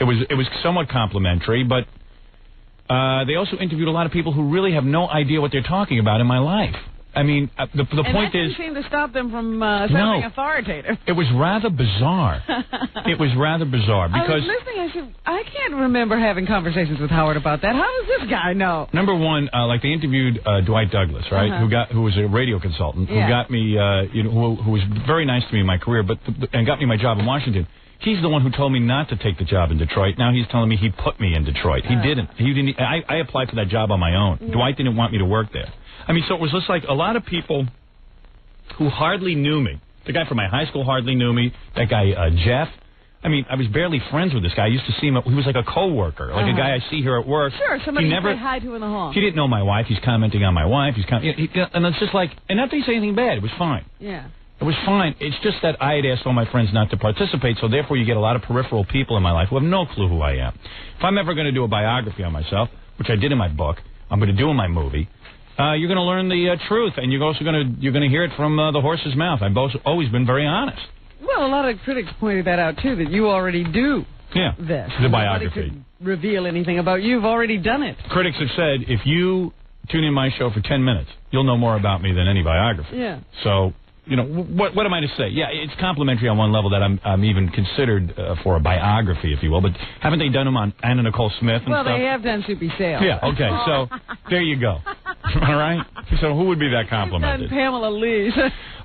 It was somewhat complimentary, but they also interviewed a lot of people who really have no idea what they're talking about in my life. I mean, the point is... And that didn't seem to stop them from sounding authoritative. It was rather bizarre. It was rather bizarre because... I was listening, I said, I can't remember having conversations with Howard about that. How does this guy know? Number one, they interviewed Dwight Douglas, right, who was a radio consultant, who got me, who was very nice to me in my career, and got me my job in Washington. He's the one who told me not to take the job in Detroit. Now he's telling me he put me in Detroit. He didn't. I applied for that job on my own. Dwight didn't want me to work there. I mean, so it was just like a lot of people who hardly knew me. The guy from my high school hardly knew me. That guy, Jeff, I mean, I was barely friends with this guy. I used to see him. He was like a coworker, like a guy I see here at work. Sure, somebody he you never say hi to in the hall. He didn't know my wife. He's commenting on my wife. And it's just like, and not that he said anything bad. It was fine. Yeah. It was fine. It's just that I had asked all my friends not to participate, so therefore you get a lot of peripheral people in my life who have no clue who I am. If I'm ever going to do a biography on myself, which I did in my book, I'm going to do in my movie, you're going to learn the truth, and you're also going to hear it from the horse's mouth. I've always been very honest. Well, a lot of critics pointed that out, too, that you already do this. The biography. Nobody could reveal anything about you. You've already done it. Critics have said, if you tune in my show for 10 minutes, you'll know more about me than any biography. Yeah. So, you know, what am I to say? Yeah, it's complimentary on one level that I'm even considered for a biography, if you will. But haven't they done them on Anna Nicole Smith and well, stuff? they have done Soupy Sales. Yeah, okay. So, there you go. All right? So who would be that complimented? Done Pamela Lee.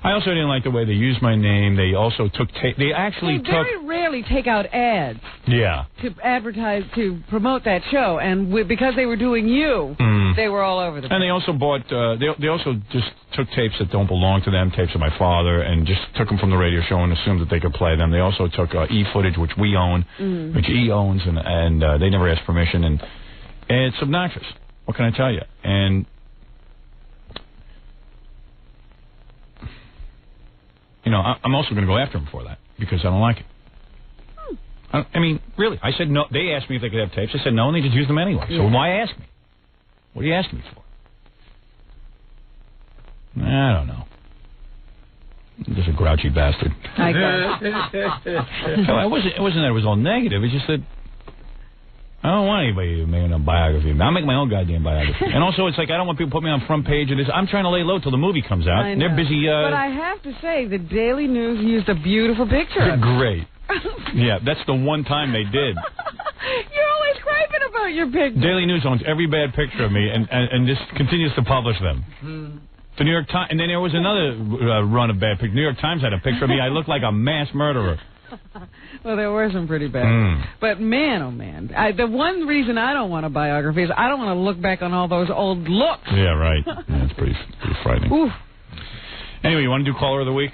I also didn't like the way they used my name. They also took... They very rarely take out ads. Yeah. To advertise, to promote that show. And because they were doing you, they were all over the place. And they also bought... They also just took tapes that don't belong to them, tapes of my father, and just took them from the radio show and assumed that they could play them. They also took E-footage, which we own, which E owns, and they never asked permission. And it's obnoxious. What can I tell you? And... You know, I'm also going to go after them for that because I don't like it. I mean, really, I said no. They asked me if they could have tapes. I said no, and they just used them anyway. So why ask me? What are you asking me for? I don't know. Just a grouchy bastard. I got it wasn't that it was all negative. It's just that I don't want anybody making a biography. I'll make my own goddamn biography. And also, it's like I don't want people to put me on front page of this. I'm trying to lay low till the movie comes out. And they're busy. But I have to say, the Daily News used a beautiful picture. They're great. Yeah, that's the one time they did. You're always griping about your picture. Daily News owns every bad picture of me and just continues to publish them. The New York Times, and then there was another run of bad pictures. New York Times had a picture of me. I looked like a mass murderer. Well, there were some pretty bad. But man, oh man, the one reason I don't want a biography is I don't want to look back on all those old looks. Yeah, right. Yeah, it's pretty frightening. Oof. Anyway, you want to do Caller of the Week?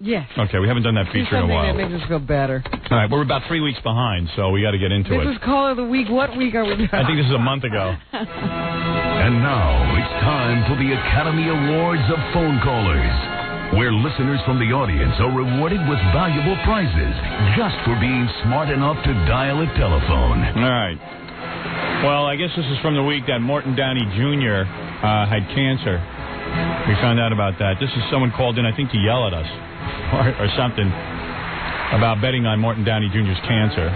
Yes. Okay, we haven't done that feature in a while. That makes us feel better. All right, we're about 3 weeks behind, so we got to get into it. This is Caller of the Week. What week are we doing? I think this is a month ago. And now it's time for the Academy Awards of Phone Callers, where listeners from the audience are rewarded with valuable prizes just for being smart enough to dial a telephone. All right. Well, I guess this is from the week that Morton Downey Jr. Had cancer. We found out about that. This is someone called in, I think, to yell at us or something about betting on Morton Downey Jr.'s cancer.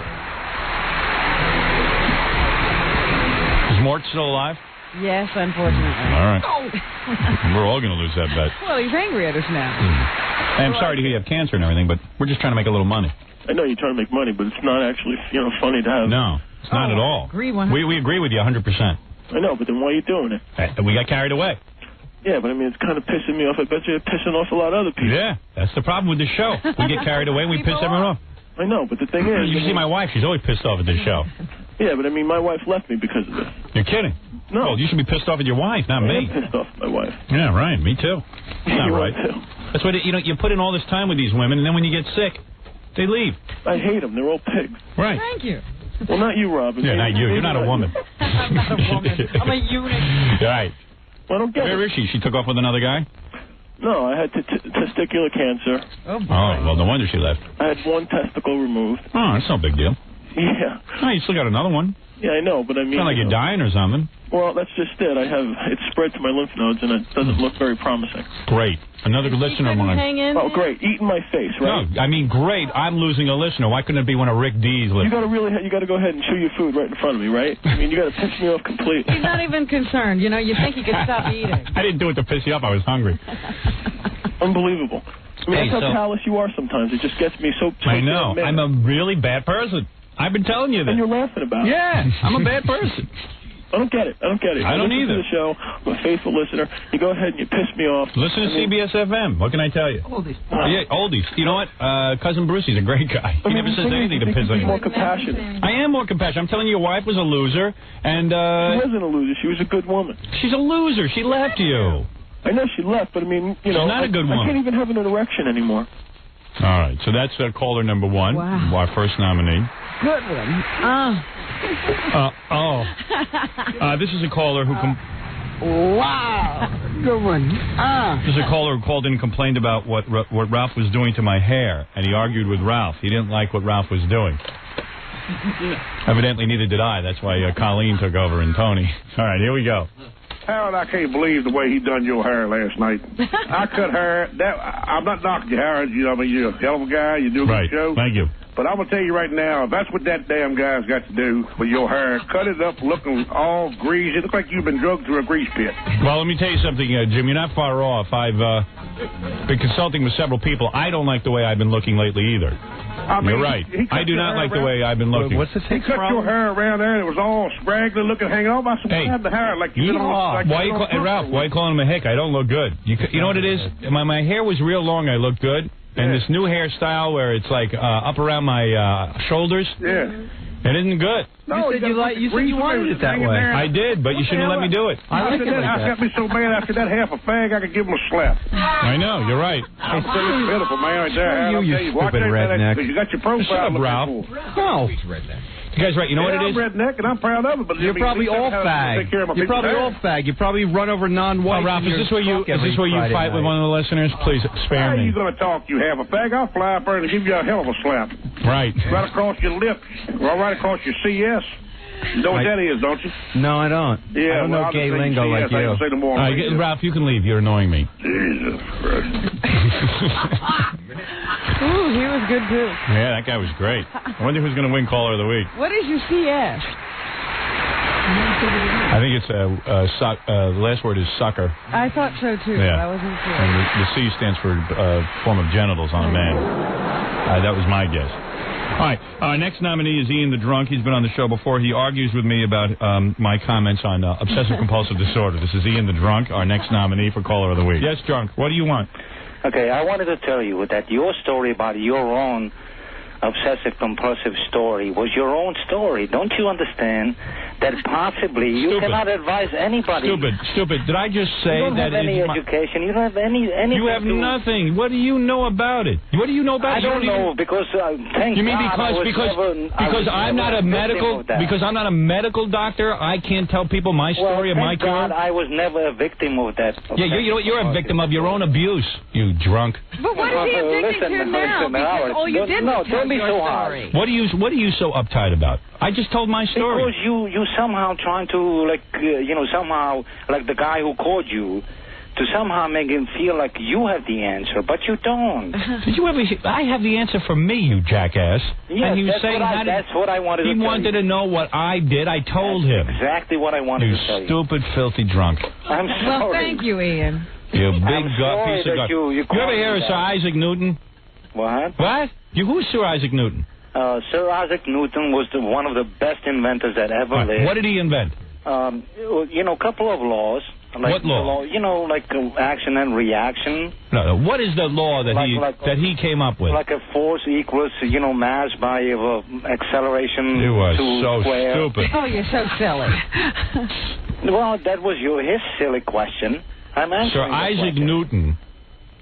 Is Mort still alive? Yes, unfortunately. All right. We're all going to lose that bet. Well, he's angry at us now. I'm sorry to hear you have cancer and everything, but we're just trying to make a little money. I know you're trying to make money, but it's not actually, funny to have. No, it's not at all. Agree we agree with you 100%. I know, but then why are you doing it? We got carried away. Yeah, but I mean, it's kind of pissing me off. I bet you're pissing off a lot of other people. Yeah, that's the problem with this show. We get carried away, we piss everyone off. I know, but the thing is... You see my wife, she's always pissed off at this show. Yeah, but I mean, my wife left me because of this. You're kidding. No. Well, you should be pissed off at your wife, not me. I'm pissed off at my wife. Yeah, right, me too. Not right. Too. That's what, you put in all this time with these women, and then when you get sick, they leave. I hate them. They're all pigs. Right. Thank you. Well, not you, Robin. Yeah, not you. You're not a woman. I'm not a woman. I'm a unit. Right. Well, I don't get Where is she? She took off with another guy? No, I had testicular cancer. Oh, boy. Oh, well, no wonder she left. I had one testicle removed. Oh, that's no big deal. Yeah. Oh, you still got another one. Yeah, I know, but I mean... It's not like you're dying or something. Well, that's just it. It's spread to my lymph nodes, and it doesn't look very promising. Great. Another listener of mine. Oh, great. Eat in my face, right? No, I mean, great. I'm losing a listener. Why couldn't it be one of Rick D's listeners? You got to go ahead and chew your food right in front of me, right? I mean, you got to piss me off completely. He's not even concerned. You think he could stop eating. I didn't do it to piss you up. I was hungry. Unbelievable. I mean, that's how callous you are sometimes. It just gets me so... I know. I'm a really bad person. I've been telling you that. And you're laughing about it. Yeah, I'm a bad person. I don't get it. I don't either. To the show. I'm a faithful listener. You go ahead and you piss me off. Listen to CBS FM. What can I tell you? Oldies. Yeah, oldies. You know what? Cousin Brucey's a great guy. He never says anything to piss anyone. More compassionate. I am more compassionate. I'm telling you, your wife was a loser, and she wasn't a loser. She was a good woman. She's a loser. She left you. I know she left, but I mean, she's not a good woman. I can't even have an erection anymore. All right, so that's caller number one, our first nominee. Good one. This is a caller who... Wow. Good one. This is a caller who called in and complained about what Ralph was doing to my hair, and he argued with Ralph. He didn't like what Ralph was doing. Evidently, neither did I. That's why Colleen took over and Tony. All right, here we go. Harold, I can't believe the way he done your hair last night. I cut hair. I'm not knocking you, Harold. You're a hell of a guy. You do a good show. Thank you. But I'm going to tell you right now, if that's what that damn guy's got to do with your hair, cut it up looking all greasy. It looks like you've been drugged through a grease pit. Well, let me tell you something, Jim. You're not far off. I've been consulting with several people. I don't like the way I've been looking lately either. You're right. I do not like the way I've been looking. What's the take from? He cut your hair around there, and it was all scraggly looking, hanging off. I had the hair like you Ralph, why are you calling him a hick? I don't look good. You know what it is? My hair was real long. I looked good. And this new hairstyle where it's like up around my shoulders. Yeah. It isn't good. No, you said you wanted it that way. I did, but you shouldn't have let me do it. I got me so mad after that half a fag, I could give him a slap. I know, you're right. It's pitiful, man. Right there. You stupid redneck. You got your profile. Shut up, Ralph. No. You guys right. You know what it is? I'm redneck, and I'm proud of it. But you're probably all fag. You're probably all fag. You probably run over non-white. Ralph, is this where you fight with one of the listeners? Please spare me. How are you going to talk? You have a fag. I'll fly up there and give you a hell of a slap. Right. Right across your lip, or right across your CS. You know what that is, don't you? No, I don't. Yeah, I don't know gay lingo like you. All right, Ralph, you can leave. You're annoying me. Jesus Christ. Ooh, he was good, too. Yeah, that guy was great. I wonder who's going to win Caller of the Week. What is your CS? I think it's the last word is sucker. I thought so, too, but I wasn't sure. And the C stands for form of genitals on a man. That was my guess. All right, our next nominee is Ian the Drunk. He's been on the show before. He argues with me about my comments on obsessive-compulsive disorder. This is Ian the Drunk, our next nominee for Caller of the Week. Yes, Drunk, what do you want? Okay, I wanted to tell you that your story about your own obsessive-compulsive story was your own story. Don't you understand that possibly you cannot advise anybody? Stupid. Did I just say that you don't have any education? You don't have any. You have nothing. What do you know about it? What do you know about it? I don't know because thank you mean God because I'm not a medical doctor? I can't tell people my story and my cure. God, I was never a victim of that. Yeah, you're a victim of your own abuse. You drunk. But what is he addicted to now? Because all you did was tell me so hard. What are you so uptight about? I just told my story. Because you somehow trying to somehow like the guy who called you to somehow make him feel like you have the answer, but you don't. Did you ever? I have the answer for me, you jackass. Yes, and he was saying that's what I wanted to tell you. He wanted to know what I did. I told him. Exactly what I wanted to tell you. You stupid, filthy drunk. I'm sorry. Well, thank you, Ian. You big piece of garbage. You ever hear of Sir Isaac Newton? What? What? Who's Sir Isaac Newton? Sir Isaac Newton was one of the best inventors that ever lived. What did he invent? A couple of laws. Like what law? Like action and reaction. No. What is the law that he came up with? Like a force equals, mass by acceleration. You are so square. stupid. Oh, you're so silly. Well, that was his silly question. I'm answering Sir Isaac Newton.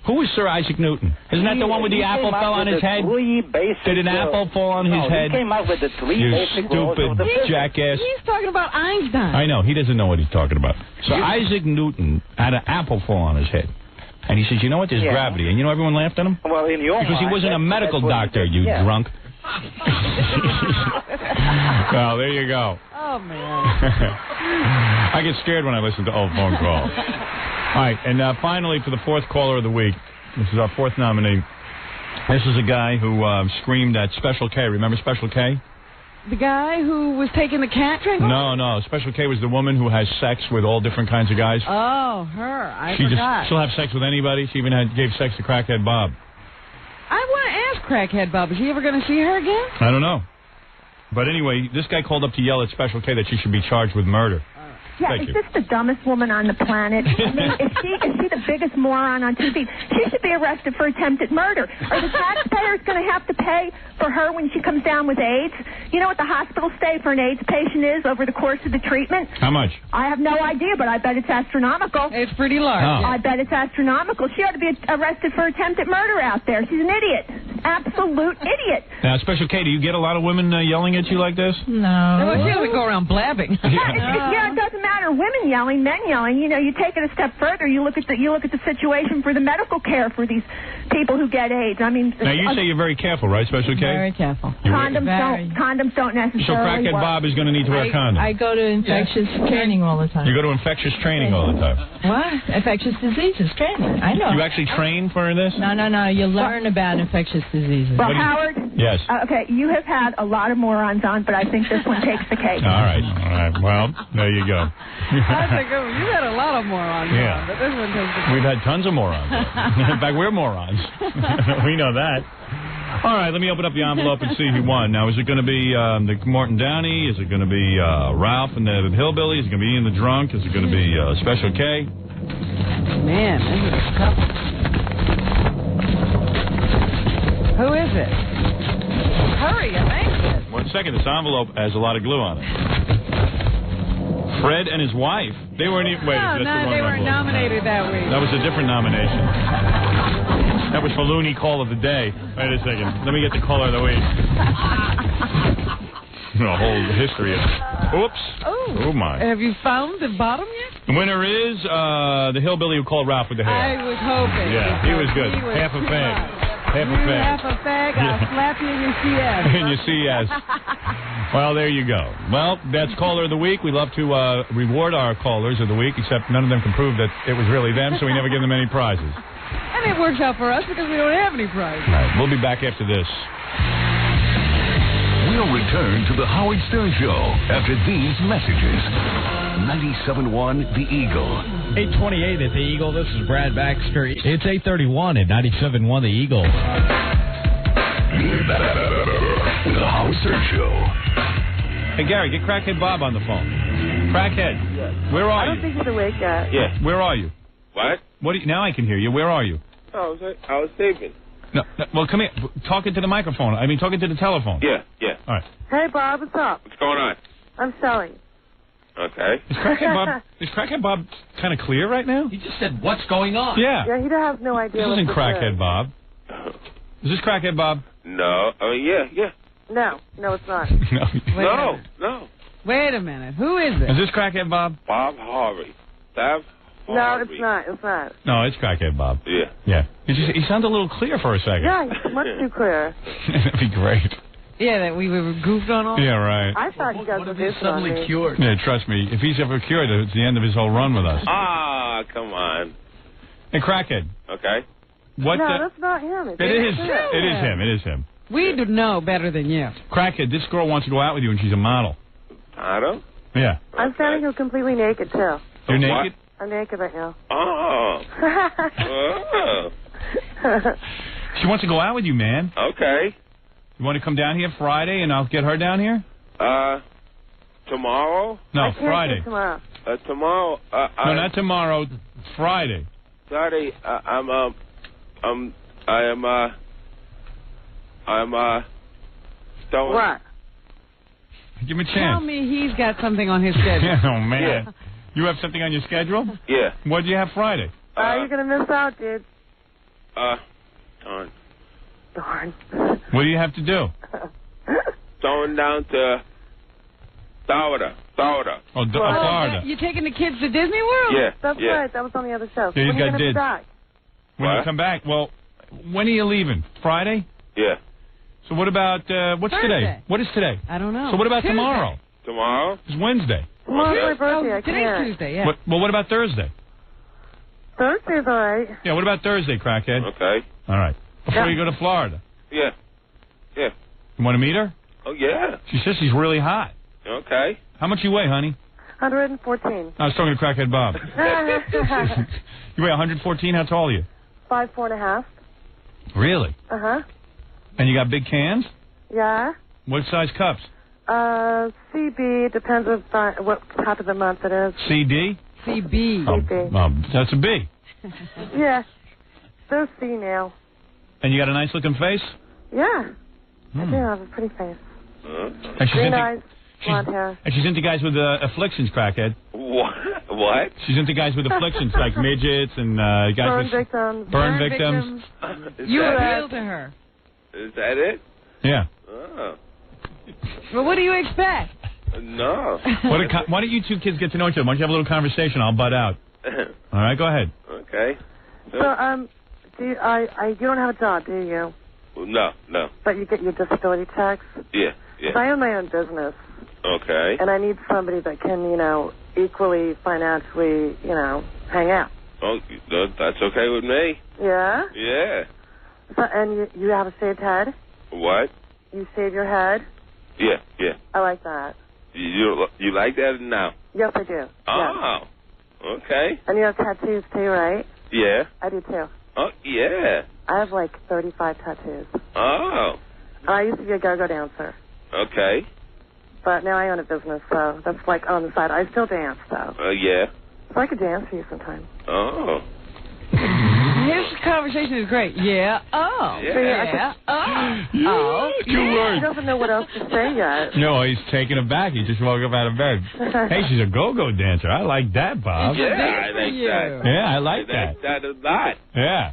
Who is Sir Isaac Newton? Isn't that the one with the apple fell on his head? Did an apple fall on his head? He came up with the three basic laws of the stupid jackass. He's talking about Einstein. I know. He doesn't know what he's talking about. So Isaac Newton had an apple fall on his head. And he says, you know what? There's gravity. And you know everyone laughed at him? Well, in your because he wasn't a medical doctor, you drunk. Well, there you go. Oh, man. I get scared when I listen to old phone calls. All right, and finally, for the fourth Caller of the Week, this is our fourth nominee. This is a guy who screamed at Special K. Remember Special K? The guy who was taking the cat drink? No. Special K was the woman who has sex with all different kinds of guys. Oh, her. I forgot. She'll have sex with anybody. She even gave sex to Crackhead Bob. I want to ask Crackhead Bob, is he ever going to see her again? I don't know. But anyway, this guy called up to yell at Special K that she should be charged with murder. Yeah, is this the dumbest woman on the planet? I mean, is she the biggest moron on TV? She should be arrested for attempted murder. Are the taxpayers going to have to pay for her when she comes down with AIDS? You know what the hospital stay for an AIDS patient is over the course of the treatment? How much? I have no idea, but I bet it's astronomical. It's pretty large. I bet it's astronomical. She ought to be arrested for attempted murder out there. She's an idiot. absolute idiot. Now, Special K, do you get a lot of women yelling at you like this? No. Well, she doesn't go around blabbing. Yeah, it doesn't matter. Women yelling, men yelling. You know, you take it a step further. You look at the situation for the medical care for these people who get AIDS. I mean, now you say you're very careful, right, Special K? Very careful. Condoms don't necessarily So Crackhead work. Bob is going to need to wear a condom. I go to infectious training all the time. You go to infectious training all the time. What? Infectious diseases training. I know. You actually train for this? No. You learn about infectious diseases. Well, Howard. Yes. Okay, you have had a lot of morons on, but I think this one takes the cake. All right. Well, there you go. I think you had a lot of morons on, but this one takes the cake. We've had tons of morons. In fact, we're morons. We know that. All right, let me open up the envelope and see who won. Now, is it going to be the Morton Downey? Is it going to be Ralph and the Hillbilly? Is it going to be Ian the Drunk? Is it going to be Special K? Man, this is tough. Who is it? Hurry, I think. 1 second. This envelope has a lot of glue on it. Fred and his wife. They weren't even. Wait, No, they weren't nominated that week. That was a different nomination. That was for Looney Call of the Day. Wait a second. Let me get the Caller of the Week. A whole history of it. Oops. Oh, my. Have you found the bottom yet? The winner is the Hillbilly who called Ralph with the hair. I was hoping. Yeah, he was good. Half a fag. Half a fag. Half a fag, I'll slap you in your CS. In your CS. Well, there you go. Well, that's Caller of the Week. We love to reward our Callers of the Week, except none of them can prove that it was really them, so we never give them any prizes. And it works out for us because we don't have any prizes. All right, we'll be back after this. We'll return to the Howard Stern Show after these messages. 97.1 The Eagle. 8:28 at The Eagle. This is Brad Baxter. It's 8:31 at 97.1 The Eagle. The Howard Stern Show. Hey, Gary, get Crackhead Bob on the phone. Crackhead, where are you? I don't think he's awake yet. Yeah. Where are you? What? Now I can hear you. Where are you? Oh, I was sleeping. No, well, come here. Talk into the microphone. I mean, talk into the telephone. Yeah. All right. Hey, Bob, what's up? What's going on? I'm selling. Okay. Is Crackhead Bob kind of clear right now? He just said, what's going on? Yeah. Yeah, he has no idea. This isn't Crackhead Bob. Is this Crackhead Bob? No. Yeah. No, it's not. No. Wait a minute. Who is it? Is this Crackhead Bob? Bob Harvey. No, it's not. No, it's Crackhead Bob. Yeah. He sounded a little clear for a second. Yeah, he's much too clear. That'd be great. Yeah, that we were goofed on all. Yeah, right. I thought you guys were goofing on me. Cured? Yeah, trust me. If he's ever cured, it's the end of his whole run with us. Ah, come on. Hey, Crackhead. Okay. What? No, that's not him. It is him. We do know better than you. Crackhead, this girl wants to go out with you, and she's a model. Model? Yeah. I'm standing here completely naked, too. You're naked? I'm naked right now. Oh. She wants to go out with you, man. Okay. You want to come down here Friday, and I'll get her down here? Tomorrow? No, Friday. Tomorrow. Tomorrow. No, not tomorrow. Friday. Friday. What? Give him a chance. Tell me he's got something on his schedule. Oh, man. Yeah. You have something on your schedule? Yeah. What do you have Friday? You're going to miss out, dude. Darn. What do you have to do? Going down to Florida. Oh, Florida. You taking the kids to Disney World? Yeah. That's right. That was on the other show. Yeah, you when are you got going to be did. back? When you come back? Well, when are you leaving? Friday? Yeah. So what about, what's Thursday. today? What is today? I don't know. So what about Tuesday. tomorrow? Tomorrow? It's Wednesday. Tomorrow's my birthday. I Today's can't. Tuesday, yeah. Well, what about Thursday? Thursday's all right. Yeah, what about Thursday, Crackhead? Okay. All right. Before you go to Florida. Yeah. You want to meet her? Oh, yeah. She says she's really hot. Okay. How much you weigh, honey? 114. I was talking to Crackhead Bob. You weigh 114? How tall are you? 5'4.5". Really? Uh-huh. And you got big cans? Yeah. What size cups? CB, depends on what type of the month it is. CD? CB. CB. That's a B. Yeah. They're C now. And you got a nice looking face? Yeah. I do have a pretty face. And Green eyes, blonde hair. And she's into guys with afflictions, Crackhead. What? She's into guys with afflictions, like midgets and guys Burn with... victims. Burn victims. You appeal to her. Is that it? Yeah. Oh. Well, what do you expect? No. Why don't you two kids get to know each other? Why don't you have a little conversation? I'll butt out. All right, go ahead. Okay. So, you don't have a job, do you? No. But you get your disability checks? Yeah. 'Cause I own my own business. Okay. And I need somebody that can, equally financially, hang out. Oh, that's okay with me. Yeah? Yeah. So, and you have a shaved head? What? You shave your head? Yeah. I like that. You like that now? Yes, I do. Oh. Yes. Okay. And you have tattoos too, right? Yeah. I do too. Oh, yeah. I have like 35 tattoos. Oh. I used to be a go-go dancer. Okay. But now I own a business, so that's like on the side. I still dance, though. Yeah. So I could dance for you sometime. Oh. His conversation is great. Yeah. Oh. Yeah. Oh. Two words. He doesn't know what else to say yet. No, he's taken aback. He just woke up out of bed. Hey, she's a go-go dancer. I like that, Bob. Yeah, I like that. Yeah, I like that. I like that a lot. Yeah.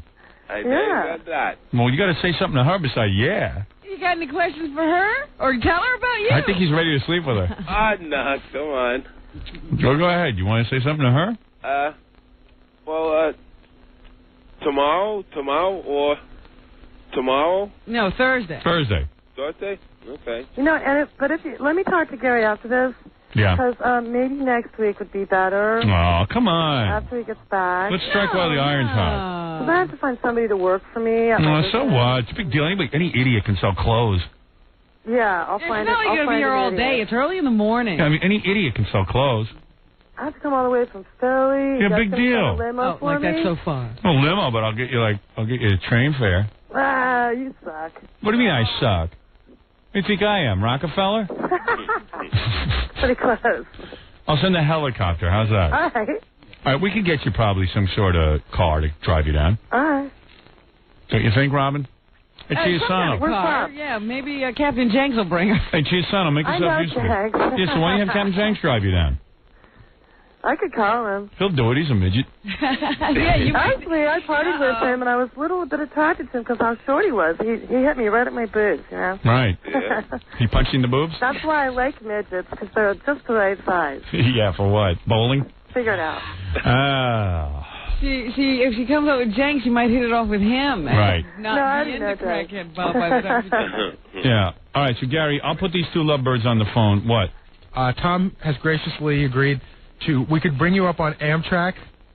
I like that. Well, you got to say something to her besides yeah. You got any questions for her? Or tell her about you? I think he's ready to sleep with her. No, come on. Go ahead. You want to say something to her? Tomorrow? No, Thursday. Thursday. Okay. Let me talk to Gary after this. Yeah. Because maybe next week would be better. Oh, come on. After he gets back. Let's strike while the iron's hot. Because I have to find somebody to work for me. So what? It's a big deal. Any idiot can sell clothes. Yeah, I'll find it. It's not like you're going to be here all day. It's early in the morning. Yeah, I mean, any idiot can sell clothes. I have to come all the way from Philly. Yeah, big deal. Limo for me? That's so far. No limo, but I'll get you a train fare. You suck. What do you mean I suck? What do you think I am, Rockefeller? Pretty close. I'll send a helicopter. How's that? All right. All right, we could get you probably some sort of car to drive you down. All right. Don't you think, Robin? Hey, Chiasano. Yeah, maybe Captain Jenks will bring her. Hey, Chiasano, make yourself useful. Yeah, so why don't you have Captain Jenks drive you down? I could call him. He'll do it. He's a midget. Actually, I partied with him, and I was a little bit attracted to him because how short he was. He hit me right at my boobs, Right. Yeah. He punched you in the boobs? That's why I like midgets, because they're just the right size. Yeah, for what? Bowling? Figure it out. If she comes up with Jenks, she might hit it off with him. Right. Not be into crackhead Bob by the time she does it. Yeah. All right, so Gary, I'll put these two lovebirds on the phone. What? Tom has graciously agreed we could bring you up on Amtrak,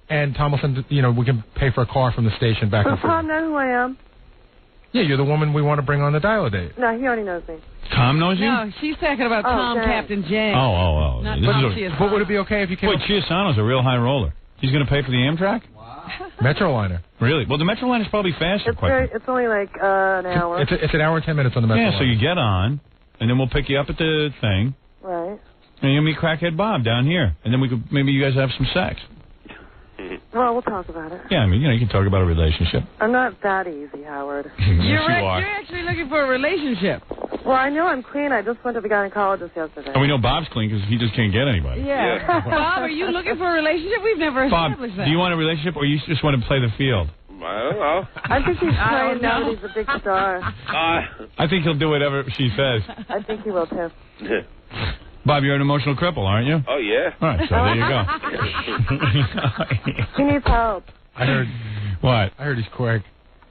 and Tom will send, we can pay for a car from the station back and Does forth. Tom know who I am? Yeah, you're the woman we want to bring on the dial-a-date. No, he already knows me. Tom knows you? No, she's talking about Tom, Jenks. Captain Jenks. Oh. Not This Tom is Chiasano. But would it be okay if you came Wait, Chiasano's a real high roller. He's going to pay for the Amtrak? Metroliner. Really? Well, the Metroliner's probably faster. It's only like an hour. It's an hour and 10 minutes on the Metroliner. Yeah, so you get on, and then we'll pick you up at the thing. Right. And you'll meet Crackhead Bob down here. And then maybe you guys have some sex. Well, we'll talk about it. Yeah, I mean, you can talk about a relationship. I'm not that easy, Howard. You're actually looking for a relationship. Well, I know I'm clean. I just went to the gynecologist yesterday. And we know Bob's clean because he just can't get anybody. Yeah. Bob, are you looking for a relationship? We've never established that. Do you want a relationship or you just want to play the field? I don't know. I think he's trying now that he's a big star. I think he'll do whatever she says. I think he will, too. Bob, you're an emotional cripple, aren't you? Oh, yeah. All right, so there you go. He needs help. I heard. What? I heard he's quick.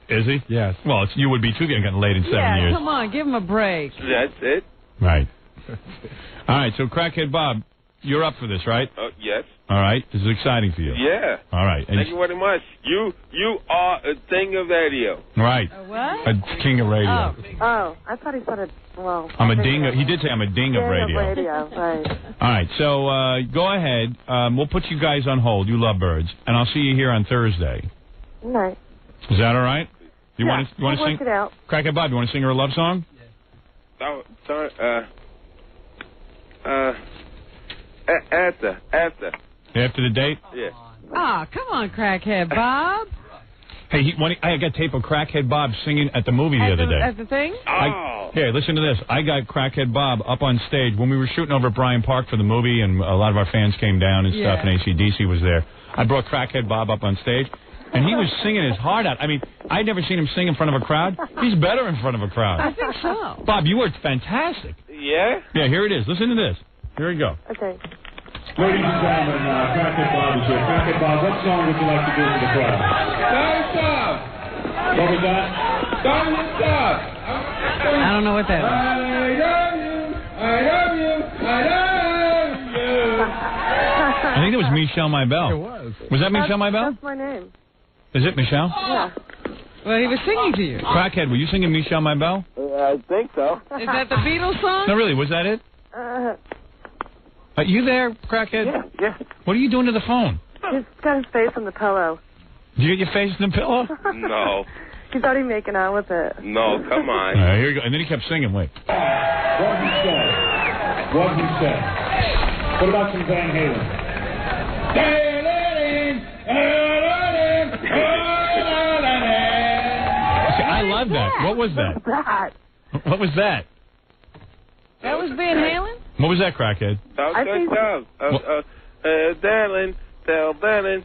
Is he? Yes. Well, you would be too, getting laid in 7 years. Come on, give him a break. That's it. Right. All right, so Crackhead Bob, you're up for this, right? Yes. All right. This is exciting for you. Yeah. All right. Thank you very much. You are a thing of radio. Right. A what? A king of radio. Oh, I thought he said I'm a ding. He did say I'm a ding of radio. Right. All right. So go ahead. We'll put you guys on hold, you lovebirds, and I'll see you here on Thursday. All right. Is that all right? You want to we'll sing? work it out. Crackhead Bob, you want to sing her a love song? Oh, sorry. After the date? Yeah. Come on, Crackhead Bob. Hey, I got tape of Crackhead Bob singing at the movie the other day. At the thing? Here, listen to this. I got Crackhead Bob up on stage when we were shooting over at Bryant Park for the movie, and a lot of our fans came down and stuff, and AC/DC was there. I brought Crackhead Bob up on stage, And he was singing his heart out. I mean, I'd never seen him sing in front of a crowd. He's better in front of a crowd. I think so. Bob, you were fantastic. Yeah? Yeah, here it is. Listen to this. Here we go. Okay. Ladies and gentlemen, Crackhead Bob is here. Crackhead Bob, what song would you like to do for the crowd? Don't stop. What was that? Don't stop. I don't know what that is. I love you. I love you. I love you. I think it was Michelle Maybell. It was. Was that Michelle Maybell? That's my name. Is it Michelle? Yeah. Well, he was singing to you. Crackhead, were you singing Michelle Maybell? I think so. Is that the Beatles song? No, really, was that it? Are you there, Crackhead? Yeah. What are you doing to the phone? He's got his face on the pillow. Did you get your face in the pillow? No. He's already making out with it. No, come on. All right, here we go. And then he kept singing. Wait. What he said. What he said. What about some Van Halen? See, I love that. What was that? What was that? That was Van Halen? What was that, Crackhead? Darling, tell darling.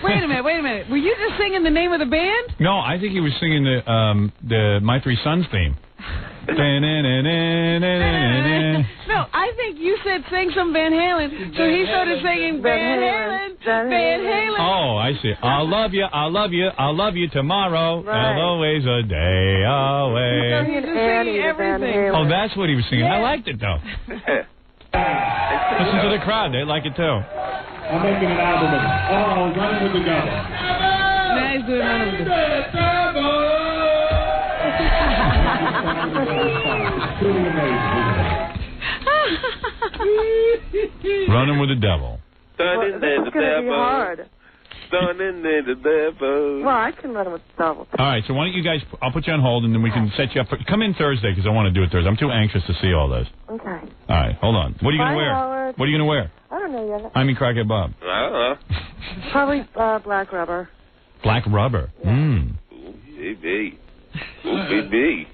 Wait a minute. Were you just singing the name of the band? No, I think he was singing the My Three Sons theme. No, I think you said sing some Van Halen, so he started singing Van Halen. Oh, I see. I'll love you, I'll love you, I'll love you tomorrow, and always a day away. Everything. Oh, that's what he was singing. I liked it, though. Listen to the crowd. They like it, too. I'm making an album of Running with the Devil. Now he's doing Running with the Devil. It's truly amazing. Running with the Devil. This is going to be hard. Well, I can run with the devil. All right, so why don't you guys, I'll put you on hold, and then we can set you up. Come in Thursday, because I want to do it Thursday. I'm too anxious to see all this. Okay. All right, hold on. What are you going to wear? Howard. What are you going to wear? I don't know yet. I mean, Crackhead Bob. I don't know. Probably black rubber. Black rubber. Baby. Baby.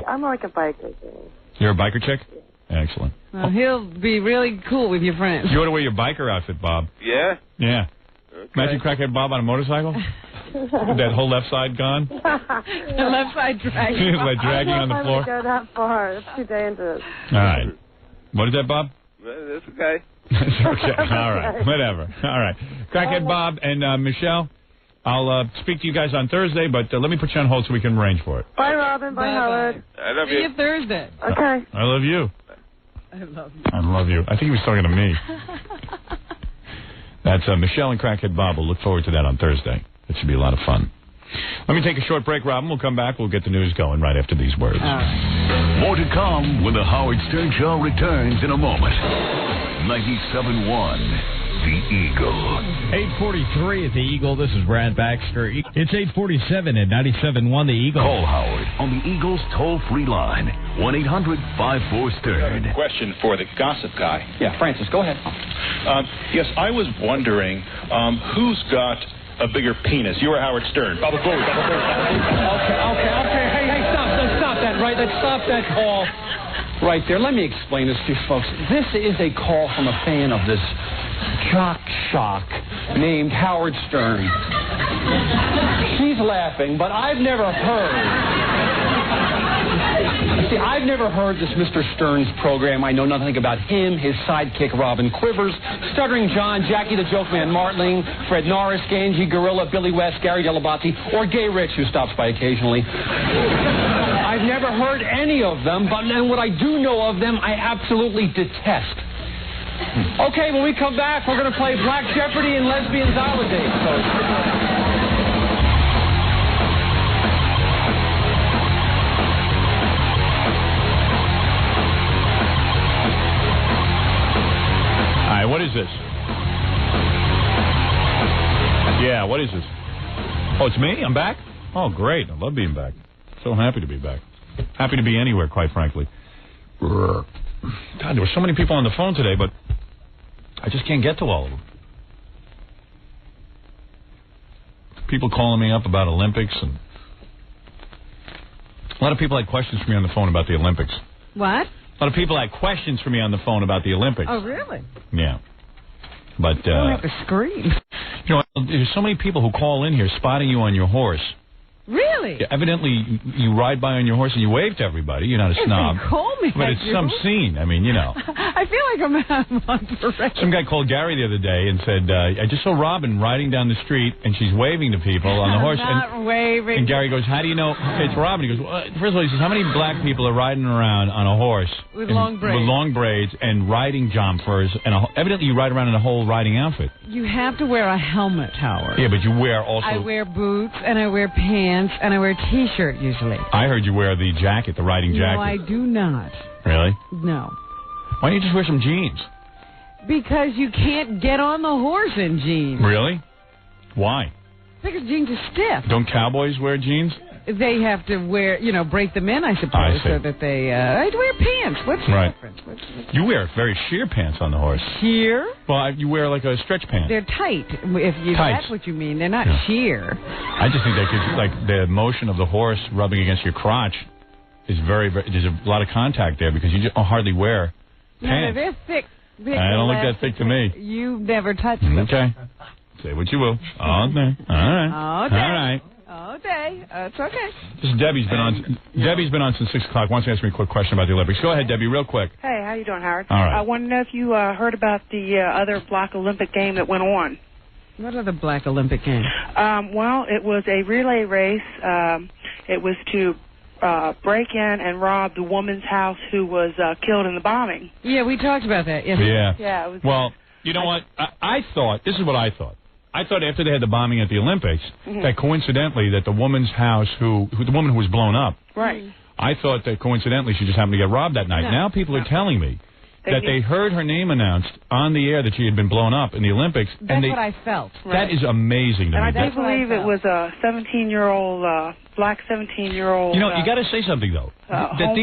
I'm like a biker. You're a biker chick? Excellent. Well, he'll be really cool with your friends. You ought to wear your biker outfit, Bob. Yeah? Yeah. Okay. Imagine Crackhead Bob on a motorcycle. With that whole left side gone. The left side dragging. Like dragging on the floor. I don't go that far. It's too dangerous. All right. What is that, Bob? That's okay. That's okay. All right. Whatever. All right. Crackhead Bob and Michelle, I'll speak to you guys on Thursday, but let me put you on hold so we can arrange for it. Bye, Robin. Bye, Howard. I love you. See you Thursday. Okay. I love you. I love you. I love you. I think he was talking to me. That's Michelle and Crackhead Bob. We'll look forward to that on Thursday. It should be a lot of fun. Let me take a short break, Robin. We'll come back. We'll get the news going right after these words. More to come when the Howard Stern Show returns in a moment. 97.1, The Eagle. 8:43 at The Eagle. This is Brad Baxter. It's 8:47 at 97.1 The Eagle. Call Howard on the Eagle's toll-free line, 1-800-54-STERN. Question for the gossip guy. Yeah, Francis, go ahead. Yes, I was wondering who's got a bigger penis, you or Howard Stern? Baba Booey. Okay. Hey, stop that, right? Stop that call right there. Let me explain this to you folks. This is a call from a fan of this jock shock named Howard Stern. She's laughing, but I've never heard this Mr. Stern's program. I know nothing about him, his sidekick Robin Quivers, Stuttering John, Jackie the Joke Man Martling, Fred Norris, Ganji Gorilla, Billy West, Gary Delabate, or Gay Rich, who stops by occasionally. I've never heard any of them, but what I do know of them, I absolutely detest. Okay, when we come back, we're going to play Black Jeopardy and Lesbians Holiday. What is this? Yeah, what is this? Oh, it's me? I'm back? Oh, great. I love being back. So happy to be back. Happy to be anywhere, quite frankly. God, there were so many people on the phone today, but I just can't get to all of them. People calling me up about Olympics, and a lot of people had questions for me on the phone about the Olympics. What? A lot of people had questions for me on the phone about the Olympics. Oh, really? Yeah. But you don't have to scream. You know, there's so many people who call in here spotting you on your horse. Really? Yeah, evidently, you ride by on your horse and you wave to everybody. You're not a snob. They call me. But it's some scene. I mean, you know. I feel like I'm on parade. Some guy called Gary the other day and said, I just saw Robin riding down the street and she's waving to people on the horse. I'm not waving. And Gary goes, how do you know it's Robin? He goes, well, first of all, he says, how many black people are riding around on a horse with long braids? With long braids and riding jumpers. And evidently you ride around in a whole riding outfit. You have to wear a helmet, Howard. Yeah, but you wear also... I wear boots and I wear pants and I wear a T-shirt usually. I heard you wear the jacket, the riding jacket. No, I do not. Really? No. Why don't you just wear some jeans? Because you can't get on the horse in jeans. Really? Why? Because jeans are stiff. Don't cowboys wear jeans? They have to wear, break them in, I suppose, so that they... I'd wear pants. What's the difference? You wear very sheer pants on the horse. Sheer? Well, you wear like a stretch pant. They're tight, if that's what you mean. They're not sheer. I just think that the motion of the horse rubbing against your crotch is very, there's a lot of contact there because you just hardly wear pants. No, they're thick. I don't look that thick to me. You've never touched them. Okay. Say what you will. All day. All right. Okay. All right. All day. It's okay. This is Debbie's been on. Debbie's been on since 6 o'clock. Wants to ask me a quick question about the Olympics. Go ahead, Debbie, real quick. Hey, how you doing, Howard? All right. I want to know if you heard about the other Black Olympic game that went on. What other Black Olympic game? Well, it was a relay race. It was to break in and rob the woman's house who was killed in the bombing. Yeah, we talked about that. Yes. Yeah. Yeah. It was, well, you know what? I thought, this is what I thought. I thought after they had the bombing at the Olympics, that coincidentally that the woman's house, the woman who was blown up, right. I thought that coincidentally she just happened to get robbed that night. No. Now people are telling me that they heard her name announced on the air that she had been blown up in the Olympics. That's what I felt. That is amazing to me. And I do believe it was a 17-year-old, black 17-year-old. You know, you got to say something, though. That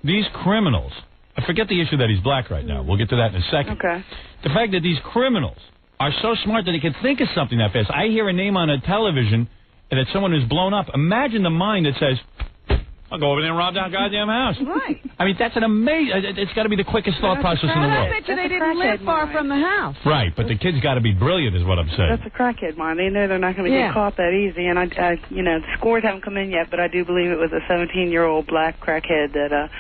these criminals, I forget the issue that he's black right now. We'll get to that in a second. Okay. The fact that these criminals are so smart that they can think of something that fast. I hear a name on a television that someone who's blown up. Imagine the mind that says, I'll go over there and rob that goddamn house. Right. I mean, that's an amazing... It's got to be the quickest thought process in the world. I bet you they didn't live far from the house. Right, but the kid's got to be brilliant is what I'm saying. That's a crackhead mind. They know they're not going to get caught that easy. And, the scores haven't come in yet, but I do believe it was a 17-year-old black crackhead that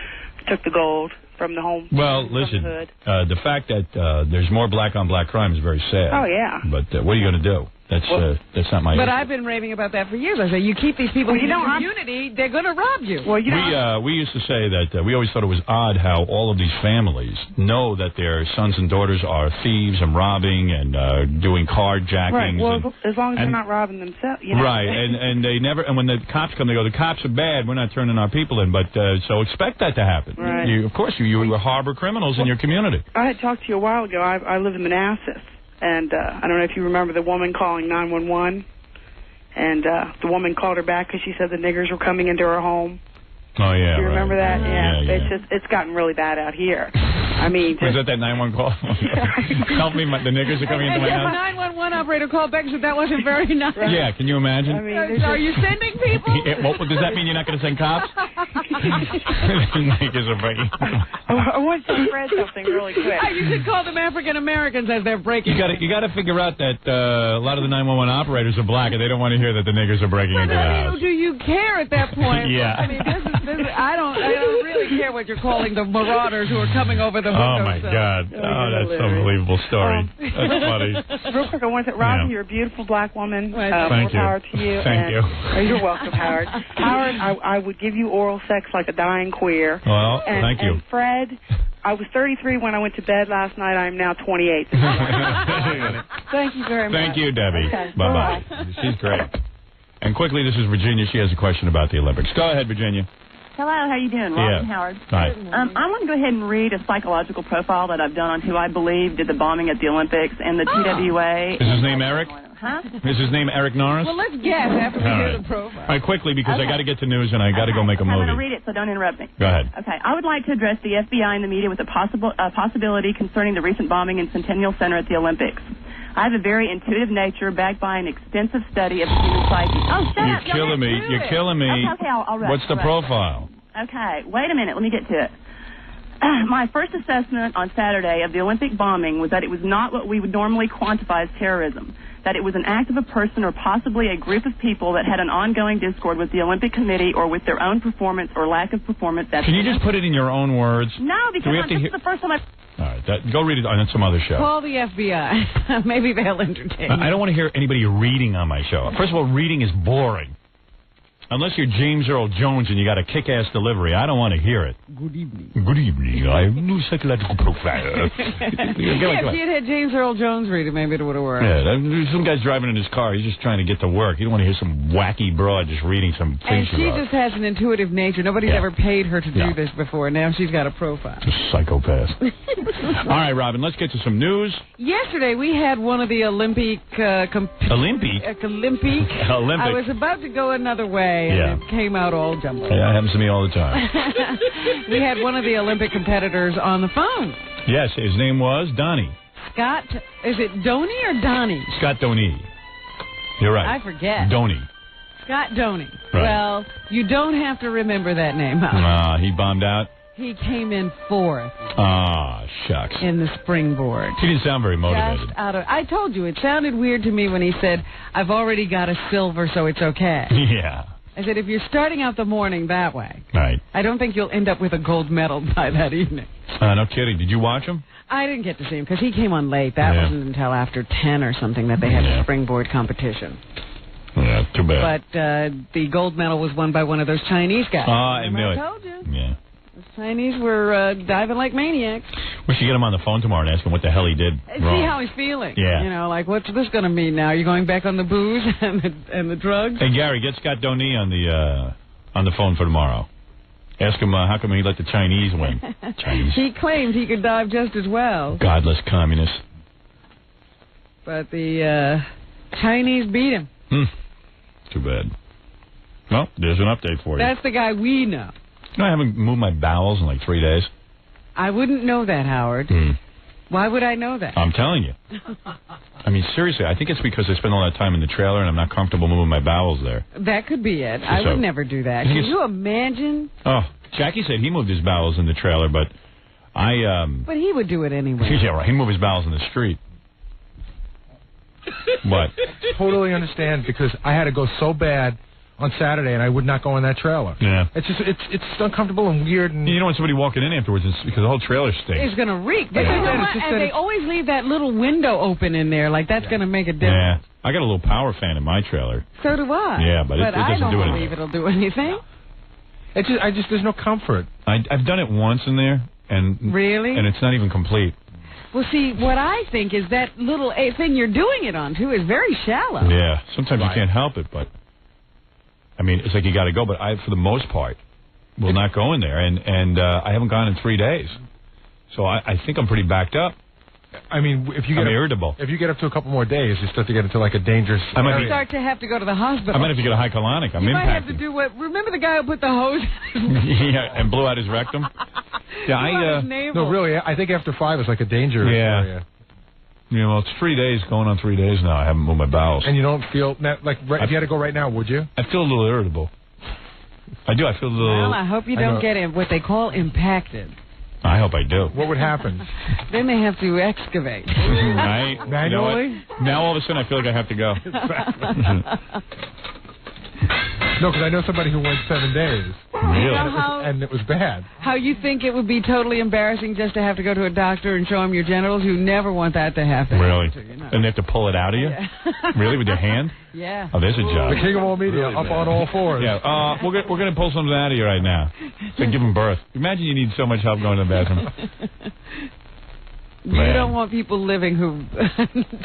took the gold from the home. Well, listen, the fact that there's more black-on-black crime is very sad. Oh, yeah. But what are you going to do? That's not my issue. But I've been raving about that for years. I say, you keep these people in the community, they're going to rob you. Well, we used to say that we always thought it was odd how all of these families know that their sons and daughters are thieves and robbing and doing carjackings. Right, well, as long as they're not robbing themselves. You know? Right, and they never, and when the cops come, they go, the cops are bad, we're not turning our people in. But so expect that to happen. Right. Of course, you harbor criminals in your community. I had talked to you a while ago. I live in Manassas. And I don't know if you remember the woman calling 911. And the woman called her back because she said the niggers were coming into her home. Oh, yeah. Do you remember that? Yeah. It's gotten really bad out here. I mean... Was that 911 call? Help me, the niggers are coming into my house. The 911 operator called back and said that wasn't very nice. Yeah, can you imagine? I mean, are you sending people? Does that mean you're not going to send cops? Niggers are breaking. I want to spread something really quick. You should call them African Americans as they're breaking. You got to figure out that a lot of the 911 operators are black and they don't want to hear that the niggers are breaking into the house. Do you care at that point? Yeah. I mean, I don't really care what you're calling the marauders who are coming over the window. Oh, my God. Oh, that's an unbelievable story. That's funny. Real quick, I want to say, Robin, you're a beautiful black woman. Thank you. Power to you. Thank you. You're welcome, Howard. Howard, I would give you oral sex like a dying queer. Well, thank you. And Fred, I was 33 when I went to bed last night. I am now 28. Thank you very much. Thank you, Debbie. Okay. Bye-bye. She's great. And quickly, this is Virginia. She has a question about the Olympics. Go ahead, Virginia. Hello, how you doing? Robin Howard. Hi. I want to go ahead and read a psychological profile that I've done on who I believe did the bombing at the Olympics and the TWA. Is his name Eric? Huh? Is his name Eric Norris? Well, let's guess after we hear the profile. All right, quickly, because I got to get to news and I got to go make a movie. I'm going to read it, so don't interrupt me. Go ahead. Okay. I would like to address the FBI and the media with a possibility concerning the recent bombing in Centennial Center at the Olympics. I have a very intuitive nature backed by an extensive study of the human psyche. Oh, shut up. You're killing me. You're killing me. Okay, I'll What's the profile? Okay, wait a minute. Let me get to it. My first assessment on Saturday of the Olympic bombing was that it was not what we would normally quantify as terrorism, that it was an act of a person or possibly a group of people that had an ongoing discord with the Olympic Committee or with their own performance or lack of performance. Can you just put it in your own words? No, because this is the first time I've... All right, go read it on some other show. Call the FBI. Maybe they'll entertain you. I don't want to hear anybody reading on my show. First of all, reading is boring. Unless you're James Earl Jones and you got a kick-ass delivery, I don't want to hear it. Good evening. Good evening. I'm a new psychological profiler. If you'd had James Earl Jones read it, maybe it would have worked. Yeah, some guy's driving in his car. He's just trying to get to work. You don't want to hear some wacky broad just reading some things. And she just has an intuitive nature. Nobody's ever paid her to do this before. Now she's got a profile. A psychopath. All right, Robin, let's get to some news. Yesterday we had one of the Olympic... Olympic? I was about to go another way. And it came out all jumbled. Yeah, it happens to me all the time. We had one of the Olympic competitors on the phone. Yes, his name was Donnie. Scott, is it Donnie or Donnie? Scott Donnie. You're right. I forget. Donnie. Scott Donnie. Right. Well, you don't have to remember that name. He bombed out? He came in fourth. Shucks. In the springboard. He didn't sound very motivated. I told you, it sounded weird to me when he said, I've already got a silver, so it's okay. Yeah. I said, if you're starting out the morning that way, right, I don't think you'll end up with a gold medal by that evening. No kidding. Did you watch him? I didn't get to see him because he came on late. That wasn't until after 10 or something that they had the springboard competition. Yeah, too bad. But the gold medal was won by one of those Chinese guys. I knew it. I told you. Yeah. Those Chinese were diving like maniacs. We should get him on the phone tomorrow and ask him what the hell he did wrong. See how he's feeling. Yeah. You know, like, what's this going to mean now? Are you going back on the booze and the drugs? Hey, Gary, get Scott Donnie on the phone for tomorrow. Ask him how come he let the Chinese win. Chinese. He claimed he could dive just as well. Godless communists. But the Chinese beat him. Too bad. Well, there's an update for you. That's the guy we know. You know, I haven't moved my bowels in like 3 days. I wouldn't know that, Howard. Why would I know that? I'm telling you. I mean, seriously, I think it's because I spend all that time in the trailer and I'm not comfortable moving my bowels there. That could be it. I would never do that. Can you imagine? Oh, Jackie said he moved his bowels in the trailer, but But he would do it anyway. Yeah, right. He moved his bowels in the street. What? Totally understand, because I had to go so bad on Saturday, and I would not go in that trailer. Yeah. It's just it's uncomfortable and weird. And you don't want somebody walking in afterwards because the whole trailer stinks. It's going to reek. And they always leave that little window open in there, like that's going to make a difference. Yeah. I got a little power fan in my trailer. So do I. Yeah, but it doesn't do anything. I don't believe it'll do anything. There's no comfort. I've done it once in there, and really, and it's not even complete. Well, see, what I think is that little thing you're doing it on, too, is very shallow. Yeah, sometimes you can't help it, but, I mean, it's like you got to go, but I, for the most part, will not go in there, and I haven't gone in 3 days. So I think I'm pretty backed up. I mean, if you get irritable. If you get up to a couple more days, you start to get into like a dangerous area. You start to have to go to the hospital. I might have to get a hycolonic. I'm you impacted. might have to do what? Remember the guy who put the hose? Yeah, and blew out his rectum. Yeah, no, really. I think after 5 is like a dangerous area. You know, it's 3 days, going on 3 days now. I haven't moved my bowels. And you don't feel like if you had to go right now, would you? I feel a little irritable. I do. I feel a little. Well, I hope you don't get what they call impacted. I hope I do. What would happen? Then they have to excavate. Manually? Now all of a sudden I feel like I have to go. No, because I know somebody who went 7 days. Really? And it was bad. How you think it would be totally embarrassing just to have to go to a doctor and show him your genitals? You never want that to happen. Really? And they have to pull it out of you? Yeah. Really? With their hand? Yeah. Oh, there's a job. The king of all media, really up on all fours. Yeah. We're going to pull something out of you right now. So give him birth. Imagine you need so much help going to the bathroom. You don't want people living who.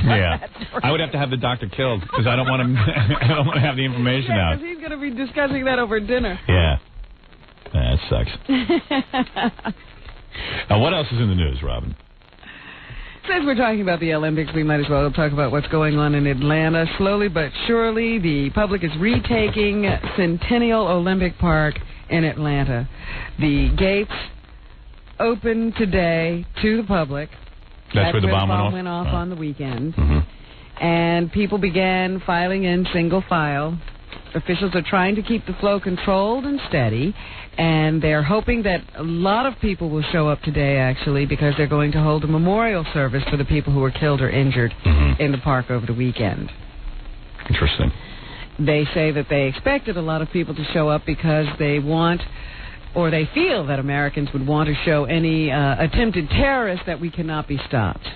Yeah, I would have to have the doctor killed because I don't want him. I don't want to have the information out. Because he's going to be discussing that over dinner. Yeah, that sucks. What else is in the news, Robin? Since we're talking about the Olympics, we might as well talk about what's going on in Atlanta. Slowly but surely, the public is retaking Centennial Olympic Park in Atlanta. The gates open today to the public. That's where the bomb went off on the weekend. Mm-hmm. And people began filing in single file. Officials are trying to keep the flow controlled and steady, and they're hoping that a lot of people will show up today, actually, because they're going to hold a memorial service for the people who were killed or injured in the park over the weekend. Interesting. They say that they expected a lot of people to show up because they want, or they feel that Americans would want to show any attempted terrorists that we cannot be stopped,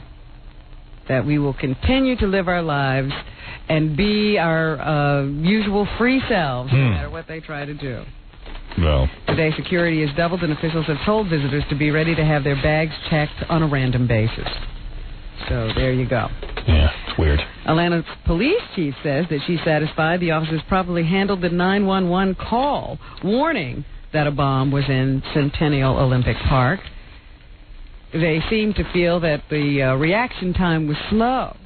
that we will continue to live our lives and be our usual free selves, no matter what they try to do. Well, today, security is doubled, and officials have told visitors to be ready to have their bags checked on a random basis. So there you go. Yeah, it's weird. Atlanta's police chief says that she's satisfied the officers properly handled the 911 call warning that a bomb was in Centennial Olympic Park. They seem to feel that the reaction time was slow.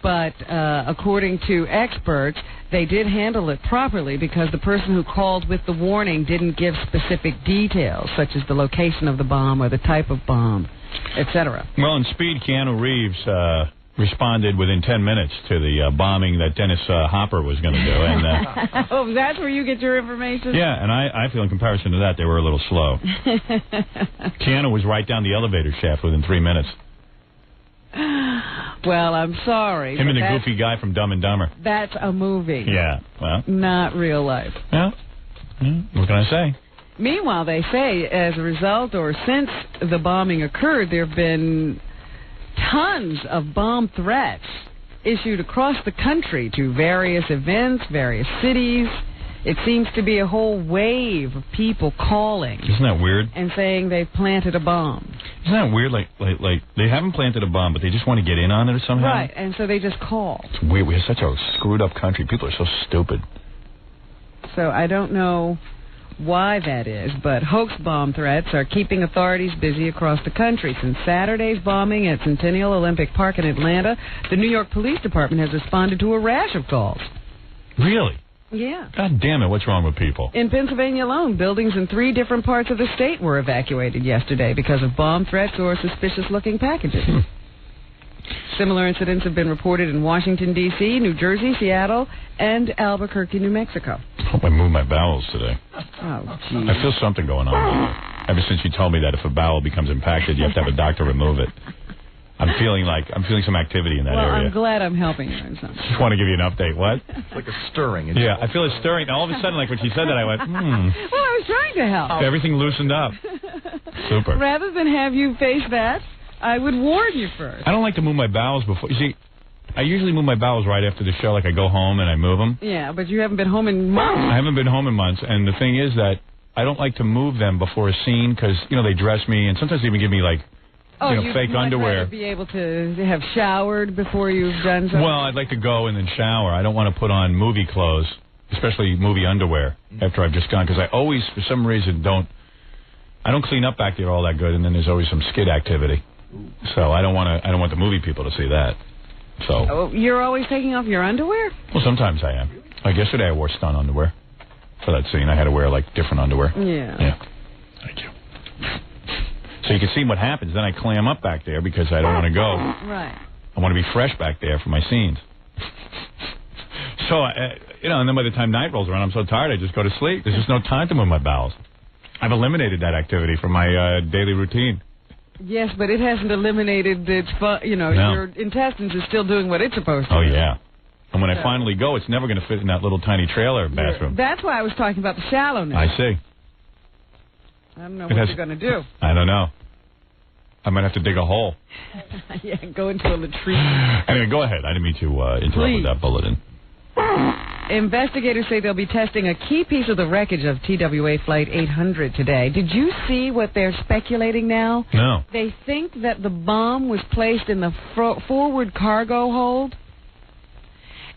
But according to experts, they did handle it properly because the person who called with the warning didn't give specific details, such as the location of the bomb or the type of bomb, etc. Well, in Speed, Keanu Reeves responded within 10 minutes to the bombing that Dennis Hopper was going to do. And, oh, that's where you get your information? Yeah, and I feel in comparison to that, they were a little slow. Keanu was right down the elevator shaft within 3 minutes. Well, I'm sorry. Him and the goofy guy from Dumb and Dumber. That's a movie. Yeah, well. Not real life. Yeah. What can I say? Meanwhile, they say as a result or since the bombing occurred, there have been tons of bomb threats issued across the country to various events, various cities. It seems to be a whole wave of people calling. Isn't that weird? And saying they've planted a bomb. Isn't that weird? Like they haven't planted a bomb, but they just want to get in on it somehow? Right, and so they just call. It's weird. We have such a screwed up country. People are so stupid. So I don't know why that is, but hoax bomb threats are keeping authorities busy across the country. Since Saturday's bombing at Centennial Olympic Park in Atlanta, the New York Police Department has responded to a rash of calls. Really? Yeah. God damn it, what's wrong with people? In Pennsylvania alone, buildings in 3 different parts of the state were evacuated yesterday because of bomb threats or suspicious-looking packages. Similar incidents have been reported in Washington, D.C., New Jersey, Seattle, and Albuquerque, New Mexico. I hope I moved my bowels today. Oh, geez. I feel something going on. Ever since you told me that if a bowel becomes impacted, you have to have a doctor remove it. I'm feeling some activity in that area. Well, I'm glad I'm helping you in something. Just want to give you an update. What? It's like a stirring. Yeah, I feel a stirring. All of a sudden, like when she said that, I went, Well, I was trying to help. Everything loosened up. Super. Rather than have you face that, I would warn you first. I don't like to move my bowels before. You see, I usually move my bowels right after the show. Like I go home and I move them. Yeah, but you haven't been home in months. I haven't been home in months. And the thing is that I don't like to move them before a scene because, they dress me and sometimes they even give me like, fake underwear. Be able to have showered before you've done something? Well, I'd like to go and then shower. I don't want to put on movie clothes, especially movie underwear, after I've just gone, because I always, for some reason, I don't clean up back there all that good, and then there's always some skid activity. So I don't want the movie people to see that. So. Oh, you're always taking off your underwear? Well, sometimes I am. Like yesterday, I wore stunt underwear for that scene. I had to wear like different underwear. Yeah. Thank you. So you can see what happens. Then I clam up back there because I don't want to go. Right. I want to be fresh back there for my scenes. So, and then by the time night rolls around, I'm so tired I just go to sleep. There's just no time to move my bowels. I've eliminated that activity from my daily routine. Yes, but it hasn't eliminated its, your intestines is still doing what it's supposed to. Oh, yeah. And when I finally go, it's never going to fit in that little tiny trailer bathroom. That's why I was talking about the shallowness. I see. I don't know what you're going to do. I don't know. I might have to dig a hole. Yeah, go into a latrine. Anyway, go ahead. I didn't mean to interrupt with that bulletin. Investigators say they'll be testing a key piece of the wreckage of TWA Flight 800 today. Did you see what they're speculating now? No. They think that the bomb was placed in the forward cargo hold,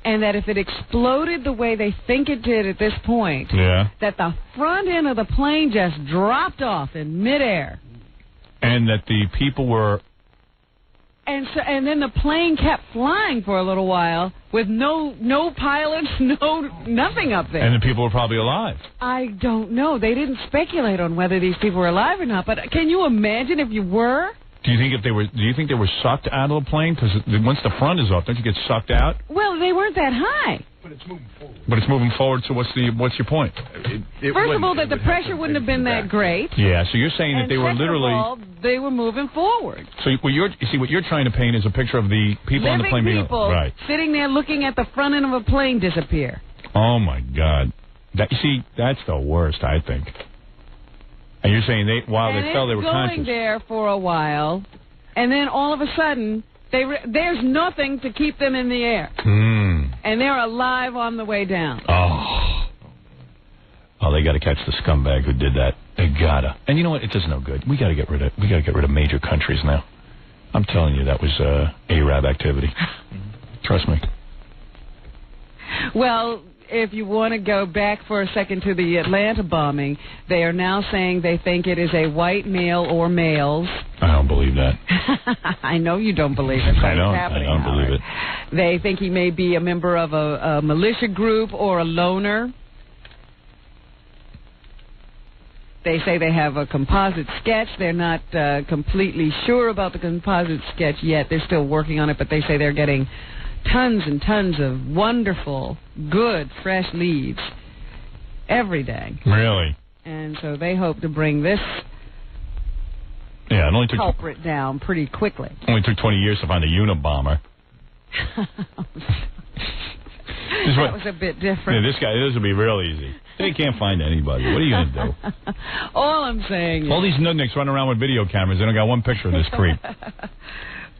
and that if it exploded the way they think it did at this point, that the front end of the plane just dropped off in midair. And that the people were... And then the plane kept flying for a little while with no pilots, nothing up there. And the people were probably alive. I don't know. They didn't speculate on whether these people were alive or not, but can you imagine if you were? Do you think they were sucked out of the plane? Because once the front is off, don't you get sucked out? Well, they weren't that high. But it's moving forward. But it's moving forward, so what's your point? First of all, that the pressure wouldn't have been that great. Yeah, so you're saying that they were literally... Of all, they were moving forward. So what you're trying to paint is a picture of the people on the plane being... people right. sitting there looking at the front end of a plane disappear. Oh, my God. That's the worst, I think. And you're saying they felt they were conscious. Going there for a while, and then all of a sudden... there's nothing to keep them in the air. And they're alive on the way down. Oh, they got to catch the scumbag who did that. They gotta. And you know what? It does no good. We got to get rid of major countries now. I'm telling you, that was Arab activity. Trust me. Well, if you want to go back for a second to the Atlanta bombing, they are now saying they think it is a white male or males. I don't believe that. I know you don't believe it. I don't believe it. They think he may be a member of a militia group or a loner. They say they have a composite sketch. They're not completely sure about the composite sketch yet. They're still working on it, but they say they're getting tons and tons of wonderful, good, fresh leads every day. Really? And so they hope to bring this it only took culprit down pretty quickly. Only took 20 years to find a Unabomber. That was a bit different. Yeah, this will be real easy. They can't find anybody. What are you going to do? All I'm saying is... all these nudniks running around with video cameras. They don't got one picture of this creep.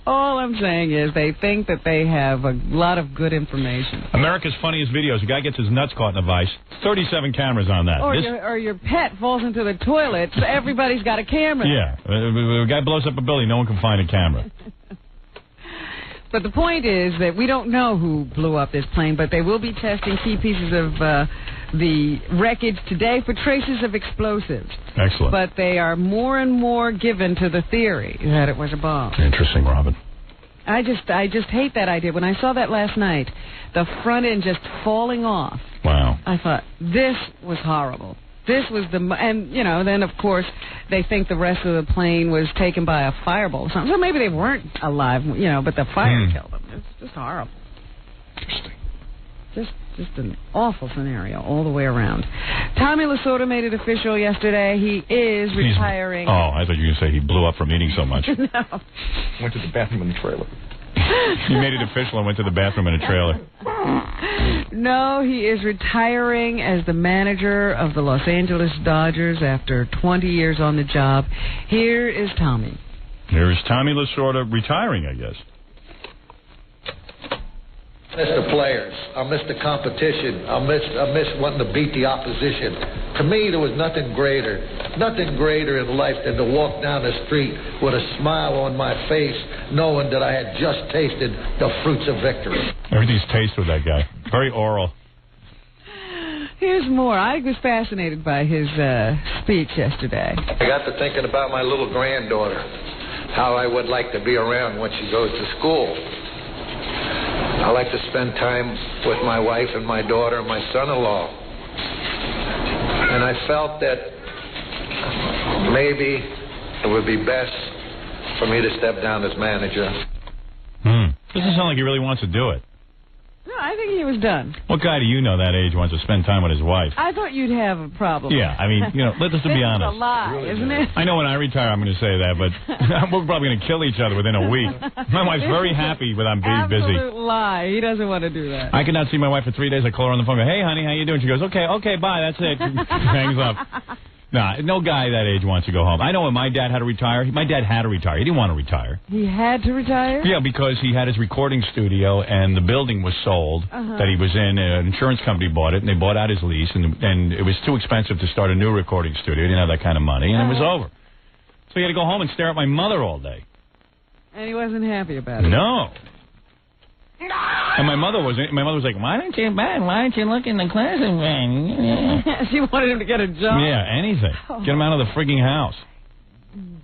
All I'm saying is they think that they have a lot of good information. America's funniest videos. A guy gets his nuts caught in a vice. 37 cameras on that. Or your pet falls into the toilet, so everybody's got a camera. Yeah. A guy blows up a building, no one can find a camera. But the point is that we don't know who blew up this plane, but they will be testing key pieces of the wreckage today for traces of explosives. Excellent. But they are more and more given to the theory that it was a bomb. Interesting, Robin. I just hate that idea. When I saw that last night, the front end just falling off. Wow. I thought, this was horrible. This was then of course they think the rest of the plane was taken by a fireball or something. So maybe they weren't alive, but the fire killed them. It's just horrible. Interesting. Just an awful scenario all the way around. Tommy Lasorda made it official yesterday. He is retiring. I thought you were going to say he blew up from eating so much. No. Went to the bathroom in the trailer. He made it official and went to the bathroom in a trailer. No, he is retiring as the manager of the Los Angeles Dodgers after 20 years on the job. Here is Tommy. Here's Tommy Lasorda retiring, I guess. I miss the players. I miss the competition. I miss wanting to beat the opposition. To me, there was nothing greater in life than to walk down the street with a smile on my face, knowing that I had just tasted the fruits of victory. Everything's taste with that guy. Very oral. Here's more. I was fascinated by his speech yesterday. I got to thinking about my little granddaughter, how I would like to be around when she goes to school. I like to spend time with my wife and my daughter and my son-in-law. And I felt that maybe it would be best for me to step down as manager. Doesn't sound like he really wants to do it. No, I think he was done. What guy do you know that age wants to spend time with his wife? I thought you'd have a problem. Yeah, I mean, let's just be honest. It's a lie, isn't it? I know when I retire I'm going to say that, but we're probably going to kill each other within a week. My wife's very happy when I'm being busy. Absolute lie. He doesn't want to do that. I cannot see my wife for 3 days. I call her on the phone and go, hey, honey, how you doing? She goes, okay, bye, that's it. Hangs up. Nah, no guy that age wants to go home. I know when my dad had to retire. My dad had to retire. He didn't want to retire. He had to retire? Yeah, because he had his recording studio, and the building was sold that he was in. An insurance company bought it, and they bought out his lease, and it was too expensive to start a new recording studio. He didn't have that kind of money, and it was over. So he had to go home and stare at my mother all day. And he wasn't happy about it. No. And my mother was like, why don't you look in the closet? She wanted him to get a job? Yeah, anything. Get him out of the frigging house.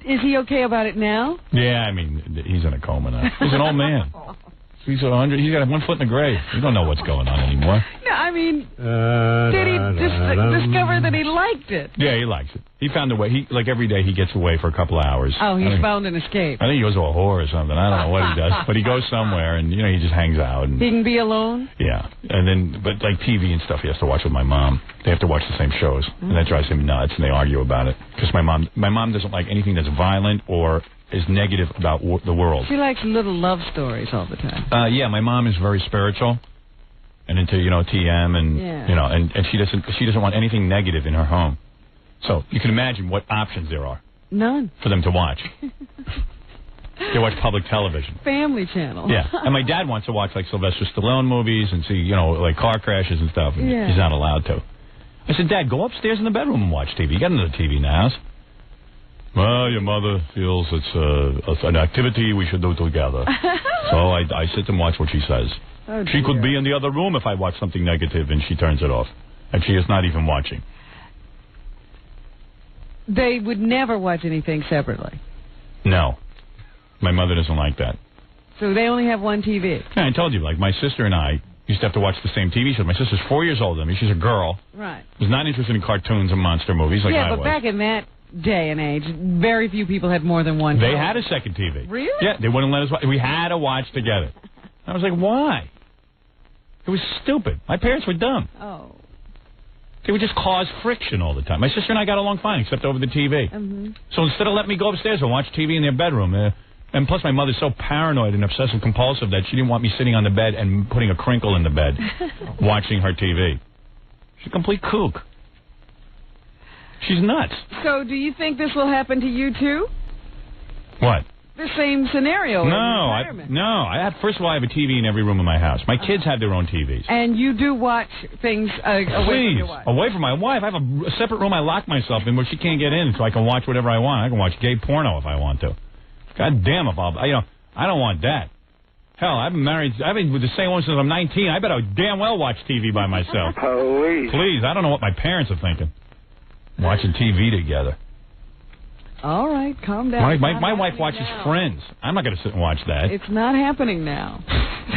Is he okay about it now? Yeah, I mean, he's in a coma now. He's an old man. He's 100. He's got one foot in the grave. You don't know what's going on anymore. No, I mean, did he discover that he liked it? Yeah, he likes it. He found a way. He every day he gets away for a couple of hours. Oh, he's found an escape. I think he goes to a whore or something. I don't know what he does, but he goes somewhere and he just hangs out. And, he can be alone. Yeah, and then but like TV and stuff, he has to watch with my mom. They have to watch the same shows, and that drives him nuts. And they argue about it because my mom doesn't like anything that's violent or is negative about the world. She likes little love stories all the time. Yeah, my mom is very spiritual and into TM and and she doesn't want anything negative in her home. So you can imagine what options there are. None. For them to watch. They watch public television. Family Channel. Yeah, and my dad wants to watch like Sylvester Stallone movies and see like car crashes and stuff. And he's not allowed to. I said, Dad, go upstairs in the bedroom and watch TV. You got another TV in the house. Well, your mother feels it's an activity we should do together. So I sit and watch what she says. Oh, she could be in the other room if I watch something negative, and she turns it off. And she is not even watching. They would never watch anything separately. No. My mother doesn't like that. So they only have one TV. Yeah, I told you, like my sister and I used to have to watch the same TV show. My sister's 4 years older than me. She's a girl. Right. Was not interested in cartoons and monster movies like I was. Yeah, but back in that day and age, very few people had more than one. They had a second TV. Really? Yeah, they wouldn't let us watch. We had to watch together. I was like, why? It was stupid. My parents were dumb. Oh. They would just cause friction all the time. My sister and I got along fine, except over the TV. Mm-hmm. So instead of letting me go upstairs and watch TV in their bedroom, and plus my mother's so paranoid and obsessive compulsive that she didn't want me sitting on the bed and putting a crinkle in the bed watching her TV. She's a complete kook. She's nuts. So do you think this will happen to you too? What? The same scenario. First of all, I have a TV in every room in my house. My kids have their own TVs. And you do watch things away from your wife. Away from my wife. I have a separate room I lock myself in where she can't get in, so I can watch whatever I want. I can watch gay porno if I want to. God damn if I don't want that. Hell, I've been with the same one since I'm 19. I better damn well watch TV by myself. Please, I don't know what my parents are thinking. Watching TV together. All right, calm down. My wife watches Friends. I'm not going to sit and watch that. It's not happening now.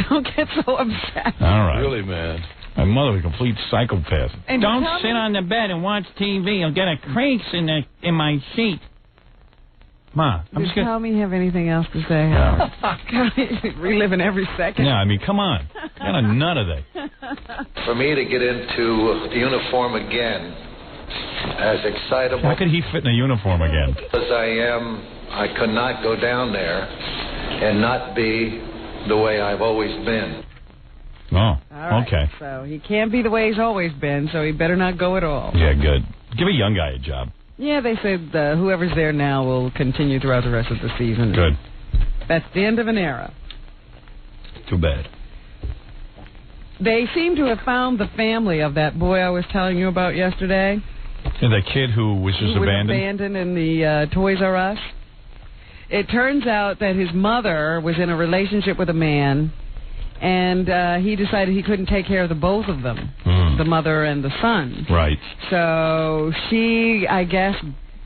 Don't get so upset. All right. Really, man. My mother was a complete psychopath. And don't sit on the bed and watch TV. You'll get a crease in my sheet. Ma, Does Tommy have anything else to say? No. Reliving every second. Yeah, I mean, come on. What kind of nut are they? For me to get into the uniform again, as excitable how could he fit in a uniform again? as I am, I could not go down there and not be the way I've always been. Oh, all right, okay. So he can't be the way he's always been, so he better not go at all. Yeah, good. Give a young guy a job. Yeah, they said whoever's there now will continue throughout the rest of the season. Good. That's the end of an era. Too bad. They seem to have found the family of that boy I was telling you about yesterday. And the kid who was just abandoned? Abandoned in the Toys R Us. It turns out that his mother was in a relationship with a man, and he decided he couldn't take care of the both of them, the mother and the son. Right. So she, I guess,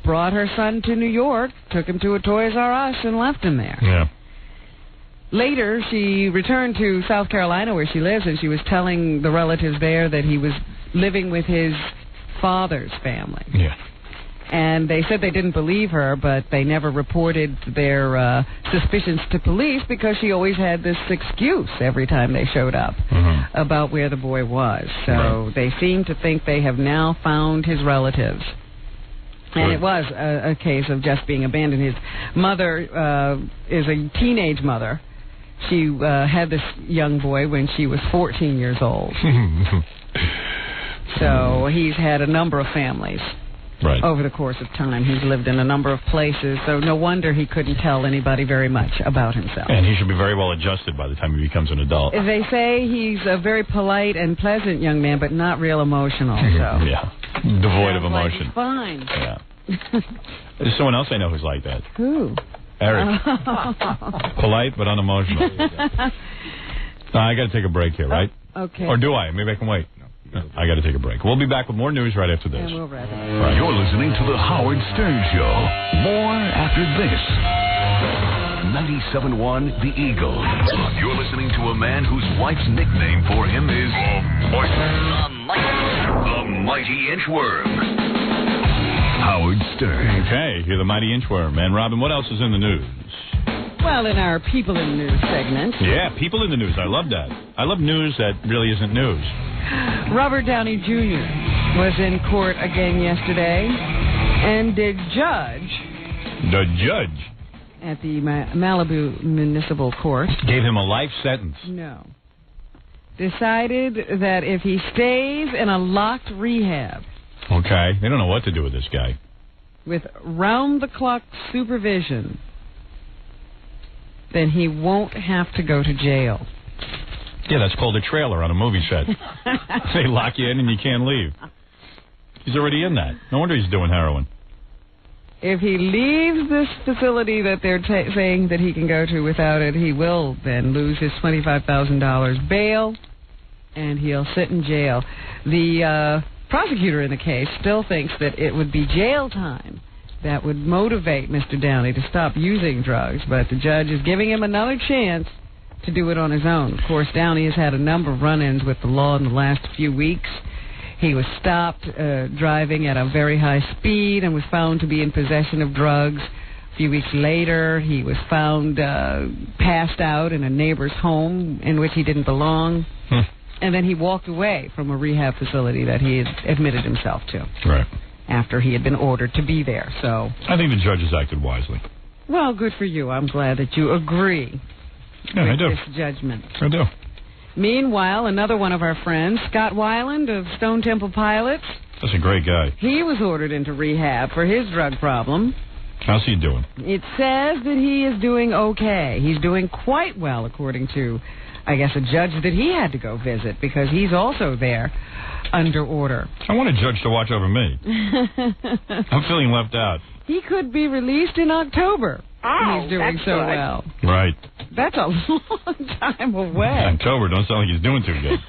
brought her son to New York, took him to a Toys R Us, and left him there. Yeah. Later, she returned to South Carolina where she lives, and she was telling the relatives there that he was living with his father's family. Yeah. And they said they didn't believe her, but they never reported their suspicions to police because she always had this excuse every time they showed up about where the boy was. So they seem to think they have now found his relatives. And it was a case of just being abandoned. His mother is a teenage mother. She had this young boy when she was 14 years old. So he's had a number of families over the course of time. He's lived in a number of places, so no wonder he couldn't tell anybody very much about himself. And he should be very well adjusted by the time he becomes an adult. They say he's a very polite and pleasant young man, but not real emotional. So. Yeah, devoid of emotion. Like fine. Yeah. There's someone else I know who's like that. Who? Eric. Polite but unemotional. I got to take a break here, right? Okay. Or do I? Maybe I can wait. I got to take a break. We'll be back with more news right after this. And we'll wrap it up. Right. You're listening to The Howard Stern Show. More after this. 97.1 The Eagle. You're listening to a man whose wife's nickname for him is the Mighty Inchworm. Howard Stern. Okay, you're the Mighty Inchworm. And Robin, what else is in the news? Well, in our People in the News segment. Yeah, People in the News. I love that. I love news that really isn't news. Robert Downey Jr. was in court again yesterday, and the judge at the Malibu Municipal Court gave him a life sentence. No. Decided that if he stays in a locked rehab. Okay. They don't know what to do with this guy. With round-the-clock supervision, then he won't have to go to jail. Yeah, that's called a trailer on a movie set. They lock you in and you can't leave. He's already in that. No wonder he's doing heroin. If he leaves this facility that they're saying that he can go to without it, he will then lose his $25,000 bail, and he'll sit in jail. The prosecutor in the case still thinks that it would be jail time that would motivate Mr. Downey to stop using drugs, but the judge is giving him another chance to do it on his own. Of course, Downey has had a number of run-ins with the law in the last few weeks. He was stopped driving at a very high speed and was found to be in possession of drugs. A few weeks later, he was found passed out in a neighbor's home in which he didn't belong. And then he walked away from a rehab facility that he had admitted himself to. Right. After he had been ordered to be there. So I think the judge has acted wisely. Well, good for you. I'm glad that you agree with this judgment. I do. Meanwhile, another one of our friends, Scott Weiland of Stone Temple Pilots. That's a great guy. He was ordered into rehab for his drug problem. How's he doing? It says that he is doing okay. He's doing quite well, according to, I guess, a judge that he had to go visit, because he's also there under order. I want a judge to watch over me. I'm feeling left out. He could be released in October. Oh, he's doing that's so good. well. Right. That's a long time away. October, don't sound like he's doing too good.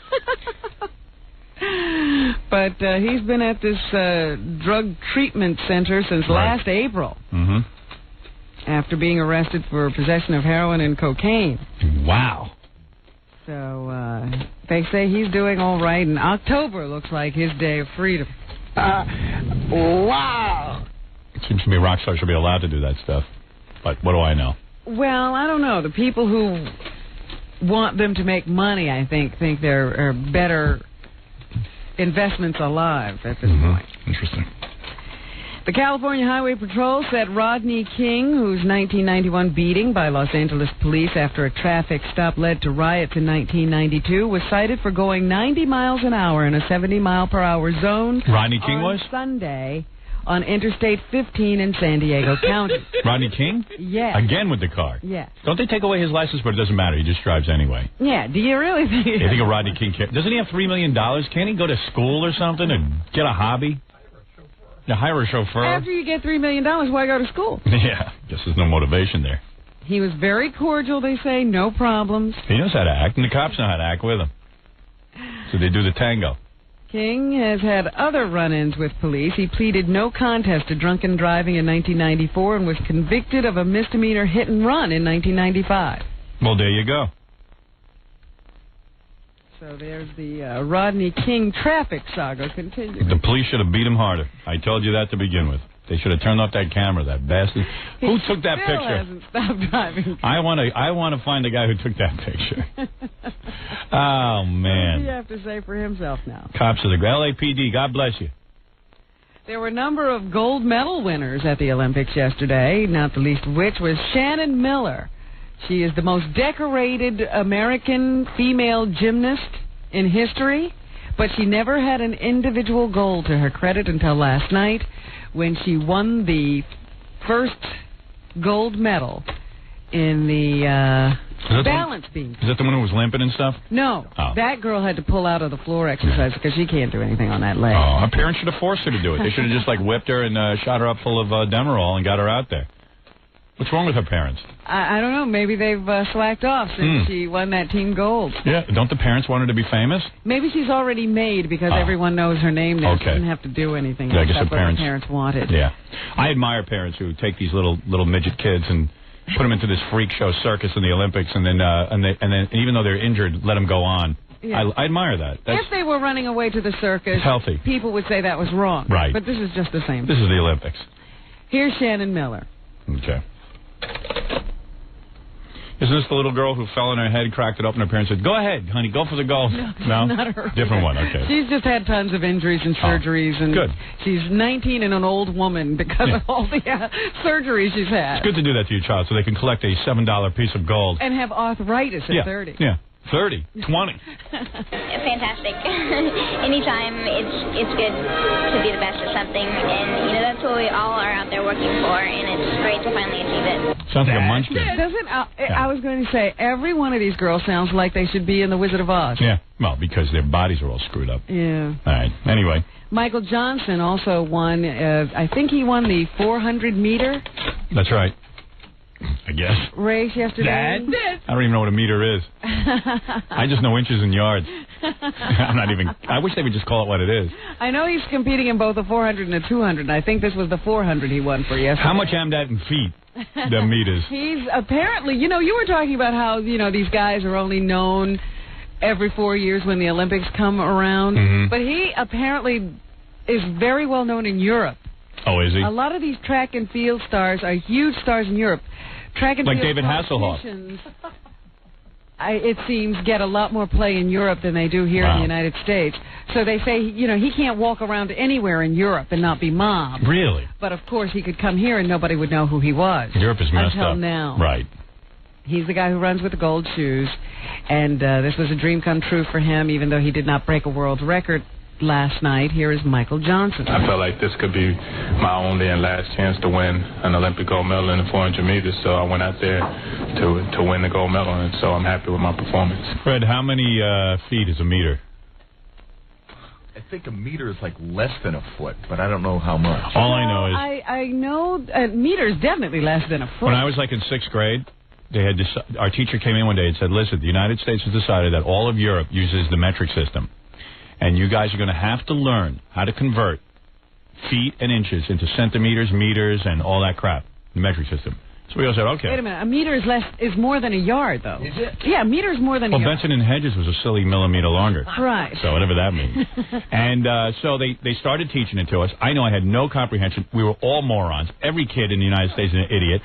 But he's been at this drug treatment center since last April. Mm-hmm. After being arrested for possession of heroin and cocaine. Wow. So they say he's doing all right, and October looks like his day of freedom. Wow. It seems to me rock stars should be allowed to do that stuff. But what do I know? Well, I don't know. The people who want them to make money, I think there are better investments alive at this point. Interesting. The California Highway Patrol said Rodney King, whose 1991 beating by Los Angeles police after a traffic stop led to riots in 1992, was cited for going 90 miles an hour in a 70-mile-per-hour zone. Rodney King was? Sunday on Interstate 15 in San Diego County. Rodney King? Yes. Again with the car? Yes. Don't they take away his license, but it doesn't matter. He just drives anyway. Yeah. Do you really think? You think of Rodney King? Doesn't he have $3 million? Can't he go to school or something and get a hobby? Yeah, hire a chauffeur. After you get $3 million, why go to school? Yeah. Guess there's no motivation there. He was very cordial, they say. No problems. He knows how to act, and the cops know how to act with him. So they do the tango. King has had other run-ins with police. He pleaded no contest to drunken driving in 1994 and was convicted of a misdemeanor hit-and-run in 1995. Well, there you go. So there's the Rodney King traffic saga continuing. The police should have beat him harder. I told you that to begin with. They should have turned off that camera, that bastard. Who took that Still picture? hasn't stopped driving. I want to find the guy who took that picture. Oh, What does man. he have to say for himself now? Cops of the LAPD, God bless you. There were a number of gold medal winners at the Olympics yesterday, not the least of which was Shannon Miller. She is the most decorated American female gymnast in history, but she never had an individual gold to her credit until last night when she won the first gold medal in the balance beam. Is that the one who was limping and stuff? No, Oh. that girl had to pull out of the floor exercise because she can't do anything on that leg. Oh, her parents should have forced her to do it. They should have just whipped her and shot her up full of Demerol and got her out there. What's wrong with her parents? I don't know. Maybe they've slacked off since she won that team gold. Yeah, don't the parents want her to be famous? Maybe she's already made because everyone knows her name now. She Okay. doesn't have to do anything. Yeah, I guess That's her what parents wanted. Yeah, I admire parents who take these little midget kids and put them into this freak show circus in the Olympics, and then even though they're injured, let them go on. Yeah. I admire that. If they were running away to the circus, it's healthy. People would say that was wrong. Right. But this is just the same. This is the Olympics. Here's Shannon Miller. Okay. Isn't this the little girl who fell on her head, cracked it open, and her parents said, "Go ahead, honey, go for the goal"? No? Not her. Different one, okay. She's just had tons of injuries and surgeries. And good. She's 19 and an old woman because of all the surgeries she's had. It's good to do that to your child so they can collect a $7 piece of gold. And have arthritis at 30. Yeah. 30, 20. Fantastic. Anytime it's good to be the best at something, and that's what we all are out there working for, and it's great to finally achieve it. Sounds like a munchkin. I was going to say, every one of these girls sounds like they should be in The Wizard of Oz. Yeah, well, because their bodies are all screwed up. Yeah. All right, anyway. Michael Johnson also won, I think he won the 400 meter. That's right. I guess. Race yesterday. I don't even know what a meter is. I just know inches and yards. I wish they would just call it what it is. I know he's competing in both the 400 and the 200, and I think this was the 400 he won for yesterday. How much am that in feet? The meters. He's apparently, you were talking about how, these guys are only known every 4 years when the Olympics come around. Mm-hmm. But he apparently is very well known in Europe. Oh, is he? A lot of these track and field stars are huge stars in Europe. Track and like field David Hasselhoff. It seems, get a lot more play in Europe than they do here in the United States. So they say, he can't walk around anywhere in Europe and not be mobbed. Really? But, of course, he could come here and nobody would know who he was. Europe is messed until up. now. Right. He's the guy who runs with the gold shoes. And this was a dream come true for him, even though he did not break a world record last night. Here is Michael Johnson. I felt like this could be my only and last chance to win an Olympic gold medal in the 400 meters, so I went out there to win the gold medal, and so I'm happy with my performance. Fred, how many feet is a meter? I think a meter is like less than a foot, but I don't know how much. All I know is... I know a meter is definitely less than a foot. When I was like in 6th grade, they had our teacher came in one day and said, listen, the United States has decided that all of Europe uses the metric system. And you guys are going to have to learn how to convert feet and inches into centimeters, meters, and all that crap. The metric system. So we all said, okay. Wait a minute. A meter is more than a yard, though. Is it? Yeah, a meter is more than a yard. Well, Benson and Hedges was a silly millimeter longer. Right. So whatever that means. And so they started teaching it to us. I know I had no comprehension. We were all morons. Every kid in the United States is an idiot.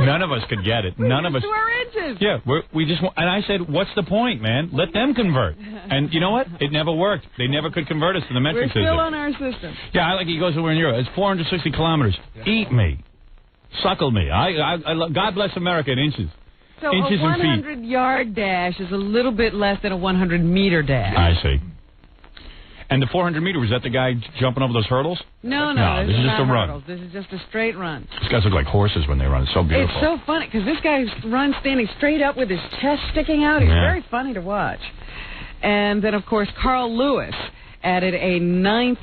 None of us could get it. None of us. To our inches. Yeah, we just. And I said, what's the point, man? Let them convert. And you know what? It never worked. They never could convert us to the metric system. We're still on our system. Yeah, he goes over in Europe. It's 460 kilometers. Eat me. Suckle me. God bless America in inches. So inches a 100-yard dash is a little bit less than a 100-meter dash. I see. And the 400-meter, was that the guy jumping over those hurdles? No, this is just not a run. hurdles. This is just a straight run. These guys look like horses when they run. It's so beautiful. It's so funny, because this guy runs standing straight up with his chest sticking out. He's very funny to watch. And then, of course, Carl Lewis added a 9th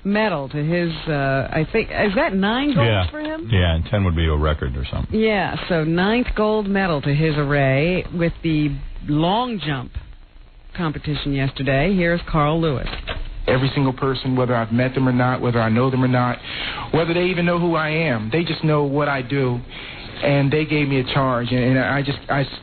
medal to his, I think, is that 9 golds for him? Yeah, and 10 would be a record or something. Yeah, so 9th gold medal to his array with the long jump competition yesterday. Here's Carl Lewis. Every single person, whether I've met them or not, whether I know them or not, whether they even know who I am, they just know what I do. And they gave me a charge, and I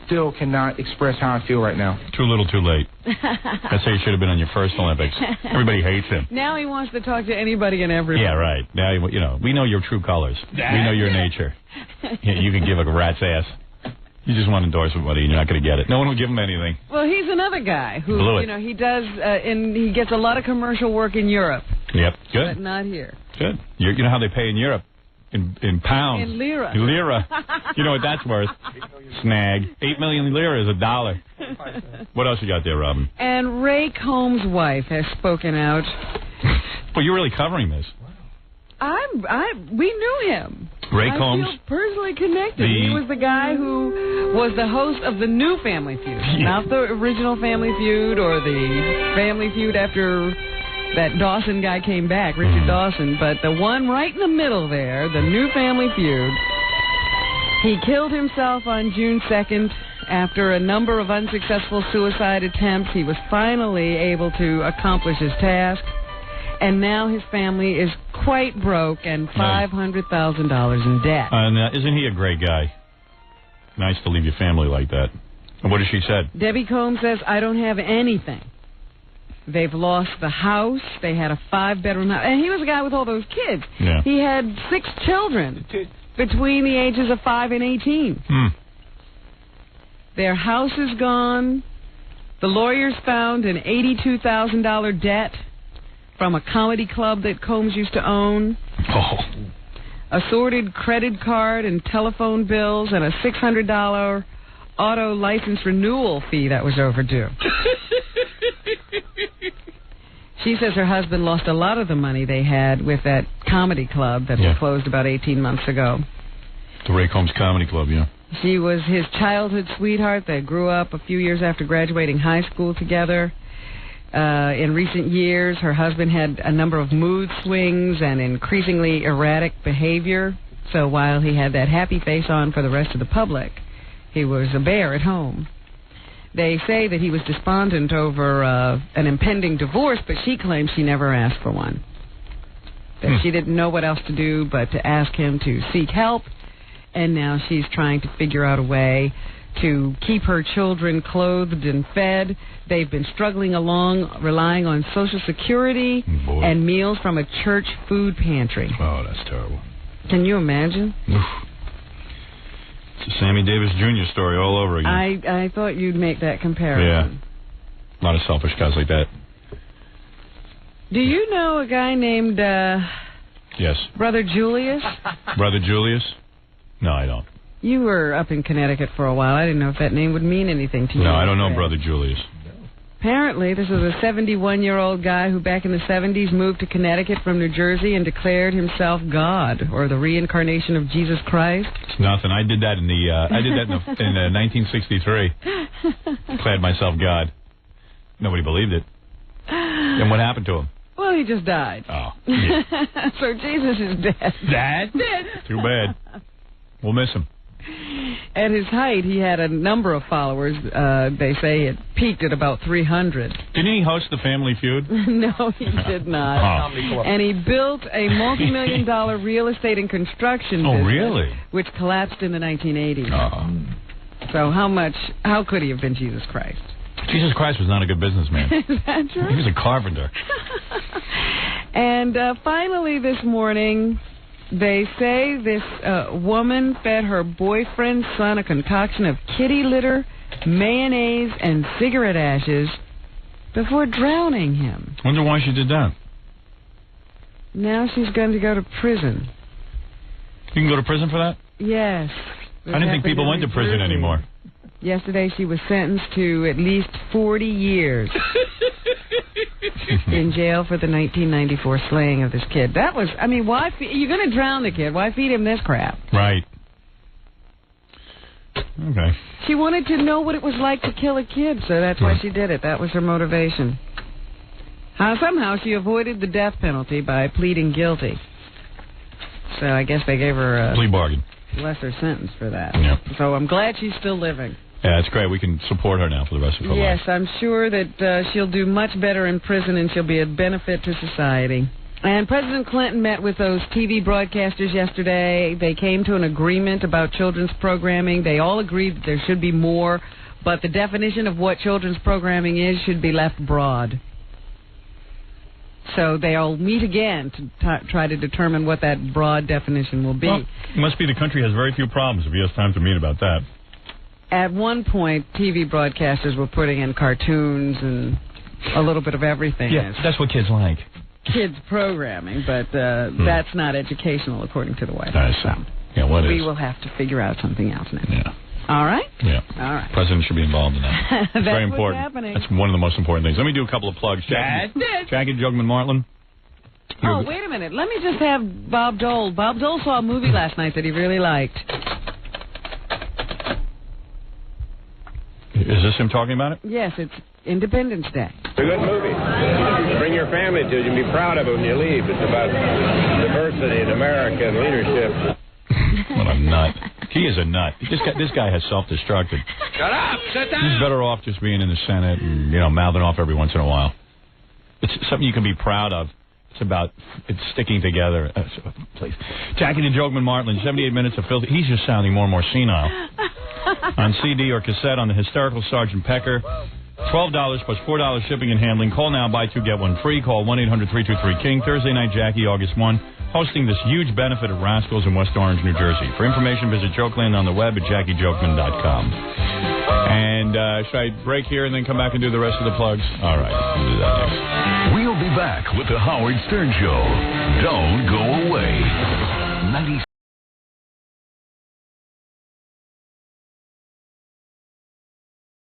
still cannot express how I feel right now. Too little, too late. I'd say he should have been on your first Olympics. Everybody hates him. Now he wants to talk to anybody and everybody. Yeah, right. Now, we know your true colors. We know your nature. You can give a rat's ass. You just want endorsement money, and you're not going to get it. No one will give him anything. Well, he's another guy who, he does, and he gets a lot of commercial work in Europe. Yep, good. But not here. Good. You know how they pay in Europe? In pounds. In lira. Lira. You know what that's worth? Snag. 8 million lira is $1. What else you got there, Robin? And Ray Combs' wife has spoken out. Well, you're really covering this. We knew him. Ray Combs. I feel personally connected. He was the guy who was the host of the new Family Feud. Yeah. Not the original Family Feud or the Family Feud after that Dawson guy came back, Richard Dawson, but the one right in the middle there, the new Family Feud. He killed himself on June 2nd after a number of unsuccessful suicide attempts. He was finally able to accomplish his task, and now his family is quite broke and $500,000 in debt. And isn't he a great guy? Nice to leave your family like that. And what has she said? Debbie Combs says, I don't have anything. They've lost the house. They had a 5-bedroom house. And he was a guy with all those kids. Yeah. He had 6 children between the ages of 5 and 18. Their house is gone. The lawyers found an $82,000 debt from a comedy club that Combs used to own. Assorted credit card and telephone bills and a $600 auto license renewal fee that was overdue. She says her husband lost a lot of the money they had with that comedy club that was closed about 18 months ago. The Ray Combs Comedy Club, yeah. She was his childhood sweetheart. They grew up a few years after graduating high school together. In recent years, her husband had a number of mood swings and increasingly erratic behavior. So while he had that happy face on for the rest of the public, he was a bear at home. They say that he was despondent over an impending divorce, but she claims she never asked for one. That she didn't know what else to do but to ask him to seek help, and now she's trying to figure out a way to keep her children clothed and fed. They've been struggling along, relying on Social Security and meals from a church food pantry. Oh, that's terrible. Can you imagine? Oof. It's a Sammy Davis Jr. story all over again. I thought you'd make that comparison. Yeah. A lot of selfish guys like that. Do you know a guy named... Yes. Brother Julius? Brother Julius? No, I don't. You were up in Connecticut for a while. I didn't know if that name would mean anything to you. No, I don't know Brother Julius. Apparently, this is a 71-year-old guy who back in the 70s moved to Connecticut from New Jersey and declared himself God, or the reincarnation of Jesus Christ. It's nothing. I did that in 1963. Declared myself God. Nobody believed it. And what happened to him? Well, he just died. Oh. Yeah. So Jesus is dead. Dead? Too bad. We'll miss him. At his height, he had a number of followers. They say it peaked at about 300. Didn't he host the Family Feud? No, he did not. Oh. And he built a multi-million-dollar real estate and construction business, really? Which collapsed in the 1980s. Oh. So how could he have been Jesus Christ? Jesus Christ was not a good businessman. Is that true? He was a carpenter. And finally this morning... They say this woman fed her boyfriend's son a concoction of kitty litter, mayonnaise, and cigarette ashes before drowning him. Wonder why she did that. Now she's going to go to prison. You can go to prison for that? Yes. I didn't think people went to prison anymore. Yesterday she was sentenced to at least 40 years in jail for the 1994 slaying of this kid. That was, I mean, why? You're going to drown the kid. Why feed him this crap? Right. Okay. She wanted to know what it was like to kill a kid, so that's why she did it. That was her motivation. Somehow she avoided the death penalty by pleading guilty. So I guess they gave her a plea bargain. Lesser sentence for that. Yep. So I'm glad she's still living. Yeah, that's great. We can support her now for the rest of her life. Yes, I'm sure that she'll do much better in prison and she'll be a benefit to society. And President Clinton met with those TV broadcasters yesterday. They came to an agreement about children's programming. They all agreed that there should be more, but the definition of what children's programming is should be left broad. So they'll meet again to try to determine what that broad definition will be. Well, it must be the country has very few problems if he has time to meet about that. At one point, TV broadcasters were putting in cartoons and a little bit of everything. Yeah, that's what kids like. Kids programming, but that's not educational, according to the White House. I see. Yeah, what we is? will have to figure out something else now. Yeah. All right? Yeah. All right. President should be involved in that. It's very important. Happening. That's one of the most important things. Let me do a couple of plugs. Jackie Jugman Martland. Oh, wait a minute. Let me just have Bob Dole. Bob Dole saw a movie last night that he really liked. Is this him talking about it? Yes, it's Independence Day. It's a good movie. Bring your family to it. You'll be proud of it when you leave. It's about diversity in America and leadership. What a nut. He is a nut. This guy has self-destructed. Shut up! Sit down! He's better off just being in the Senate and, mouthing off every once in a while. It's something you can be proud of. It's sticking together. Please. Jackie the Jogman Martland, 78 minutes of filthy. He's just sounding more and more senile. on CD or cassette on the Hysterical Sergeant Pecker. $12 plus $4 shipping and handling. Call now, buy two, get one free. Call 1-800-323-KING. Thursday night, Jackie, August 1, hosting this huge benefit at Rascals in West Orange, New Jersey. For information, visit Jokeland on the web at JackieJokeman.com. And should I break here and then come back and do the rest of the plugs? All right, we'll do that next. We'll be back with the Howard Stern Show. Don't go away.